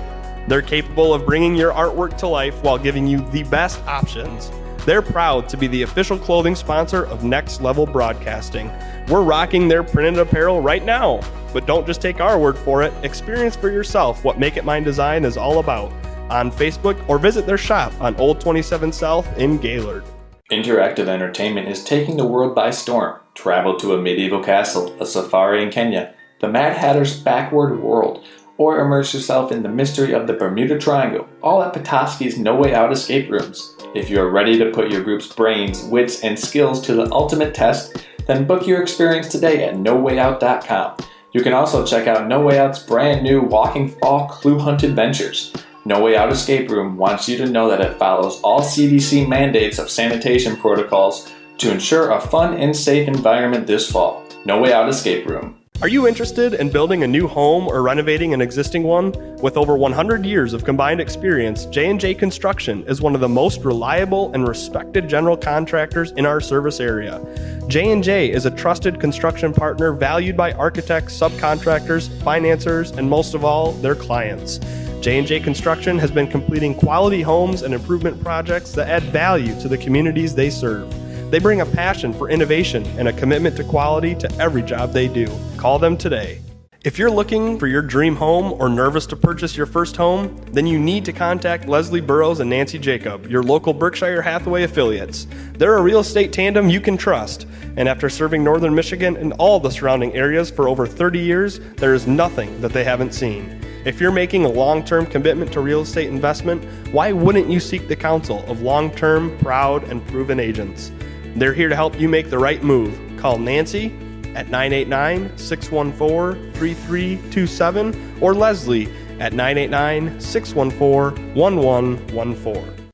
They're capable of bringing your artwork to life while giving you the best options. They're proud to be the official clothing sponsor of Next Level Broadcasting. We're rocking their printed apparel right now. But don't just take our word for it. Experience for yourself what Make It Mine Design is all about on Facebook or visit their shop on Old 27 South in Gaylord. Interactive entertainment is taking the world by storm. Travel to a medieval castle, a safari in Kenya, the Mad Hatter's backward world, or immerse yourself in the mystery of the Bermuda Triangle, all at Petoskey's No Way Out escape rooms. If you are ready to put your group's brains, wits, and skills to the ultimate test, then book your experience today at NoWayOut.com. You can also check out No Way Out's brand new Walking Fall Clue Hunt Adventures. No Way Out Escape Room wants you to know that it follows all CDC mandates of sanitation protocols to ensure a fun and safe environment this fall. No Way Out Escape Room. Are you interested in building a new home or renovating an existing one? With over 100 years of combined experience, J&J Construction is one of the most reliable and respected general contractors in our service area. J&J is a trusted construction partner valued by architects, subcontractors, financiers, and most of all, their clients. J&J Construction has been completing quality homes and improvement projects that add value to the communities they serve. They bring a passion for innovation and a commitment to quality to every job they do. Call them today. If you're looking for your dream home or nervous to purchase your first home, then you need to contact Leslie Burrows and Nancy Jacob, your local Berkshire Hathaway affiliates. They're a real estate tandem you can trust. And after serving Northern Michigan and all the surrounding areas for over 30 years, there is nothing that they haven't seen. If you're making a long-term commitment to real estate investment, why wouldn't you seek the counsel of long-term, proud, and proven agents? They're here to help you make the right move. Call Nancy at 989-614-3327 or Leslie at 989-614-1114.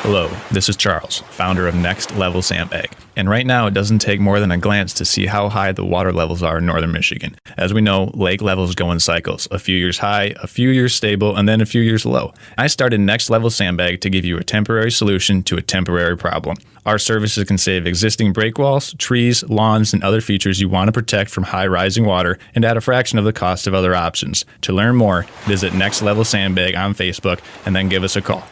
Hello, this is Charles, founder of Next Level Sandbag. And right now, it doesn't take more than a glance to see how high the water levels are in northern Michigan. As we know, lake levels go in cycles, a few years high, a few years stable, and then a few years low. I started Next Level Sandbag to give you a temporary solution to a temporary problem. Our services can save existing break walls, trees, lawns, and other features you want to protect from high rising water and at a fraction of the cost of other options. To learn more, visit Next Level Sandbag on Facebook and then give us a call.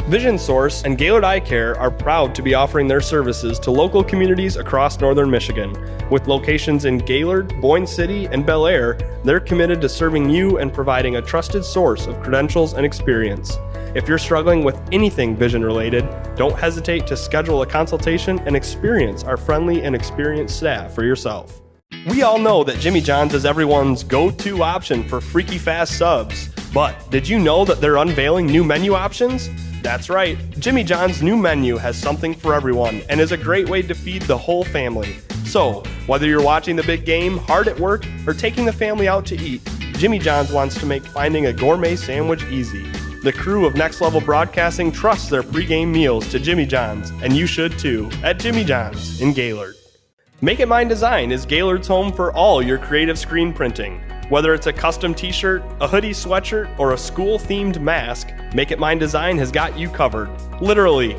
Vision Source and Gaylord Eye Care are proud to be offering their services to local communities across northern Michigan. With locations in Gaylord, Boyne City, and Bel Air, they're committed to serving you and providing a trusted source of credentials and experience. If you're struggling with anything vision related, don't hesitate to schedule a consultation and experience our friendly and experienced staff for yourself. We all know that Jimmy John's is everyone's go-to option for freaky fast subs. But did you know that they're unveiling new menu options? That's right, Jimmy John's new menu has something for everyone and is a great way to feed the whole family. So, whether you're watching the big game, hard at work, or taking the family out to eat, Jimmy John's wants to make finding a gourmet sandwich easy. The crew of Next Level Broadcasting trusts their pregame meals to Jimmy John's, and you should too, at Jimmy John's in Gaylord. Make It Mine Design is Gaylord's home for all your creative screen printing. Whether it's a custom t-shirt, a hoodie sweatshirt, or a school-themed mask, Make It Mine Design has got you covered. Literally.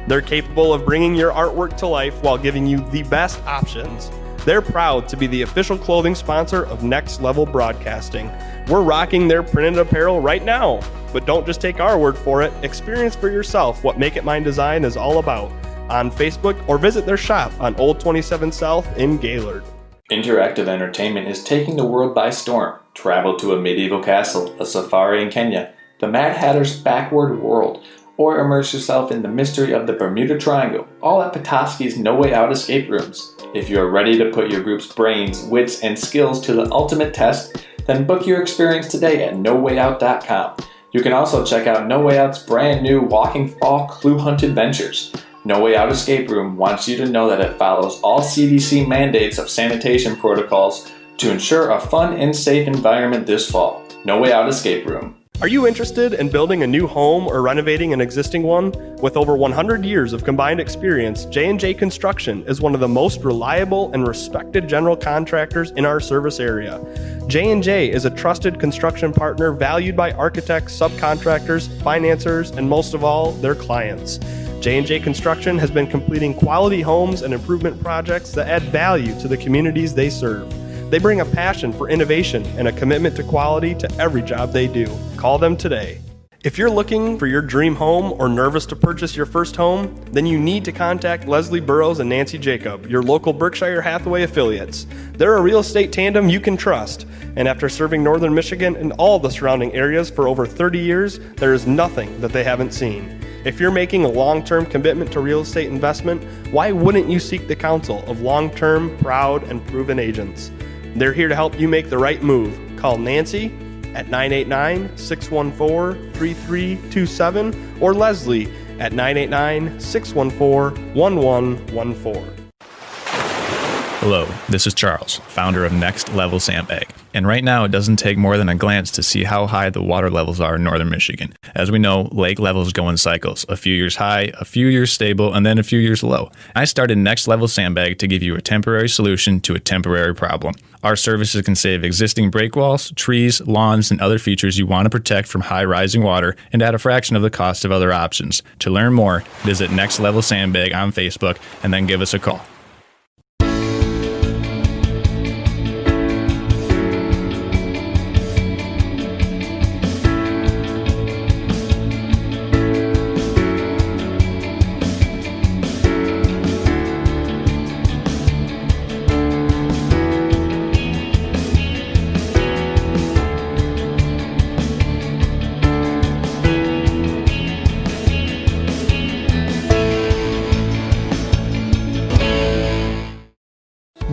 They're capable of bringing your artwork to life while giving you the best options. They're proud to be the official clothing sponsor of Next Level Broadcasting. We're rocking their printed apparel right now. But don't just take our word for it. Experience for yourself what Make It Mine Design is all about on Facebook or visit their shop on Old 27 South in Gaylord. Interactive entertainment is taking the world by storm. Travel to a medieval castle, a safari in Kenya, the Mad Hatter's backward world, or immerse yourself in the mystery of the Bermuda Triangle, all at Petoskey's No Way Out escape rooms. If you are ready to put your group's brains, wits, and skills to the ultimate test, then book your experience today at NoWayOut.com. You can also check out No Way Out's brand new Walking Fall Clue Hunt Adventures. No Way Out Escape Room wants you to know that it follows all CDC mandates of sanitation protocols to ensure a fun and safe environment this fall. No Way Out Escape Room. Are you interested in building a new home or renovating an existing one? With over 100 years of combined experience, J&J Construction is one of the most reliable and respected general contractors in our service area. J&J is a trusted construction partner valued by architects, subcontractors, financiers, and most of all, their clients. J&J Construction has been completing quality homes and improvement projects that add value to the communities they serve. They bring a passion for innovation and a commitment to quality to every job they do. Call them today. If you're looking for your dream home or nervous to purchase your first home, then you need to contact Leslie Burrows and Nancy Jacob, your local Berkshire Hathaway affiliates. They're a real estate tandem you can trust. And after serving Northern Michigan and all the surrounding areas for over 30 years, there is nothing that they haven't seen. If you're making a long-term commitment to real estate investment, why wouldn't you seek the counsel of long-term, proud, and proven agents? They're here to help you make the right move. Call Nancy at 989-614-3327 or Leslie at 989-614-1114. Hello, this is Charles, founder of Next Level Sandbag. And right now, it doesn't take more than a glance to see how high the water levels are in northern Michigan. As we know, lake levels go in cycles, a few years high, a few years stable, and then a few years low. I started Next Level Sandbag to give you a temporary solution to a temporary problem. Our services can save existing break walls, trees, lawns, and other features you want to protect from high rising water and at a fraction of the cost of other options. To learn more, visit Next Level Sandbag on Facebook and then give us a call.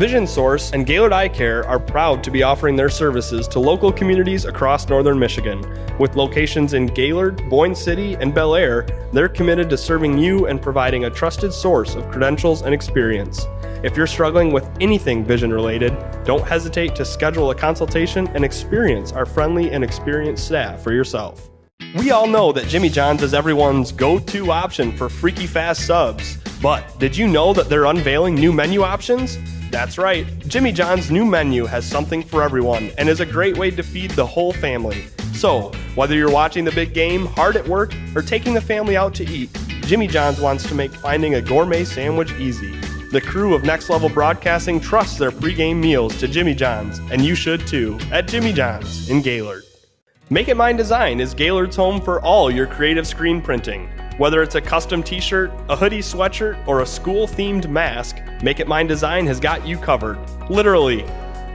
Vision Source and Gaylord Eye Care are proud to be offering their services to local communities across northern Michigan. With locations in Gaylord, Boyne City, and Bel Air, they're committed to serving you and providing a trusted source of credentials and experience. If you're struggling with anything vision related, don't hesitate to schedule a consultation and experience our friendly and experienced staff for yourself. We all know that Jimmy John's is everyone's go-to option for freaky fast subs. But did you know that they're unveiling new menu options? That's right, Jimmy John's new menu has something for everyone and is a great way to feed the whole family. So, whether you're watching the big game, hard at work, or taking the family out to eat, Jimmy John's wants to make finding a gourmet sandwich easy. The crew of Next Level Broadcasting trusts their pregame meals to Jimmy John's, and you should too, at Jimmy John's in Gaylord. Make It Mine Design is Gaylord's home for all your creative screen printing. Whether it's a custom t-shirt, a hoodie sweatshirt, or a school-themed mask, Make It Mine Design has got you covered. Literally.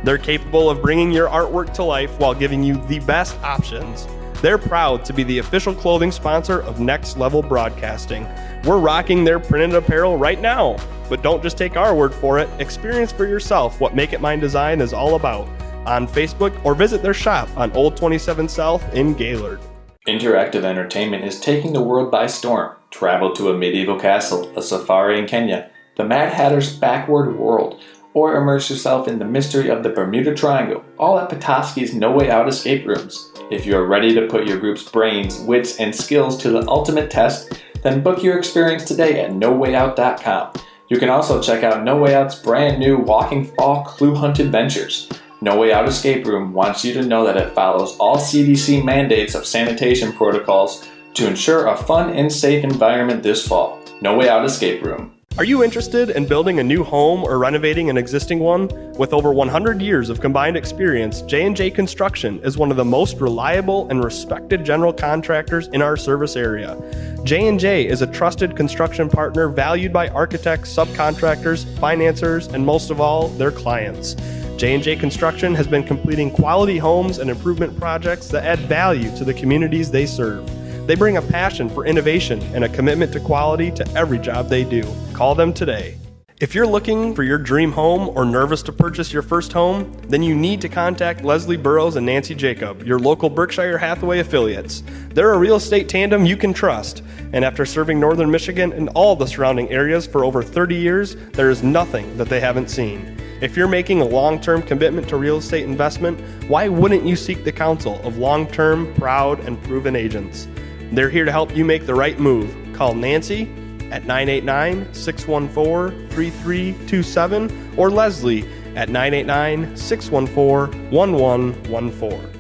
They're capable of bringing your artwork to life while giving you the best options. They're proud to be the official clothing sponsor of Next Level Broadcasting. We're rocking their printed apparel right now. But don't just take our word for it. Experience for yourself what Make It Mine Design is all about on Facebook or visit their shop on Old 27 South in Gaylord. Interactive entertainment is taking the world by storm. Travel to a medieval castle, a safari in Kenya, the Mad Hatter's backward world, or immerse yourself in the mystery of the Bermuda Triangle, all at Petoskey's No Way Out escape rooms. If you are ready to put your group's brains, wits, and skills to the ultimate test, then book your experience today at nowayout.com. You can also check out No Way Out's brand new Walking Fall Clue Hunt Adventures. No Way Out Escape Room wants you to know that it follows all CDC mandates of sanitation protocols to ensure a fun and safe environment this fall. No Way Out Escape Room. Are you interested in building a new home or renovating an existing one? With over 100 years of combined experience, J&J Construction is one of the most reliable and respected general contractors in our service area. J&J is a trusted construction partner valued by architects, subcontractors, financiers, and most of all, their clients. J&J Construction has been completing quality homes and improvement projects that add value to the communities they serve. They bring a passion for innovation and a commitment to quality to every job they do. Call them today. If you're looking for your dream home or nervous to purchase your first home, then you need to contact Leslie Burrows and Nancy Jacob, your local Berkshire Hathaway affiliates. They're a real estate tandem you can trust, and after serving northern Michigan and all the surrounding areas for over 30 years, there is nothing that they haven't seen. If you're making a long-term commitment to real estate investment, why wouldn't you seek the counsel of long-term, proud, and proven agents? They're here to help you make the right move. Call Nancy at 989-614-3327 or Leslie at 989-614-1114.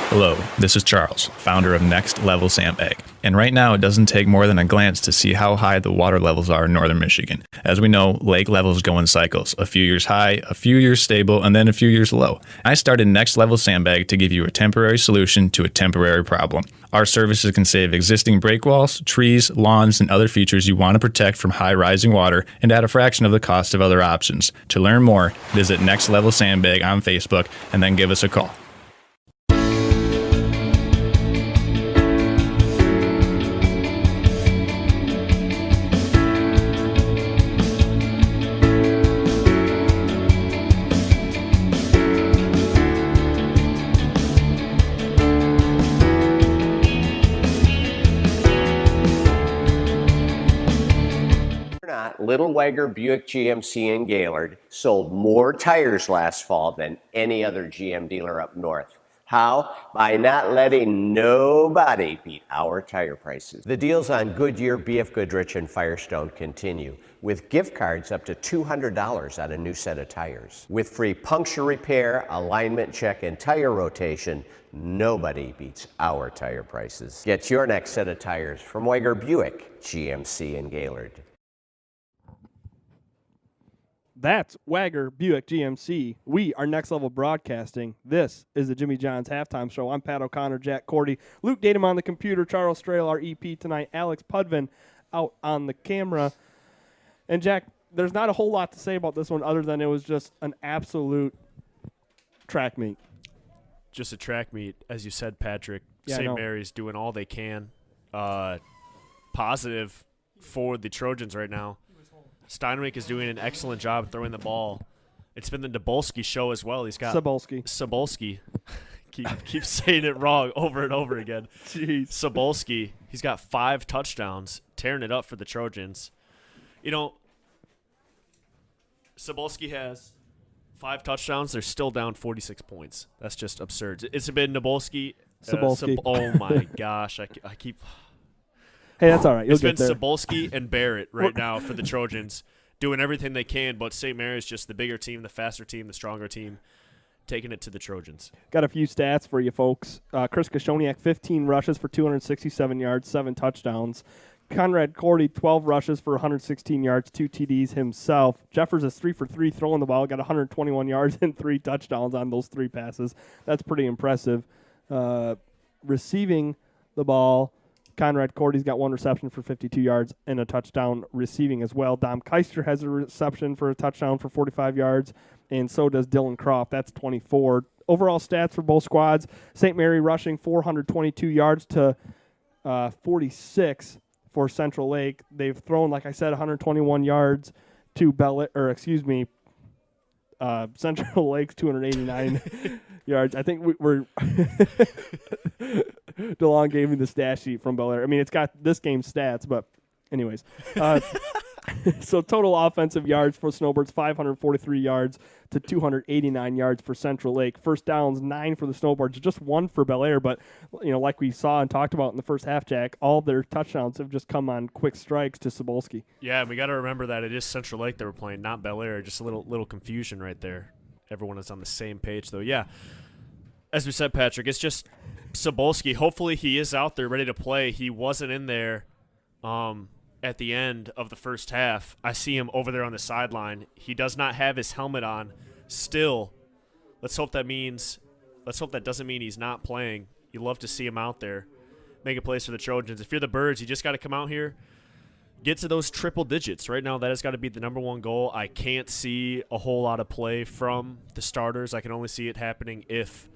Hello, this is Charles, founder of Next Level Sandbag. And right now, it doesn't take more than a glance to see how high the water levels are in northern Michigan. As we know, lake levels go in cycles, a few years high, a few years stable, and then a few years low. I started Next Level Sandbag to give you a temporary solution to a temporary problem. Our services can save existing break walls, trees, lawns, and other features you want to protect from high rising water and at a fraction of the cost of other options. To learn more, visit Next Level Sandbag on Facebook and then give us a call. Little Wagger Buick GMC in Gaylord sold more tires last fall than any other GM dealer up north. How? By not letting nobody beat our tire prices. The deals on Goodyear, BF Goodrich, and Firestone continue, with gift cards up to $200 on a new set of tires. With free puncture repair, alignment check, and tire rotation, nobody beats our tire prices. Get your next set of tires from Wagger Buick GMC in Gaylord. That's Wagger Buick GMC. We are Next Level Broadcasting. This is the Jimmy John's Halftime Show. I'm Pat O'Connor, Jack Cordy, Luke Datum on the computer, Charles Strail, our EP tonight, Alex Pudvin out on the camera. And Jack, there's not a whole lot to say about this one other than it was just an absolute track meet. Just a track meet, as you said, Patrick. Yeah, St. Mary's doing all they can. Positive for the Trojans right now. Steinweg is doing an excellent job throwing the ball. It's been the Sabalski show as well. He's got Sabalski. keep saying it wrong over and over again. Jeez. Sabalski. He's got 5 touchdowns, tearing it up for the Trojans. You know, Sabalski has 5 touchdowns. They're still down 46 points. That's just absurd. It's been Sabalski. Oh my gosh! I keep. Hey, that's all right. You'll it's get been there. Sabalski and Barrett right now for the Trojans, doing everything they can, but St. Mary's just the bigger team, the faster team, the stronger team, taking it to the Trojans. Got a few stats for you folks. Chris Kashoniak, 15 rushes for 267 yards, 7 touchdowns. Conrad Cordy, 12 rushes for 116 yards, 2 TDs himself. Jeffers is 3 for 3 throwing the ball, got 121 yards and 3 touchdowns on those 3 passes. That's pretty impressive. Receiving the ball, Conrad Cordy's got 1 reception for 52 yards and a touchdown receiving as well. Dom Keister has a reception for a touchdown for 45 yards, and so does Dylan Croft. That's 24. Overall stats for both squads, St. Mary rushing 422 yards to 46 for Central Lake. They've thrown, like I said, 121 yards to Central Lake's 289 yards. I think we're DeLong gave me the stat sheet from Bel Air. I mean, it's got this game's stats, but anyways. So total offensive yards for Snowbirds, 543 yards to 289 yards for Central Lake. First downs, 9 for the Snowbirds, just 1 for Bel Air. But, you know, like we saw and talked about in the first half, Jack, all their touchdowns have just come on quick strikes to Sabalski. Yeah, and we got to remember that it is Central Lake that we're playing, not Bel Air. Just a little confusion right there. Everyone is on the same page, though. Yeah, as we said, Patrick, it's just Sabalski. Hopefully he is out there ready to play. He wasn't in there at the end of the first half. I see him over there on the sideline. He does not have his helmet on still. Let's hope that doesn't mean he's not playing. You love to see him out there making plays for the Trojans. If you're the Birds, you just got to come out here, get to those triple digits. Right now, that has got to be the number one goal. I can't see a whole lot of play from the starters. I can only see it happening if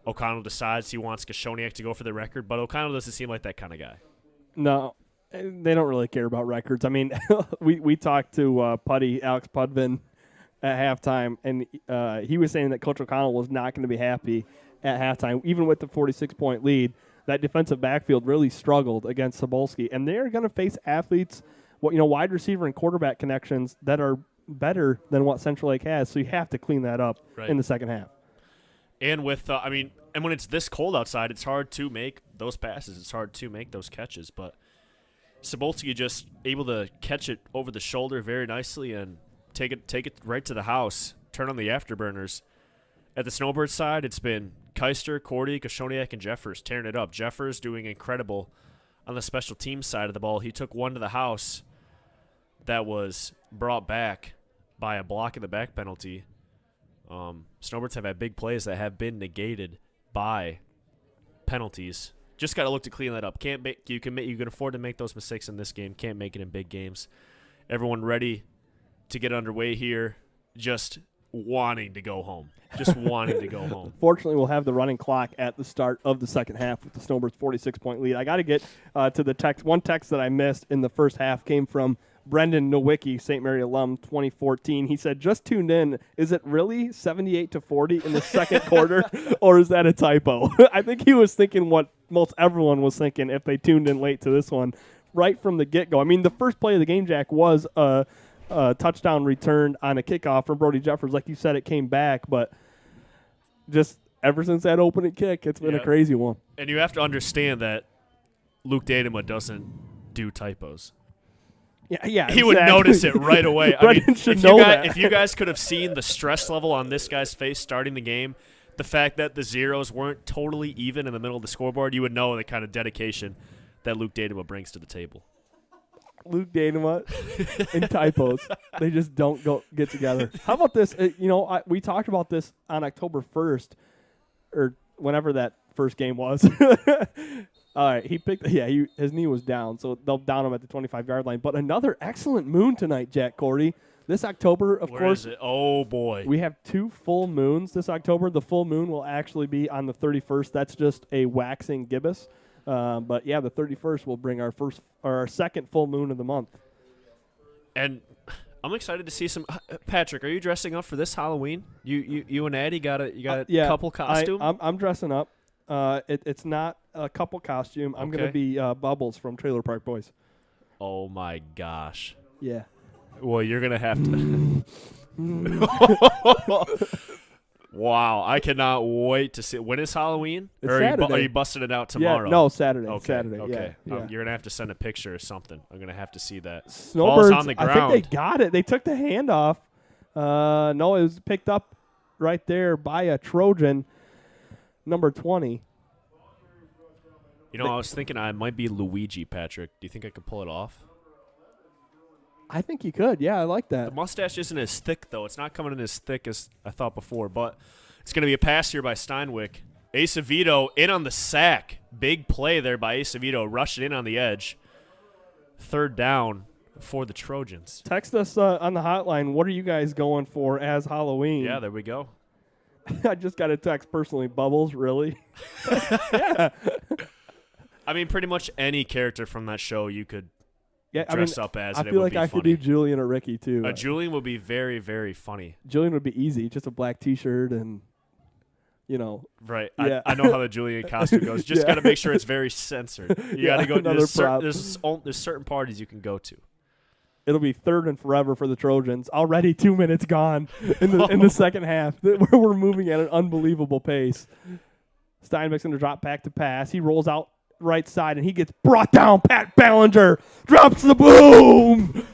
O'Connell decides he wants Kashoniak to go for the record, but O'Connell doesn't seem like that kind of guy. No, They don't really care about records. I mean, we talked to Alex Pudvin at halftime, and he was saying that Coach O'Connell was not going to be happy at halftime, even with the 46-point lead. That defensive backfield really struggled against Sabalski, and they're going to face athletes, wide receiver and quarterback connections that are better than what Central Lake has. So you have to clean that up in the second half. And with, and when it's this cold outside, it's hard to make those passes. It's hard to make those catches. But Sabalski just able to catch it over the shoulder very nicely and take it right to the house, turn on the afterburners. At the Snowbirds side, it's been Keister, Cordy, Koshoniak, and Jeffers tearing it up. Jeffers doing incredible on the special teams side of the ball. He took one to the house that was brought back by a block in the back penalty. Snowbirds have had big plays that have been negated by penalties. Just got to look to clean that up. You can afford to make those mistakes in this game. Can't make it in big games. Everyone ready to get underway here. Just wanting to go home. Just wanting to go home. Fortunately, we'll have the running clock at the start of the second half with the Snowbirds' 46-point lead. I got to get to the text. One text that I missed in the first half came from Brendan Nowicki, St. Mary alum, 2014. He said, just tuned in. Is it really 78-40 in the second quarter, or is that a typo? I think he was thinking what most everyone was thinking if they tuned in late to this one right from the get-go. I mean, the first play of the game, Jack, was a touchdown return on a kickoff from Brody Jeffers. Like you said, it came back, but just ever since that opening kick, it's been a crazy one. And you have to understand that Luke Dadema doesn't do typos. Yeah, he would notice it right away. I mean, if you guys could have seen the stress level on this guy's face starting the game, the fact that the zeros weren't totally even in the middle of the scoreboard, you would know the kind of dedication that Luke Dadema brings to the table. Luke Dadema and typos, they just don't get together. How about this? We talked about this on October 1st, or whenever that first game was. All right, his knee was down, so they'll down him at the 25-yard line. But another excellent moon tonight, Jack Cordy. This October, of Where course. Is it? Oh, boy. We have 2 full moons this October. The full moon will actually be on the 31st. That's just a waxing gibbous. But, yeah, the 31st will bring our second full moon of the month. And I'm excited to see some. Patrick, are you dressing up for this Halloween? You and Addie got a couple costume? I'm dressing up. It's not a couple costume. I'm going to be Bubbles from Trailer Park Boys. Oh, my gosh. Yeah. Well, you're going to have to. Wow. I cannot wait to see. When is Halloween? It's or Saturday. Are you busting it out tomorrow? Yeah, no, Saturday. Okay. Saturday. Okay. Yeah. You're going to have to send a picture or something. I'm going to have to see that. Snowbirds, Ball's on the ground. I think they got it. They took the handoff. No, it was picked up right there by a Trojan, number 20. I was thinking I might be Luigi, Patrick. Do you think I could pull it off? I think you could. Yeah, I like that. The mustache isn't as thick, though. It's not coming in as thick as I thought before, but it's going to be a pass here by Steinwick. Acevedo in on the sack. Big play there by Acevedo, rushing in on the edge. Third down for the Trojans. Text us on the hotline. What are you guys going for as Halloween? Yeah, there we go. I just got a text personally. Bubbles, really? Yeah. I mean, pretty much any character from that show you could dress up as. I feel like I could do Julian or Ricky, too. Julian would be very, very funny. Julian would be easy. Just a black T-shirt and, Right. Yeah. I know how the Julian costume goes. Just got to make sure it's very censored. You got to go. There's certain parties you can go to. It'll be third and forever for the Trojans. Already 2 minutes gone in the second half. We're moving at an unbelievable pace. Steinbeck's going to drop back to pass. He rolls out right side, and he gets brought down. Pat Ballinger drops the boom,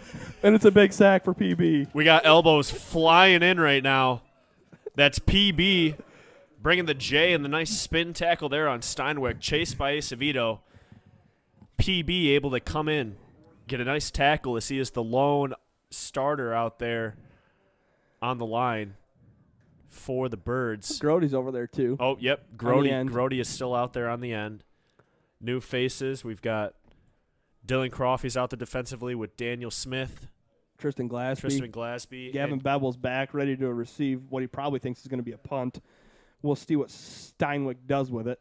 and it's a big sack for PB. We got elbows flying in right now. That's PB bringing the J and the nice spin tackle there on Steinwick, chased by Acevedo. PB able to come in, get a nice tackle as he is the lone starter out there on the line for the Birds. Grody's over there, too. Oh, yep. Grody is still out there on the end. New faces. We've got Dylan Crawfey's out there defensively with Daniel Smith. Tristan Glasby. Gavin Bevel's back, ready to receive what he probably thinks is going to be a punt. We'll see what Steinwick does with it.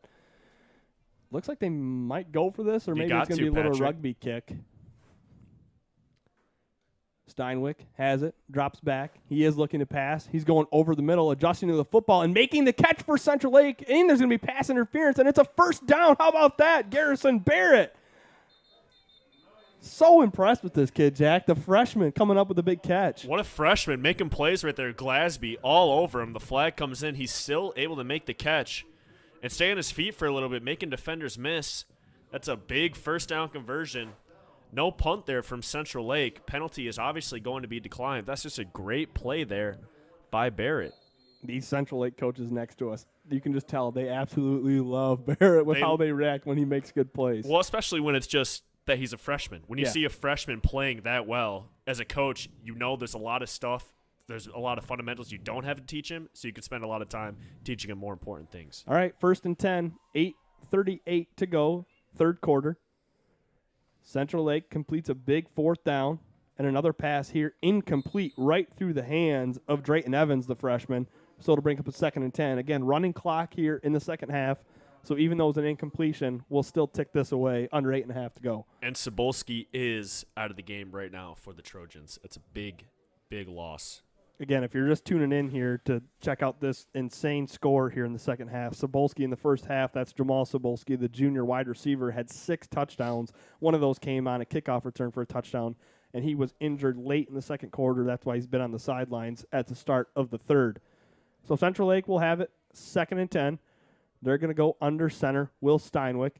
Looks like they might go for this, or You maybe got it's going to be a little Patrick. rugby kick. Steinwick has it, drops back. He is looking to pass. He's going over the middle, adjusting to the football, and making the catch for Central Lake. And there's going to be pass interference, and it's a first down. How about that? Garrison Barrett. So impressed with this kid, Jack. The freshman coming up with a big catch. What a freshman making plays right there. Glasby all over him. The flag comes in. He's still able to make the catch and stay on his feet for a little bit, making defenders miss. That's a big first down conversion. No punt there from Central Lake. Penalty is obviously going to be declined. That's just a great play there by Barrett. These Central Lake coaches next to us, you can just tell they absolutely love Barrett with how they react when he makes good plays. Well, especially when it's just that he's a freshman. When you Yeah. see a freshman playing that well, as a coach, you know there's a lot of stuff. There's a lot of fundamentals you don't have to teach him, so you can spend a lot of time teaching him more important things. All right, 1st and 10, 8:38 to go, third quarter. Central Lake completes a big fourth down, and another pass here incomplete right through the hands of Drayton Evans, the freshman. So it'll bring up a 2nd and 10. Again, running clock here in the second half. So even though it's an incompletion, we'll still tick this away. Under 8.5 to go. And Sabalski is out of the game right now for the Trojans. It's a big, big loss. Again, if you're just tuning in here to check out this insane score here in the second half, Sabalski in the first half, that's Jamal Sabalski, the junior wide receiver, had 6 touchdowns. One of those came on a kickoff return for a touchdown, and he was injured late in the second quarter. That's why he's been on the sidelines at the start of the third. So Central Lake will have it 2nd and 10. They're going to go under center, Will Steinwick.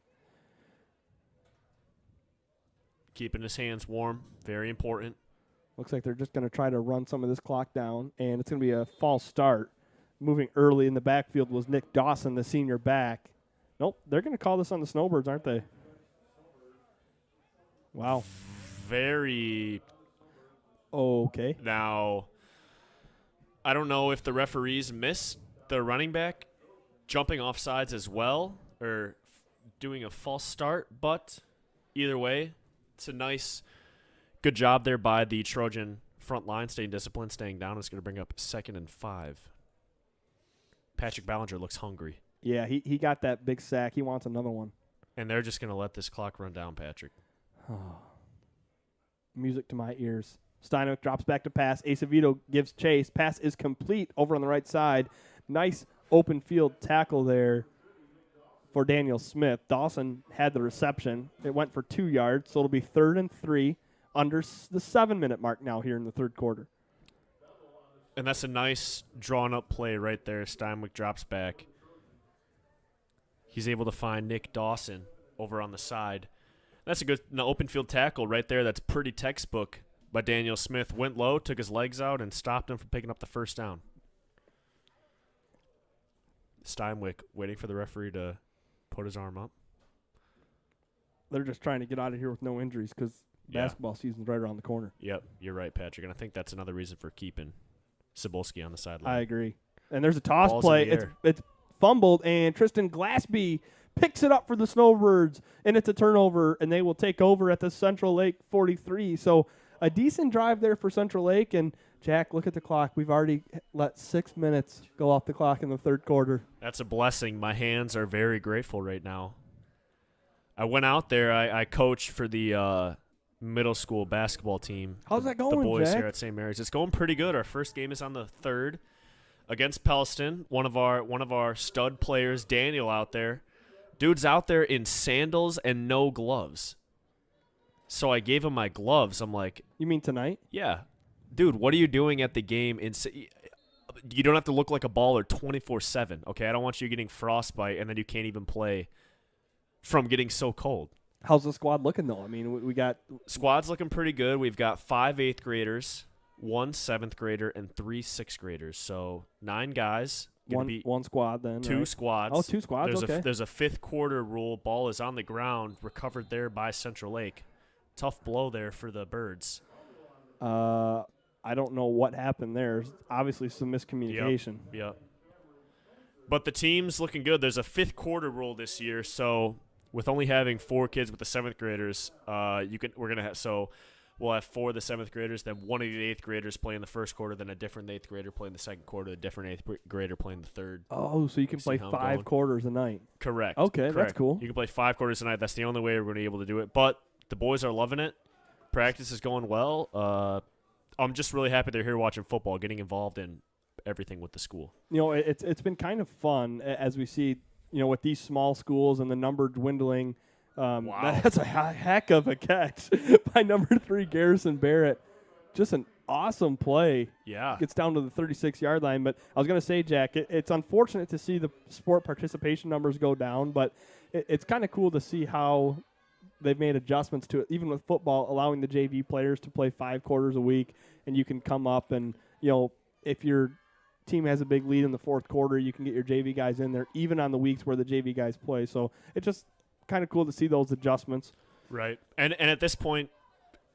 Keeping his hands warm, very important. Looks like they're just going to try to run some of this clock down, and it's going to be a false start. Moving early in the backfield was Nick Dawson, the senior back. Nope, they're going to call this on the Snowbirds, aren't they? Wow. Very. Okay. Now, I don't know if the referees missed the running back jumping off sides as well or doing a false start, but either way, it's a nice, good job there by the Trojan front line, staying disciplined, staying down. It's going to bring up 2nd and 5. Patrick Ballinger looks hungry. Yeah, he got that big sack. He wants another one. And they're just going to let this clock run down, Patrick. Music to my ears. Steinwick drops back to pass. Acevedo gives chase. Pass is complete over on the right side. Nice open field tackle there for Daniel Smith. Dawson had the reception. It went for 2 yards, so it'll be 3rd and 3 under the 7-minute mark now here in the third quarter. And that's a nice drawn-up play right there. Steinwick drops back. He's able to find Nick Dawson over on the side. That's a good open field tackle right there. That's pretty textbook. But Daniel Smith went low, took his legs out, and stopped him from picking up the first down. Steinwick waiting for the referee to put his arm up. They're just trying to get out of here with no injuries because basketball season's right around the corner. Yep, you're right, Patrick. And I think that's another reason for keeping Sabalski on the sideline. I agree. And there's a toss Ball's play. in the air. It's fumbled, and Tristan Glassby picks it up for the Snowbirds, and it's a turnover, and they will take over at the Central Lake 43. So a decent drive there for Central Lake. And, Jack, look at the clock. We've already let 6 minutes go off the clock in the third quarter. That's a blessing. My hands are very grateful right now. I went out there. I coach for the middle school basketball team. How's that going, The boys Jack? here at St. Mary's. It's going pretty good. Our first game is on the 3rd against Pellston. One of our stud players, Daniel, out there. Dude's out there in sandals and no gloves. So I gave him my gloves. I'm like, You mean tonight? yeah. Dude, what are you doing at the game? You don't have to look like a baller 24/7, okay? I don't want you getting frostbite and then you can't even play from getting so cold. How's the squad looking, though? I mean, we got Squad's looking pretty good. We've got 5 8th graders, 1 7th grader, and 3 6th graders. So 9 guys. one squad then. 2 right? squads. Oh, 2 squads, okay. There's a 5th quarter rule. Ball is on the ground, recovered there by Central Lake. Tough blow there for the Birds. I don't know what happened there. Obviously some miscommunication. Yep. But the team's looking good. There's a 5th quarter rule this year, so with only having 4 kids with the 7th graders, we're gonna have we'll have 4 of the 7th graders, then 1 of the 8th graders playing the first quarter, then a different 8th grader playing the second quarter, a different 8th grader playing the third. Oh, so you can play 5 quarters a night. Correct. Okay, Correct. that's cool. You can play 5 quarters a night. That's the only way we're going to be able to do it. But the boys are loving it. Practice is going well. I'm just really happy they're here watching football, getting involved in everything with the school. It's been kind of fun as we see, with these small schools and the number dwindling. Wow. That's a heck of a catch by number 3, Garrison Barrett. Just an awesome play. Yeah. Gets down to the 36-yard line. But I was going to say, Jack, it's unfortunate to see the sport participation numbers go down, but it's kind of cool to see how they've made adjustments to it, even with football, allowing the JV players to play 5 quarters a week, and you can come up and, if your team has a big lead in the 4th quarter, you can get your JV guys in there, even on the weeks where the JV guys play. So it's just kind of cool to see those adjustments. Right. And at this point,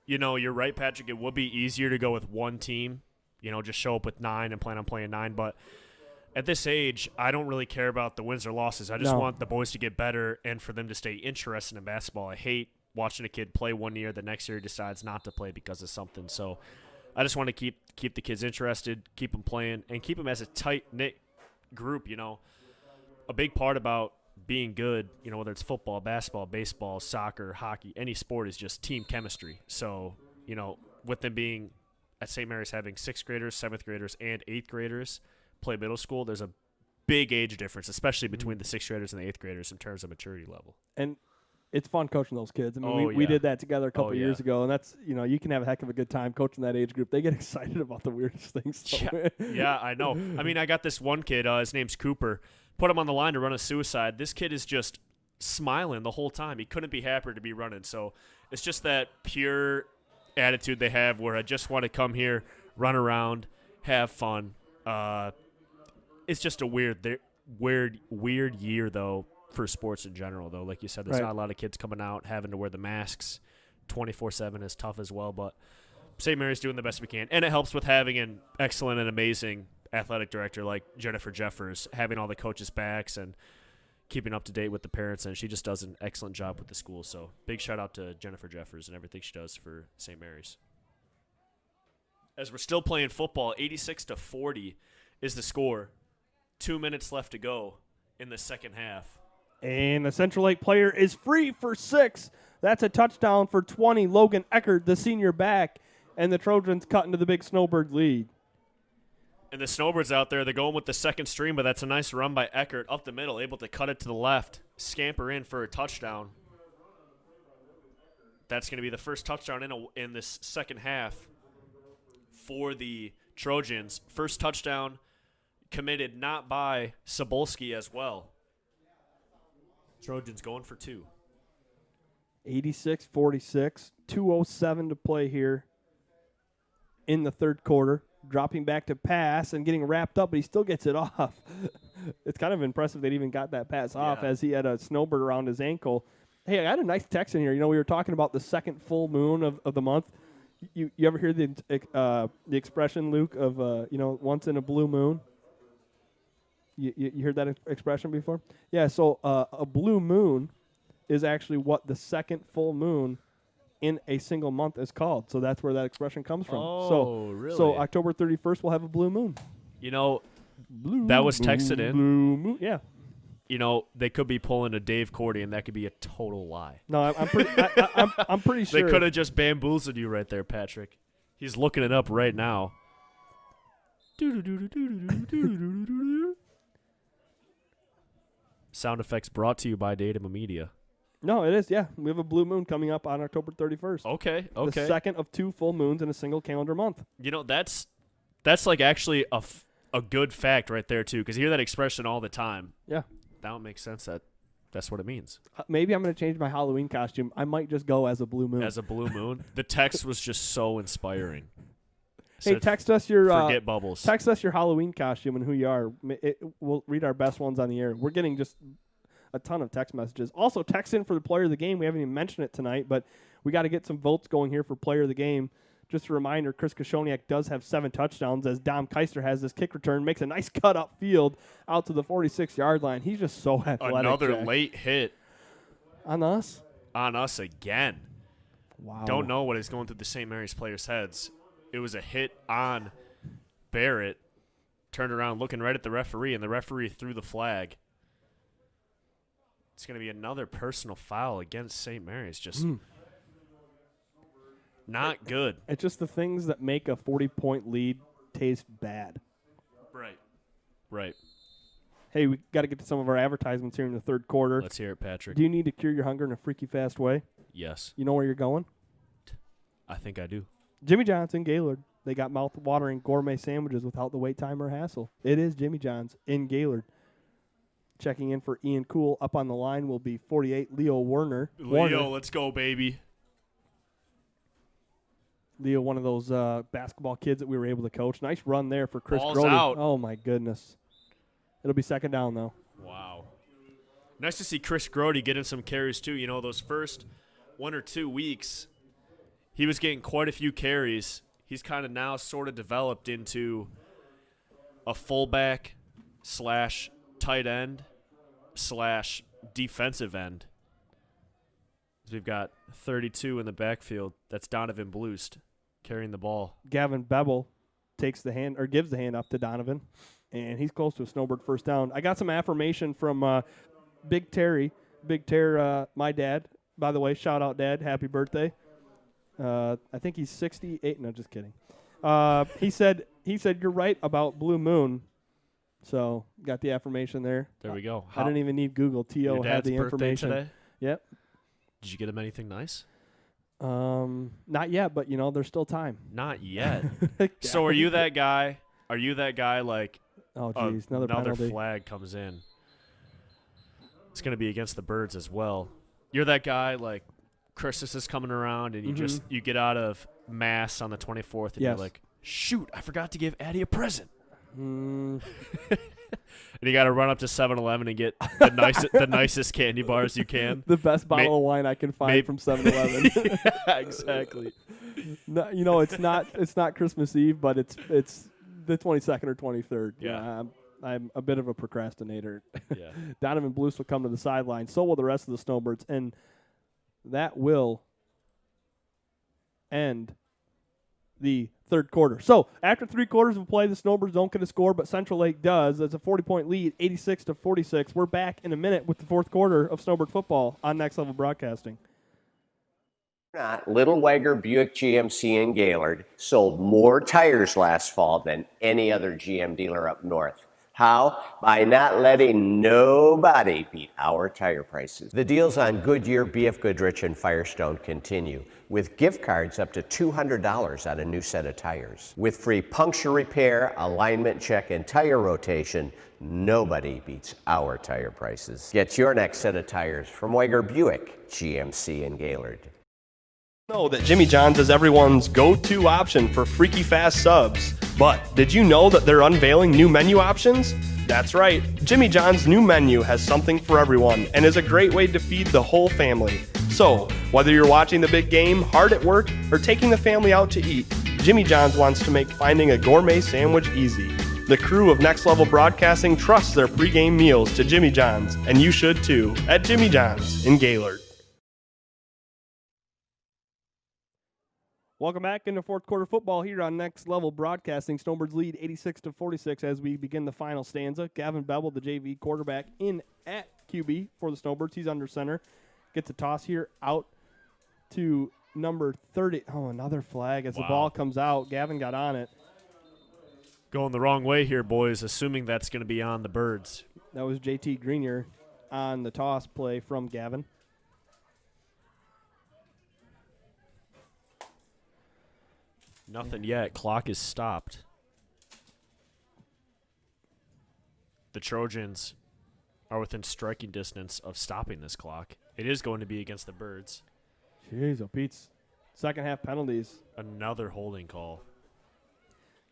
you're right, Patrick, it would be easier to go with one team, just show up with 9 and plan on playing 9. But at this age, I don't really care about the wins or losses. I just want the boys to get better and for them to stay interested in basketball. I hate watching a kid play one year, the next year he decides not to play because of something. So I just want to keep the kids interested, keep them playing, and keep them as a tight-knit group. A big part about being good, whether it's football, basketball, baseball, soccer, hockey, any sport, is just team chemistry. So, with them being at St. Mary's having 6th graders, 7th graders, and 8th graders play middle school, there's a big age difference, especially between the 6th graders and the 8th graders in terms of maturity level. And it's fun coaching those kids. I mean, we did that together a couple of years ago, and that's, you can have a heck of a good time coaching that age group. They get excited about the weirdest things. So. Yeah, I know. I mean, I got this one kid, his name's Cooper. Put him on the line to run a suicide. This kid is just smiling the whole time. He couldn't be happier to be running. So it's just that pure attitude they have where I just want to come here, run around, have fun. It's just a weird year, though, for sports in general, though. Like you said, there's not a lot of kids coming out having to wear the masks 24/7 is tough as well. But St. Mary's doing the best we can. And it helps with having an excellent and amazing athletic director like Jennifer Jeffers, having all the coaches' backs and keeping up to date with the parents. And she just does an excellent job with the school. So big shout out to Jennifer Jeffers and everything she does for St. Mary's. As we're still playing football, 86-40 is the score. 2 minutes left to go in the second half. And the Central Lake player is free for 6. That's a touchdown for 20. Logan Eckert, the senior back, and the Trojans cut into the big Snowbird lead. And the Snowbirds out there, they're going with the second string, but that's a nice run by Eckert up the middle, able to cut it to the left, scamper in for a touchdown. That's going to be the first touchdown in this second half for the Trojans. First touchdown committed not by Sabalski as well. Trojans going for 2. 86-46, 2:07 to play here in the third quarter. Dropping back to pass and getting wrapped up, but he still gets it off. It's kind of impressive that he even got that pass off as he had a snowbird around his ankle. Hey, I got a nice text in here. We were talking about the second full moon of the month. You ever hear the expression, Luke, of, once in a blue moon? You heard that expression before? Yeah, so a blue moon is actually what the second full moon in a single month is called. So that's where that expression comes from. Oh, really? So October 31st, we'll have a blue moon. That was texted in. Blue moon, yeah. They could be pulling a Dave Cordy, and that could be a total lie. No, I'm pretty sure. They could have just bamboozled you right there, Patrick. He's looking it up right now. Sound effects brought to you by Datum Media. No, it is, yeah. We have a blue moon coming up on October 31st. Okay. The second of 2 full moons in a single calendar month. That's like actually a good fact right there, too, because you hear that expression all the time. Yeah. That would make sense. That's what it means. Maybe I'm going to change my Halloween costume. I might just go as a blue moon. As a blue moon? The text was just so inspiring. Hey, text us your forget bubbles. Text us your Halloween costume and who you are. We'll read our best ones on the air. We're getting just a ton of text messages. Also, text in for the player of the game. We haven't even mentioned it tonight, but we got to get some votes going here for player of the game. Just a reminder, Chris Koshoniak does have 7 touchdowns as Dom Keister has this kick return, makes a nice cut upfield out to the 46-yard line. He's just so athletic. Another Jack. late hit. On us? On us again. Wow. Don't know what is going through the St. Mary's players' heads. It was a hit on Barrett. Turned around looking right at the referee, and the referee threw the flag. It's going to be another personal foul against St. Mary's. Just not good. It's just the things that make a 40-point lead taste bad. Right. Hey, we got to get to some of our advertisements here in the third quarter. Let's hear it, Patrick. Do you need to cure your hunger in a freaky fast way? Yes. You know where you're going? I think I do. Jimmy John's in Gaylord. They got mouth-watering gourmet sandwiches without the wait time or hassle. It is Jimmy John's in Gaylord. Checking in for Ian Cool. Up on the line will be 48 Leo Warner. Leo, let's go, baby. Leo, one of those basketball kids that we were able to coach. Nice run there for Chris Ball's Grody. out. Oh, my goodness. It'll be second down, though. Wow. Nice to see Chris Grody getting some carries, too. You know, those first 1 or 2 weeks, he was getting quite a few carries. He's kind of now sort of developed into a fullback / tight end / defensive end. We've got 32 in the backfield. That's Donovan Bloost carrying the ball. Gavin Bevel gives the hand up to Donovan, and he's close to a Snowbird first down. I got some affirmation from Big Terry. Big Terry, my dad. By the way, shout out, Dad. Happy birthday. I think he's 68. No, just kidding. He said you're right about Blue Moon. So got the affirmation there. There we go. I didn't even need Google. T.O. had the information. Today? Yep. Did you get him anything nice? Not yet, but there's still time. Not yet. So are you that guy? Are you that guy like? Oh, geez, another penalty. Flag comes in. It's going to be against the Birds as well. You're that guy like Christmas is coming around and you get out of Mass on the 24th and you're like, shoot, I forgot to give Addie a present. And you got to run up to 7-Eleven and get the nicest candy bars you can. The best bottle of wine I can find from 7-Eleven. Yeah, exactly. No, it's not Christmas Eve, but it's the 22nd or 23rd. Yeah. I'm a bit of a procrastinator. Yeah. Donovan Blues will come to the sideline. So will the rest of the Snowbirds, and that will end the third quarter. So after 3 quarters of play, the Snowbirds don't get a score, but Central Lake does. It's a 40-point lead, 86-46. We're back in a minute with the fourth quarter of Snowbird football on Next Level Broadcasting. Little Wagger Buick GMC in Gaylord sold more tires last fall than any other GM dealer up north. How? By not letting nobody beat our tire prices. The deals on Goodyear, BF Goodrich, and Firestone continue, with gift cards up to $200 on a new set of tires. With free puncture repair, alignment check, and tire rotation, nobody beats our tire prices. Get your next set of tires from Wagger Buick GMC in Gaylord. Know that Jimmy John's is everyone's go-to option for freaky fast subs. But did you know that they're unveiling new menu options? That's right, Jimmy John's new menu has something for everyone and is a great way to feed the whole family. So, whether you're watching the big game, hard at work, or taking the family out to eat, Jimmy John's wants to make finding a gourmet sandwich easy. The crew of Next Level Broadcasting trusts their pregame meals to Jimmy John's, and you should too, at Jimmy John's in Gaylord. Welcome back into fourth quarter football here on Next Level Broadcasting. Snowbirds lead 86-46 as we begin the final stanza. Gavin Bevel, the JV quarterback, in at QB for the Snowbirds. He's under center. Gets a toss here out to number 30. Oh, another flag as the ball comes out. Gavin got on it. Going the wrong way here, boys, assuming that's going to be on the Birds. That was JT Greenier on the toss play from Gavin. Nothing yet. Clock is stopped. The Trojans are within striking distance of stopping this clock. It is going to be against the Birds. Jeez, oh, Pete's second half penalties. Another holding call.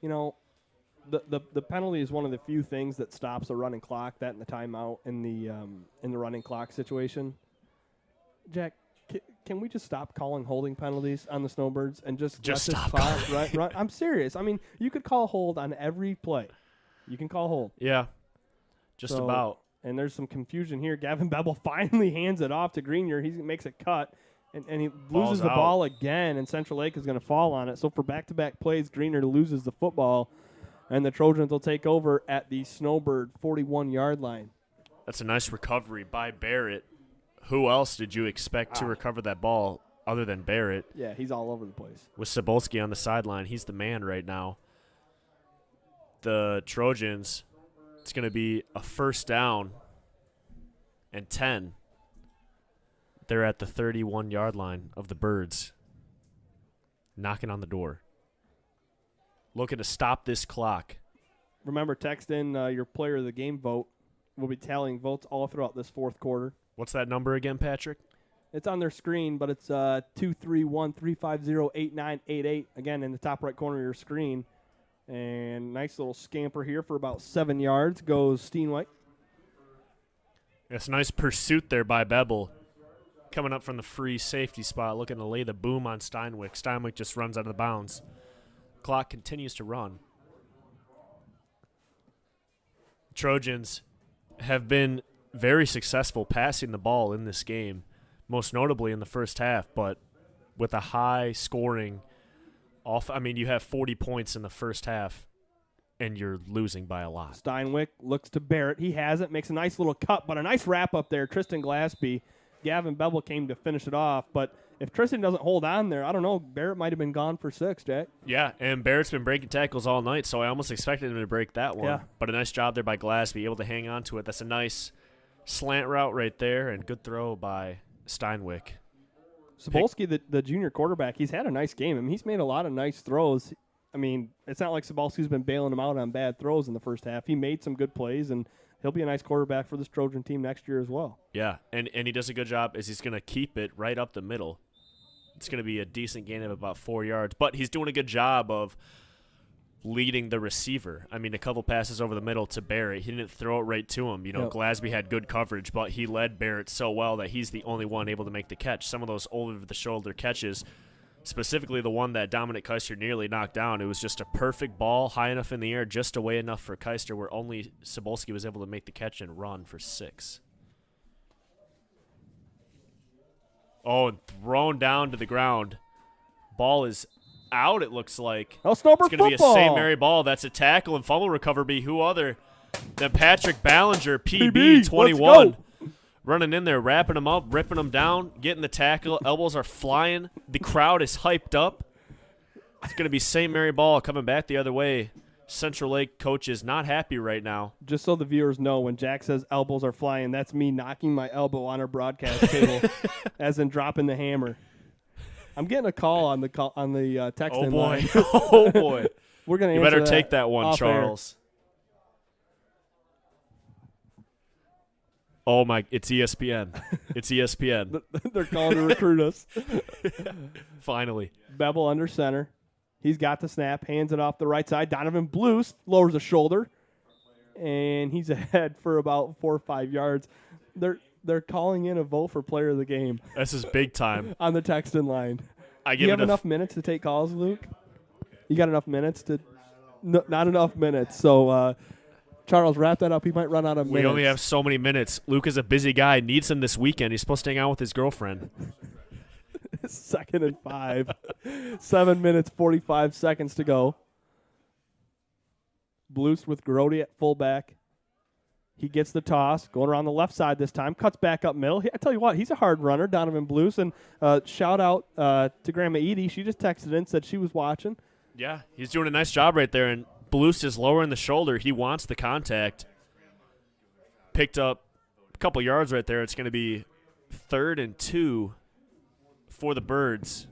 You know, the penalty is one of the few things that stops a running clock. That and the timeout in the running clock situation. Jack, can we just stop calling holding penalties on the Snowbirds and just stop calling? Right? I'm serious. I mean, you could call hold on every play. You can call hold. Yeah, just about. And there's some confusion here. Gavin Bevel finally hands it off to Greenier. He makes a cut, And he Ball's loses the out. ball again, and Central Lake is going to fall on it. So for back-to-back plays, Greener loses the football, and the Trojans will take over at the Snowbird 41-yard line. That's a nice recovery by Barrett. Who else did you expect to recover that ball other than Barrett? Yeah, he's all over the place. With Sabalski on the sideline, he's the man right now. The Trojans, it's going to be a first down and 10. They're at the 31-yard line of the Birds, knocking on the door, looking to stop this clock. Remember, text in your player of the game vote. We'll be tallying votes all throughout this fourth quarter. What's that number again, Patrick? It's on their screen, but it's 231-350-8988. Again, in the top right corner of your screen. And nice little scamper here for about 7 yards goes Steenwhite. It's a nice pursuit there by Bebel. Coming up from the free safety spot, looking to lay the boom on Steinwick. Steinwick just runs out of the bounds. Clock continues to run. Trojans have been very successful passing the ball in this game, most notably in the first half, but with a high scoring off. I mean, you have 40 points in the first half, and you're losing by a lot. Steinwick looks to Barrett. He has it, makes a nice little cut, but a nice wrap up there. Tristan Glaspie. Gavin Bebel came to finish it off, but if Tristan doesn't hold on there, I don't know, Barrett might have been gone for 6, Jack. Yeah, and Barrett's been breaking tackles all night, so I almost expected him to break that one. Yeah. But a nice job there by Glaspie, able to hang on to it. That's a nice slant route right there, and good throw by Steinwick. Sabalski, the junior quarterback, he's had a nice game. I mean, he's made a lot of nice throws. I mean, it's not like Sabalski's been bailing him out on bad throws in the first half. He made some good plays, and he'll be a nice quarterback for this Trojan team next year as well. Yeah, and he does a good job as he's going to keep it right up the middle. It's going to be a decent gain of about 4 yards, but he's doing a good job of leading the receiver. I mean, a couple passes over the middle to Barrett. He didn't throw it right to him. You know, Yep. Glaspie had good coverage, but he led Barrett so well that he's the only one able to make the catch. Some of those over-the-shoulder catches, specifically the one that Dominic Keister nearly knocked down, it was just a perfect ball, high enough in the air, just away enough for Keister where only Sabalski was able to make the catch and run for 6. Oh, and thrown down to the ground. Ball is out, it looks like. Oh, Snowbird It's going to be a football. St. Mary ball. That's a tackle and fumble recovery. Who other than Patrick Ballinger, PB, PB, 21. let's go. Running in there, wrapping him up, ripping him down, getting the tackle. Elbows are flying. The crowd is hyped up. It's going to be St. Mary ball coming back the other way. Central Lake coach is not happy right now. Just so the viewers know, when Jack says elbows are flying, that's me knocking my elbow on our broadcast table, as in dropping the hammer. I'm getting a call on the text. Oh, boy. line. Oh, boy. We're gonna. You answer better take that one, off air. Charles. Oh, my. It's ESPN. It's ESPN. They're calling to recruit us. Finally. Bebel under center. He's got the snap, hands it off the right side. Donovan Blues lowers a shoulder, and he's ahead for about 4 or 5 yards. They're calling in a vote for player of the game This is big time. on the text-in line. I Do give you it have a enough minutes to take calls, Luke? You got enough minutes to no, not enough minutes. So, Charles, wrap that up. He might run out of minutes. We only have so many minutes. Luke is a busy guy. Needs him this weekend. He's supposed to hang out with his girlfriend. 2nd and 5. 7 minutes, 45 seconds to go. Blues with Grody at fullback. He gets the toss, going around the left side this time, cuts back up middle. I tell you what, he's a hard runner, Donovan Blues. And shout out to Grandma Edie. She just texted in, said she was watching. Yeah, he's doing a nice job right there. And Blues is lowering the shoulder. He wants the contact. Picked up a couple yards right there. It's going to be 3rd and 2 for the Birds.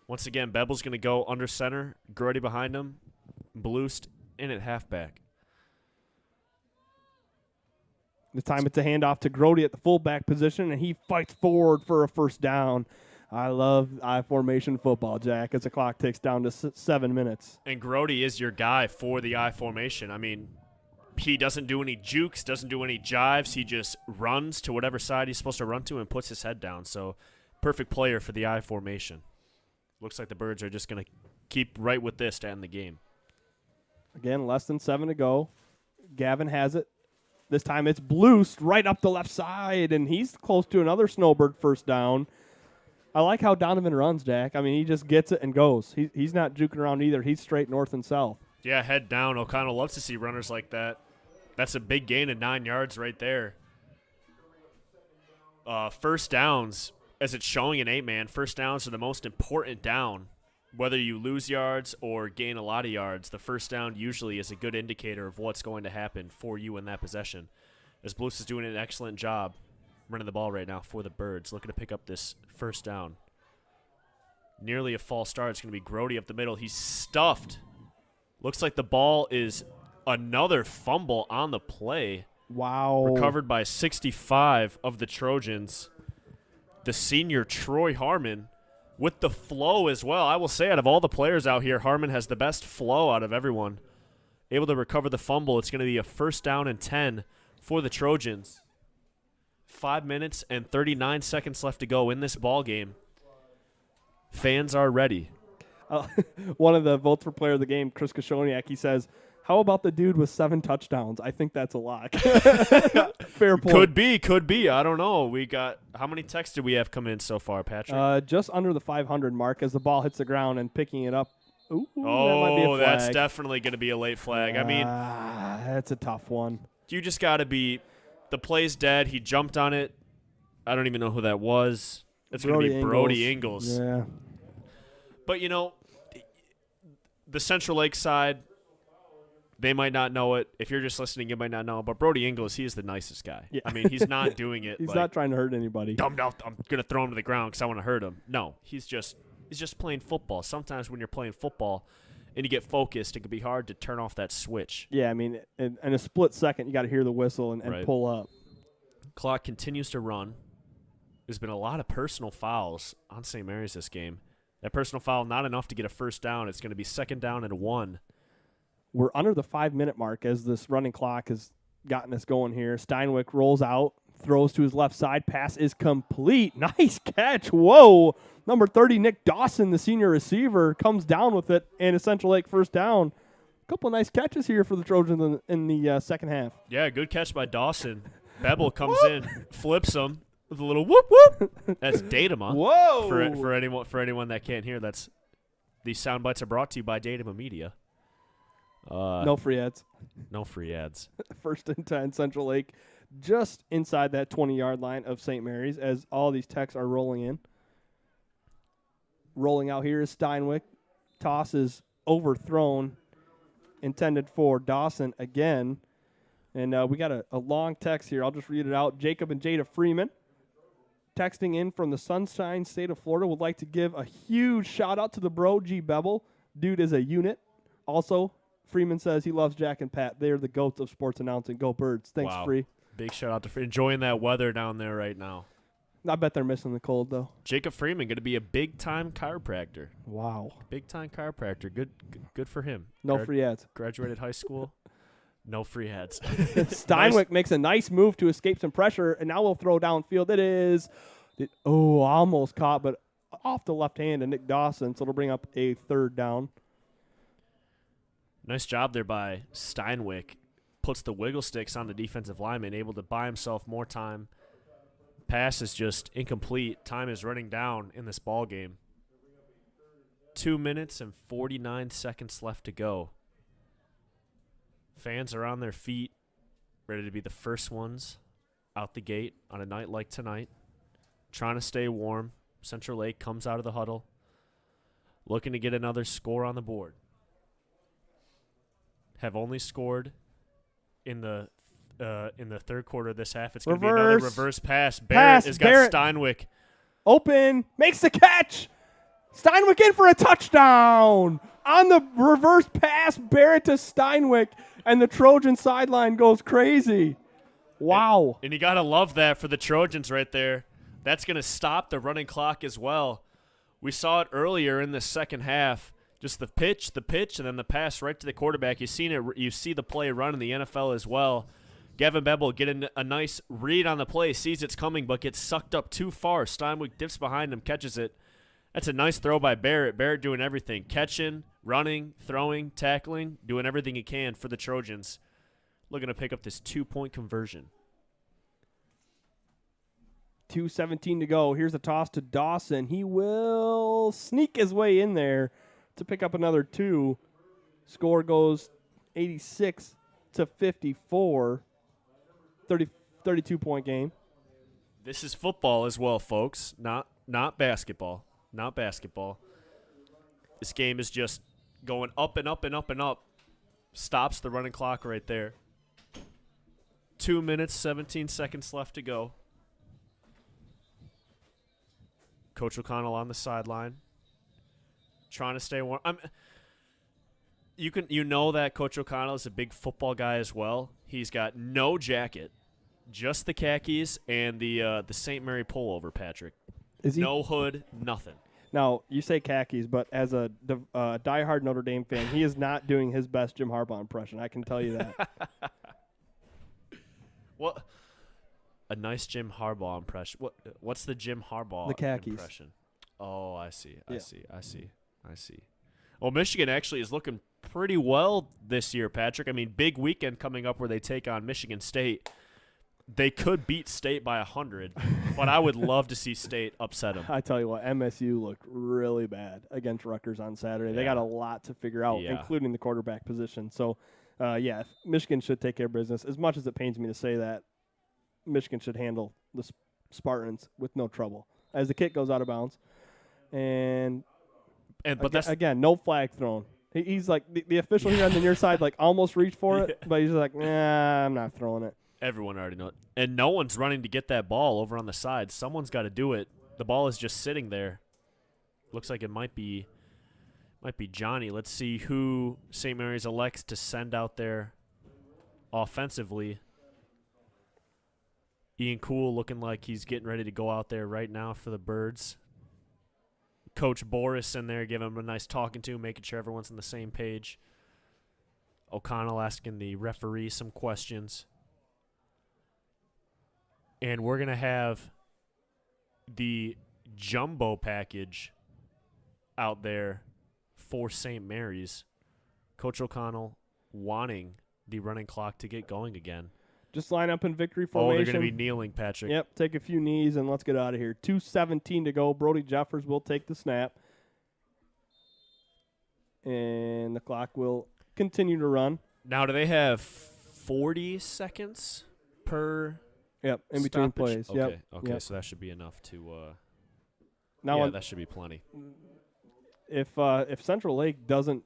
Once again, Bebel's going to go under center. Grody behind him. Bluest in at halfback. This time it's a handoff to Grody at the fullback position, and he fights forward for a first down. I love I-formation football, Jack, as the clock ticks down to 7 minutes. And Grody is your guy for the I formation. I mean, he doesn't do any jukes, doesn't do any jives. He just runs to whatever side he's supposed to run to and puts his head down. So, perfect player for the I formation. Looks like the Birds are just going to keep right with this to end the game. Again, less than 7 to go. Gavin has it. This time it's Blues right up the left side, and he's close to another Snowbird first down. I like how Donovan runs, Jack. I mean, he just gets it and goes. He's not juking around either. He's straight north and south. Yeah, head down. O'Connell loves to see runners like that. That's a big gain of 9 yards right there. First downs, as it's showing in 8-man, first downs are the most important down. Whether you lose yards or gain a lot of yards, the first down usually is a good indicator of what's going to happen for you in that possession. As Blues is doing an excellent job running the ball right now for the Birds, looking to pick up this first down. Nearly a false start. It's going to be Grody up the middle. He's stuffed. Looks like the ball is another fumble on the play. Wow. Recovered by 65 of the Trojans. The senior Troy Harmon with the flow as well. I will say out of all the players out here, Harmon has the best flow out of everyone. Able to recover the fumble. It's going to be a first down and 10 for the Trojans. 5 minutes and 39 seconds left to go in this ball game. Fans are ready. One of the votes for player of the game, Chris Kashoniak, he says, how about the dude with 7 touchdowns? I think that's a lock. Fair point. Could be. I don't know. We got – how many texts did we have come in so far, Patrick? Just under the 500 mark as the ball hits the ground and picking it up. Ooh, that might be a flag. That's definitely going to be a late flag. I mean – that's a tough one. You just got to be – the play's dead. He jumped on it. I don't even know who that was. It's going to be Brody Ingles. Yeah. But, you know, the Central Lake side – they might not know it. If you're just listening, you might not know. But Brody Ingles, he is the nicest guy. Yeah. I mean, he's not doing it. He's like, not trying to hurt anybody. I'm going to throw him to the ground because I want to hurt him. No, he's just playing football. Sometimes when you're playing football and you get focused, it can be hard to turn off that switch. Yeah, I mean, in a split second, you got to hear the whistle and Right. pull up. Clock continues to run. There's been a lot of personal fouls on St. Mary's this game. That personal foul, not enough to get a first down. It's going to be second down and 1. We're under the 5-minute mark as this running clock has gotten us going here. Steinwick rolls out, throws to his left side. Pass is complete. Nice catch. Whoa. Number 30, Nick Dawson, the senior receiver, comes down with it, and a Central Lake first down. A couple of nice catches here for the Trojans in the second half. Yeah, good catch by Dawson. Bevel comes in, flips him with a little whoop whoop. That's Datama. Whoa. For anyone that can't hear, these sound bites are brought to you by Datama Media. No free ads. No free ads. First and 10, Central Lake, just inside that 20-yard line of St. Mary's as all these texts are rolling in. Rolling out here is Steinwick. Toss is overthrown, intended for Dawson again. And we got a long text here. I'll just read it out. Jacob and Jada Freeman, texting in from the Sunshine State of Florida, would like to give a huge shout-out to the bro, G. Bevel. Dude is a unit. Also, Freeman says he loves Jack and Pat. They are the GOATs of sports announcing. Go Birds. Thanks, Wow. Free. Big shout out to Freeman. Enjoying that weather down there right now. I bet they're missing the cold, though. Jacob Freeman going to be a big-time chiropractor. Wow. Big-time chiropractor. Good for him. No free ads. Graduated high school. No free ads. Steinwick makes a nice move to escape some pressure, and now we'll throw downfield. Almost caught, but off the left hand of Nick Dawson, so it'll bring up a third down. Nice job there by Steinwick. Puts the wiggle sticks on the defensive lineman, able to buy himself more time. Pass is just incomplete. Time is running down in this ball game. 2 minutes and 49 seconds left to go. Fans are on their feet, ready to be the first ones out the gate on a night like tonight. Trying to stay warm. Central Lake comes out of the huddle, looking to get another score on the board. Have only scored in the third quarter of this half. It's going to be another reverse pass. Barrett has got Steinwick. Open, makes the catch. Steinwick in for a touchdown. On the reverse pass, Barrett to Steinwick, and the Trojan sideline goes crazy. Wow. And you got to love that for the Trojans right there. That's going to stop the running clock as well. We saw it earlier in the second half. Just the pitch, and then the pass right to the quarterback. You see the play run in the NFL as well. Gavin Bevel getting a nice read on the play, sees it's coming, but gets sucked up too far. Steinwick dips behind him, catches it. That's a nice throw by Barrett. Barrett doing everything. Catching, running, throwing, tackling, doing everything he can for the Trojans. Looking to pick up this 2-point conversion. 2:17 to go. Here's a toss to Dawson. He will sneak his way in there to pick up another 2. Score goes 86 to 54. 32-point game. This is football as well, folks. Not basketball. Not basketball. This game is just going up and up and up and up. Stops the running clock right there. 2 minutes, 17 seconds left to go. Coach O'Connell on the sideline, trying to stay warm. You know that Coach O'Connell is a big football guy as well. He's got no jacket, just the khakis and the St. Mary pullover. Patrick, is he? No hood, nothing. Now you say khakis, but as a diehard Notre Dame fan, he is not doing his best Jim Harbaugh impression. I can tell you that. What? A nice Jim Harbaugh impression. What's the Jim Harbaugh the khakis impression? Oh, I see. I see. Well, Michigan actually is looking pretty well this year, Patrick. I mean, big weekend coming up where they take on Michigan State. They could beat State by 100, but I would love to see State upset them. I tell you what, MSU looked really bad against Rutgers on Saturday. Yeah. They got a lot to figure out, including the quarterback position. So, Michigan should take care of business. As much as it pains me to say that, Michigan should handle the Spartans with no trouble. As the kick goes out of bounds, but again, no flag thrown. He's like the official here on the near side, like almost reached for it, but he's like, nah, I'm not throwing it. Everyone already knows, and no one's running to get that ball over on the side. Someone's got to do it. The ball is just sitting there. Looks like it might be Johnny. Let's see who St. Mary's elects to send out there offensively. Ian Cool looking like he's getting ready to go out there right now for the Birds. Coach Boris in there giving him a nice talking to, making sure everyone's on the same page. O'Connell asking the referee some questions. And we're going to have the jumbo package out there for St. Mary's. Coach O'Connell wanting the running clock to get going again. Just line up in victory formation. Oh, they're going to be kneeling, Patrick. Yep, take a few knees and let's get out of here. 2:17 to go. Brody Jeffers will take the snap. And the clock will continue to run. Now, do they have 40 seconds per Yep, in between plays. Okay, yep. So that should be enough to now that should be plenty. If Central Lake doesn't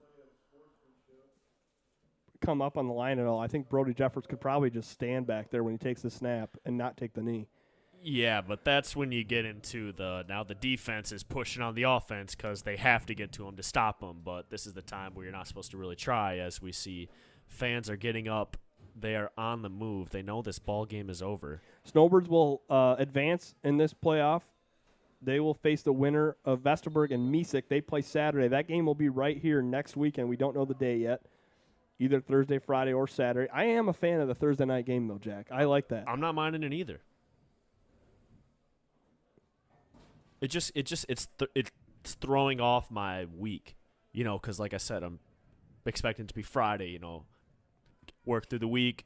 come up on the line at all, I think Brody Jeffers could probably just stand back there when he takes the snap and not take the knee. Yeah, but that's when you get into the defense is pushing on the offense because they have to get to him to stop him. But this is the time where you're not supposed to really try, as we see fans are getting up. They are on the move. They know this ball game is over. Snowbirds will advance in this playoff. They will face the winner of Vesterberg and Mesick. They play Saturday. That game will be right here next weekend. We don't know the day yet. Either Thursday, Friday, or Saturday. I am a fan of the Thursday night game, though, Jack. I like that. I'm not minding it either. It's throwing off my week, because like I said, I'm expecting it to be Friday. Work through the week,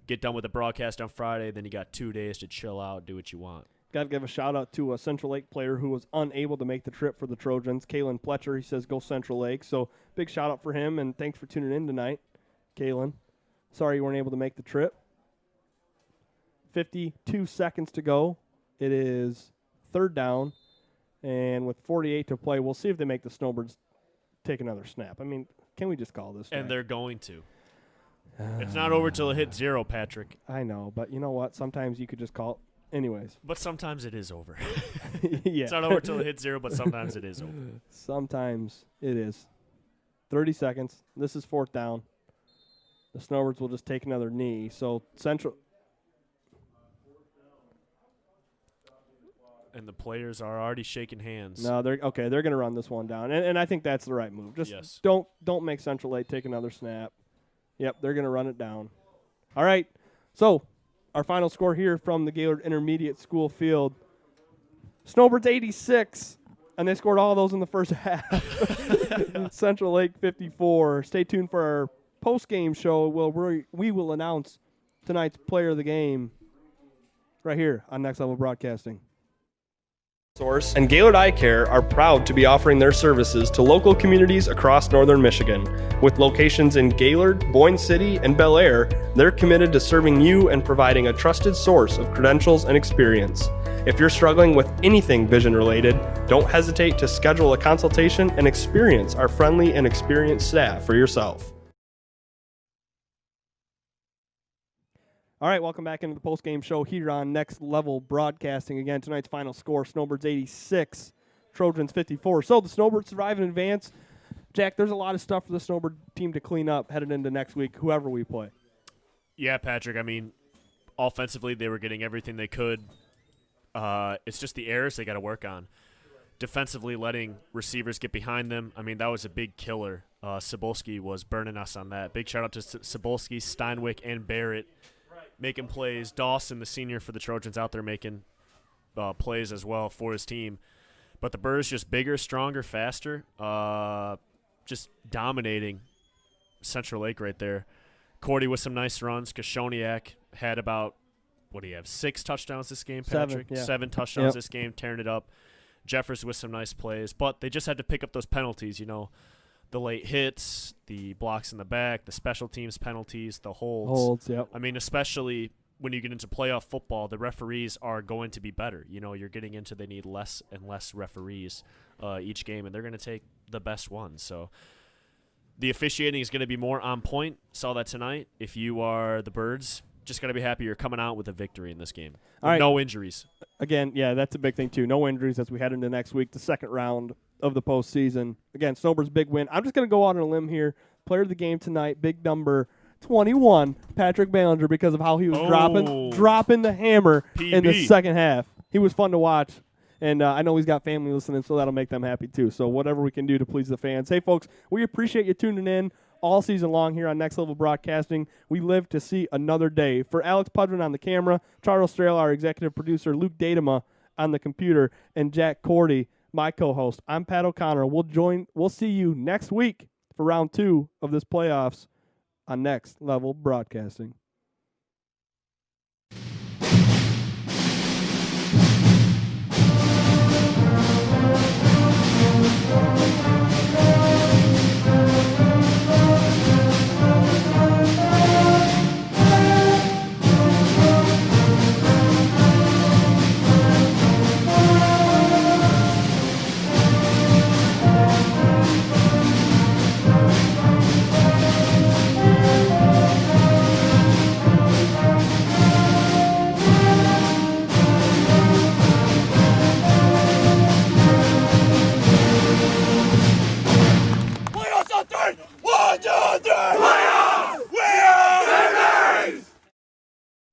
get done with the broadcast on Friday, then you got 2 days to chill out, do what you want. Got to give a shout-out to a Central Lake player who was unable to make the trip for the Trojans, Kalen Pletcher. He says, go Central Lake. So big shout-out for him, and thanks for tuning in tonight, Kalen. Sorry you weren't able to make the trip. 52 seconds to go. It is third down, and with 48 to play, we'll see if they make the Snowbirds take another snap. I mean, can we just call this? And they're going to. It's not over till it hits 0, Patrick. I know, but you know what? Sometimes you could just call it. Anyways. But sometimes it is over. Yeah. It's not over till it hits 0, but sometimes it is over. Sometimes it is. 30 seconds. This is fourth down. The Snowbirds will just take another knee. So Central. And the players are already shaking hands. No, they're okay. They're going to run this one down, and I think that's the right move. Just don't make Central Lake take another snap. Yep, they're going to run it down. All right. So our final score here from the Gaylord Intermediate School field: Snowbirds 86, and they scored all those in the first half. Central Lake 54. Stay tuned for our post-game show. We will announce tonight's player of the game. right here on Next Level Broadcasting. Source and Gaylord Eye Care are proud to be offering their services to local communities across northern Michigan. With locations in Gaylord, Boyne City, and Bel Air, they're committed to serving you and providing a trusted source of credentials and experience. If you're struggling with anything vision related, don't hesitate to schedule a consultation and experience our friendly and experienced staff for yourself. All right, welcome back into the post-game show here on Next Level Broadcasting. Again, tonight's final score, Snowbirds 86, Trojans 54. So the Snowbirds survive and advance. Jack, there's a lot of stuff for the Snowbird team to clean up headed into next week, whoever we play. Yeah, Patrick, I mean, offensively they were getting everything they could. It's just the errors they got to work on. Defensively, letting receivers get behind them, I mean, that was a big killer. Sabalski was burning us on that. Big shout-out to Sabalski, Steinwick, and Barrett. Making plays. Dawson, the senior for the Trojans, out there making plays as well for his team. But the Birds just bigger, stronger, faster, just dominating Central Lake right there. Cordy with some nice runs. Kashoniak had about, what do you have, 6 touchdowns this game, Patrick? 7 touchdowns this game, tearing it up. Jeffers with some nice plays. But they just had to pick up those penalties, you know. The late hits, the blocks in the back, the special teams penalties, the holds. Yep. I mean, especially when you get into playoff football, the referees are going to be better. You know, you're getting into they need less and less referees each game, and they're going to take the best ones. So the officiating is going to be more on point. Saw that tonight. If you are the Birds, just got to be happy you're coming out with a victory in this game. All right. No injuries. Again, yeah, that's a big thing, too. No injuries as we head into next week, the second round of the postseason. Again, Snowbirds' big win. I'm just going to go out on a limb here. Player of the game tonight, big number 21, Patrick Ballinger, because of how he was dropping the hammer in the second half. He was fun to watch, and I know he's got family listening, so that'll make them happy, too. So whatever we can do to please the fans. Hey, folks, we appreciate you tuning in all season long here on Next Level Broadcasting. We live to see another day. For Alex Pudrin on the camera, Charles Strail, our executive producer, Luke Datema on the computer, and Jack Cordy, my co-host. I'm Pat O'Connor. We'll see you next week for round 2 of this playoffs on Next Level Broadcasting.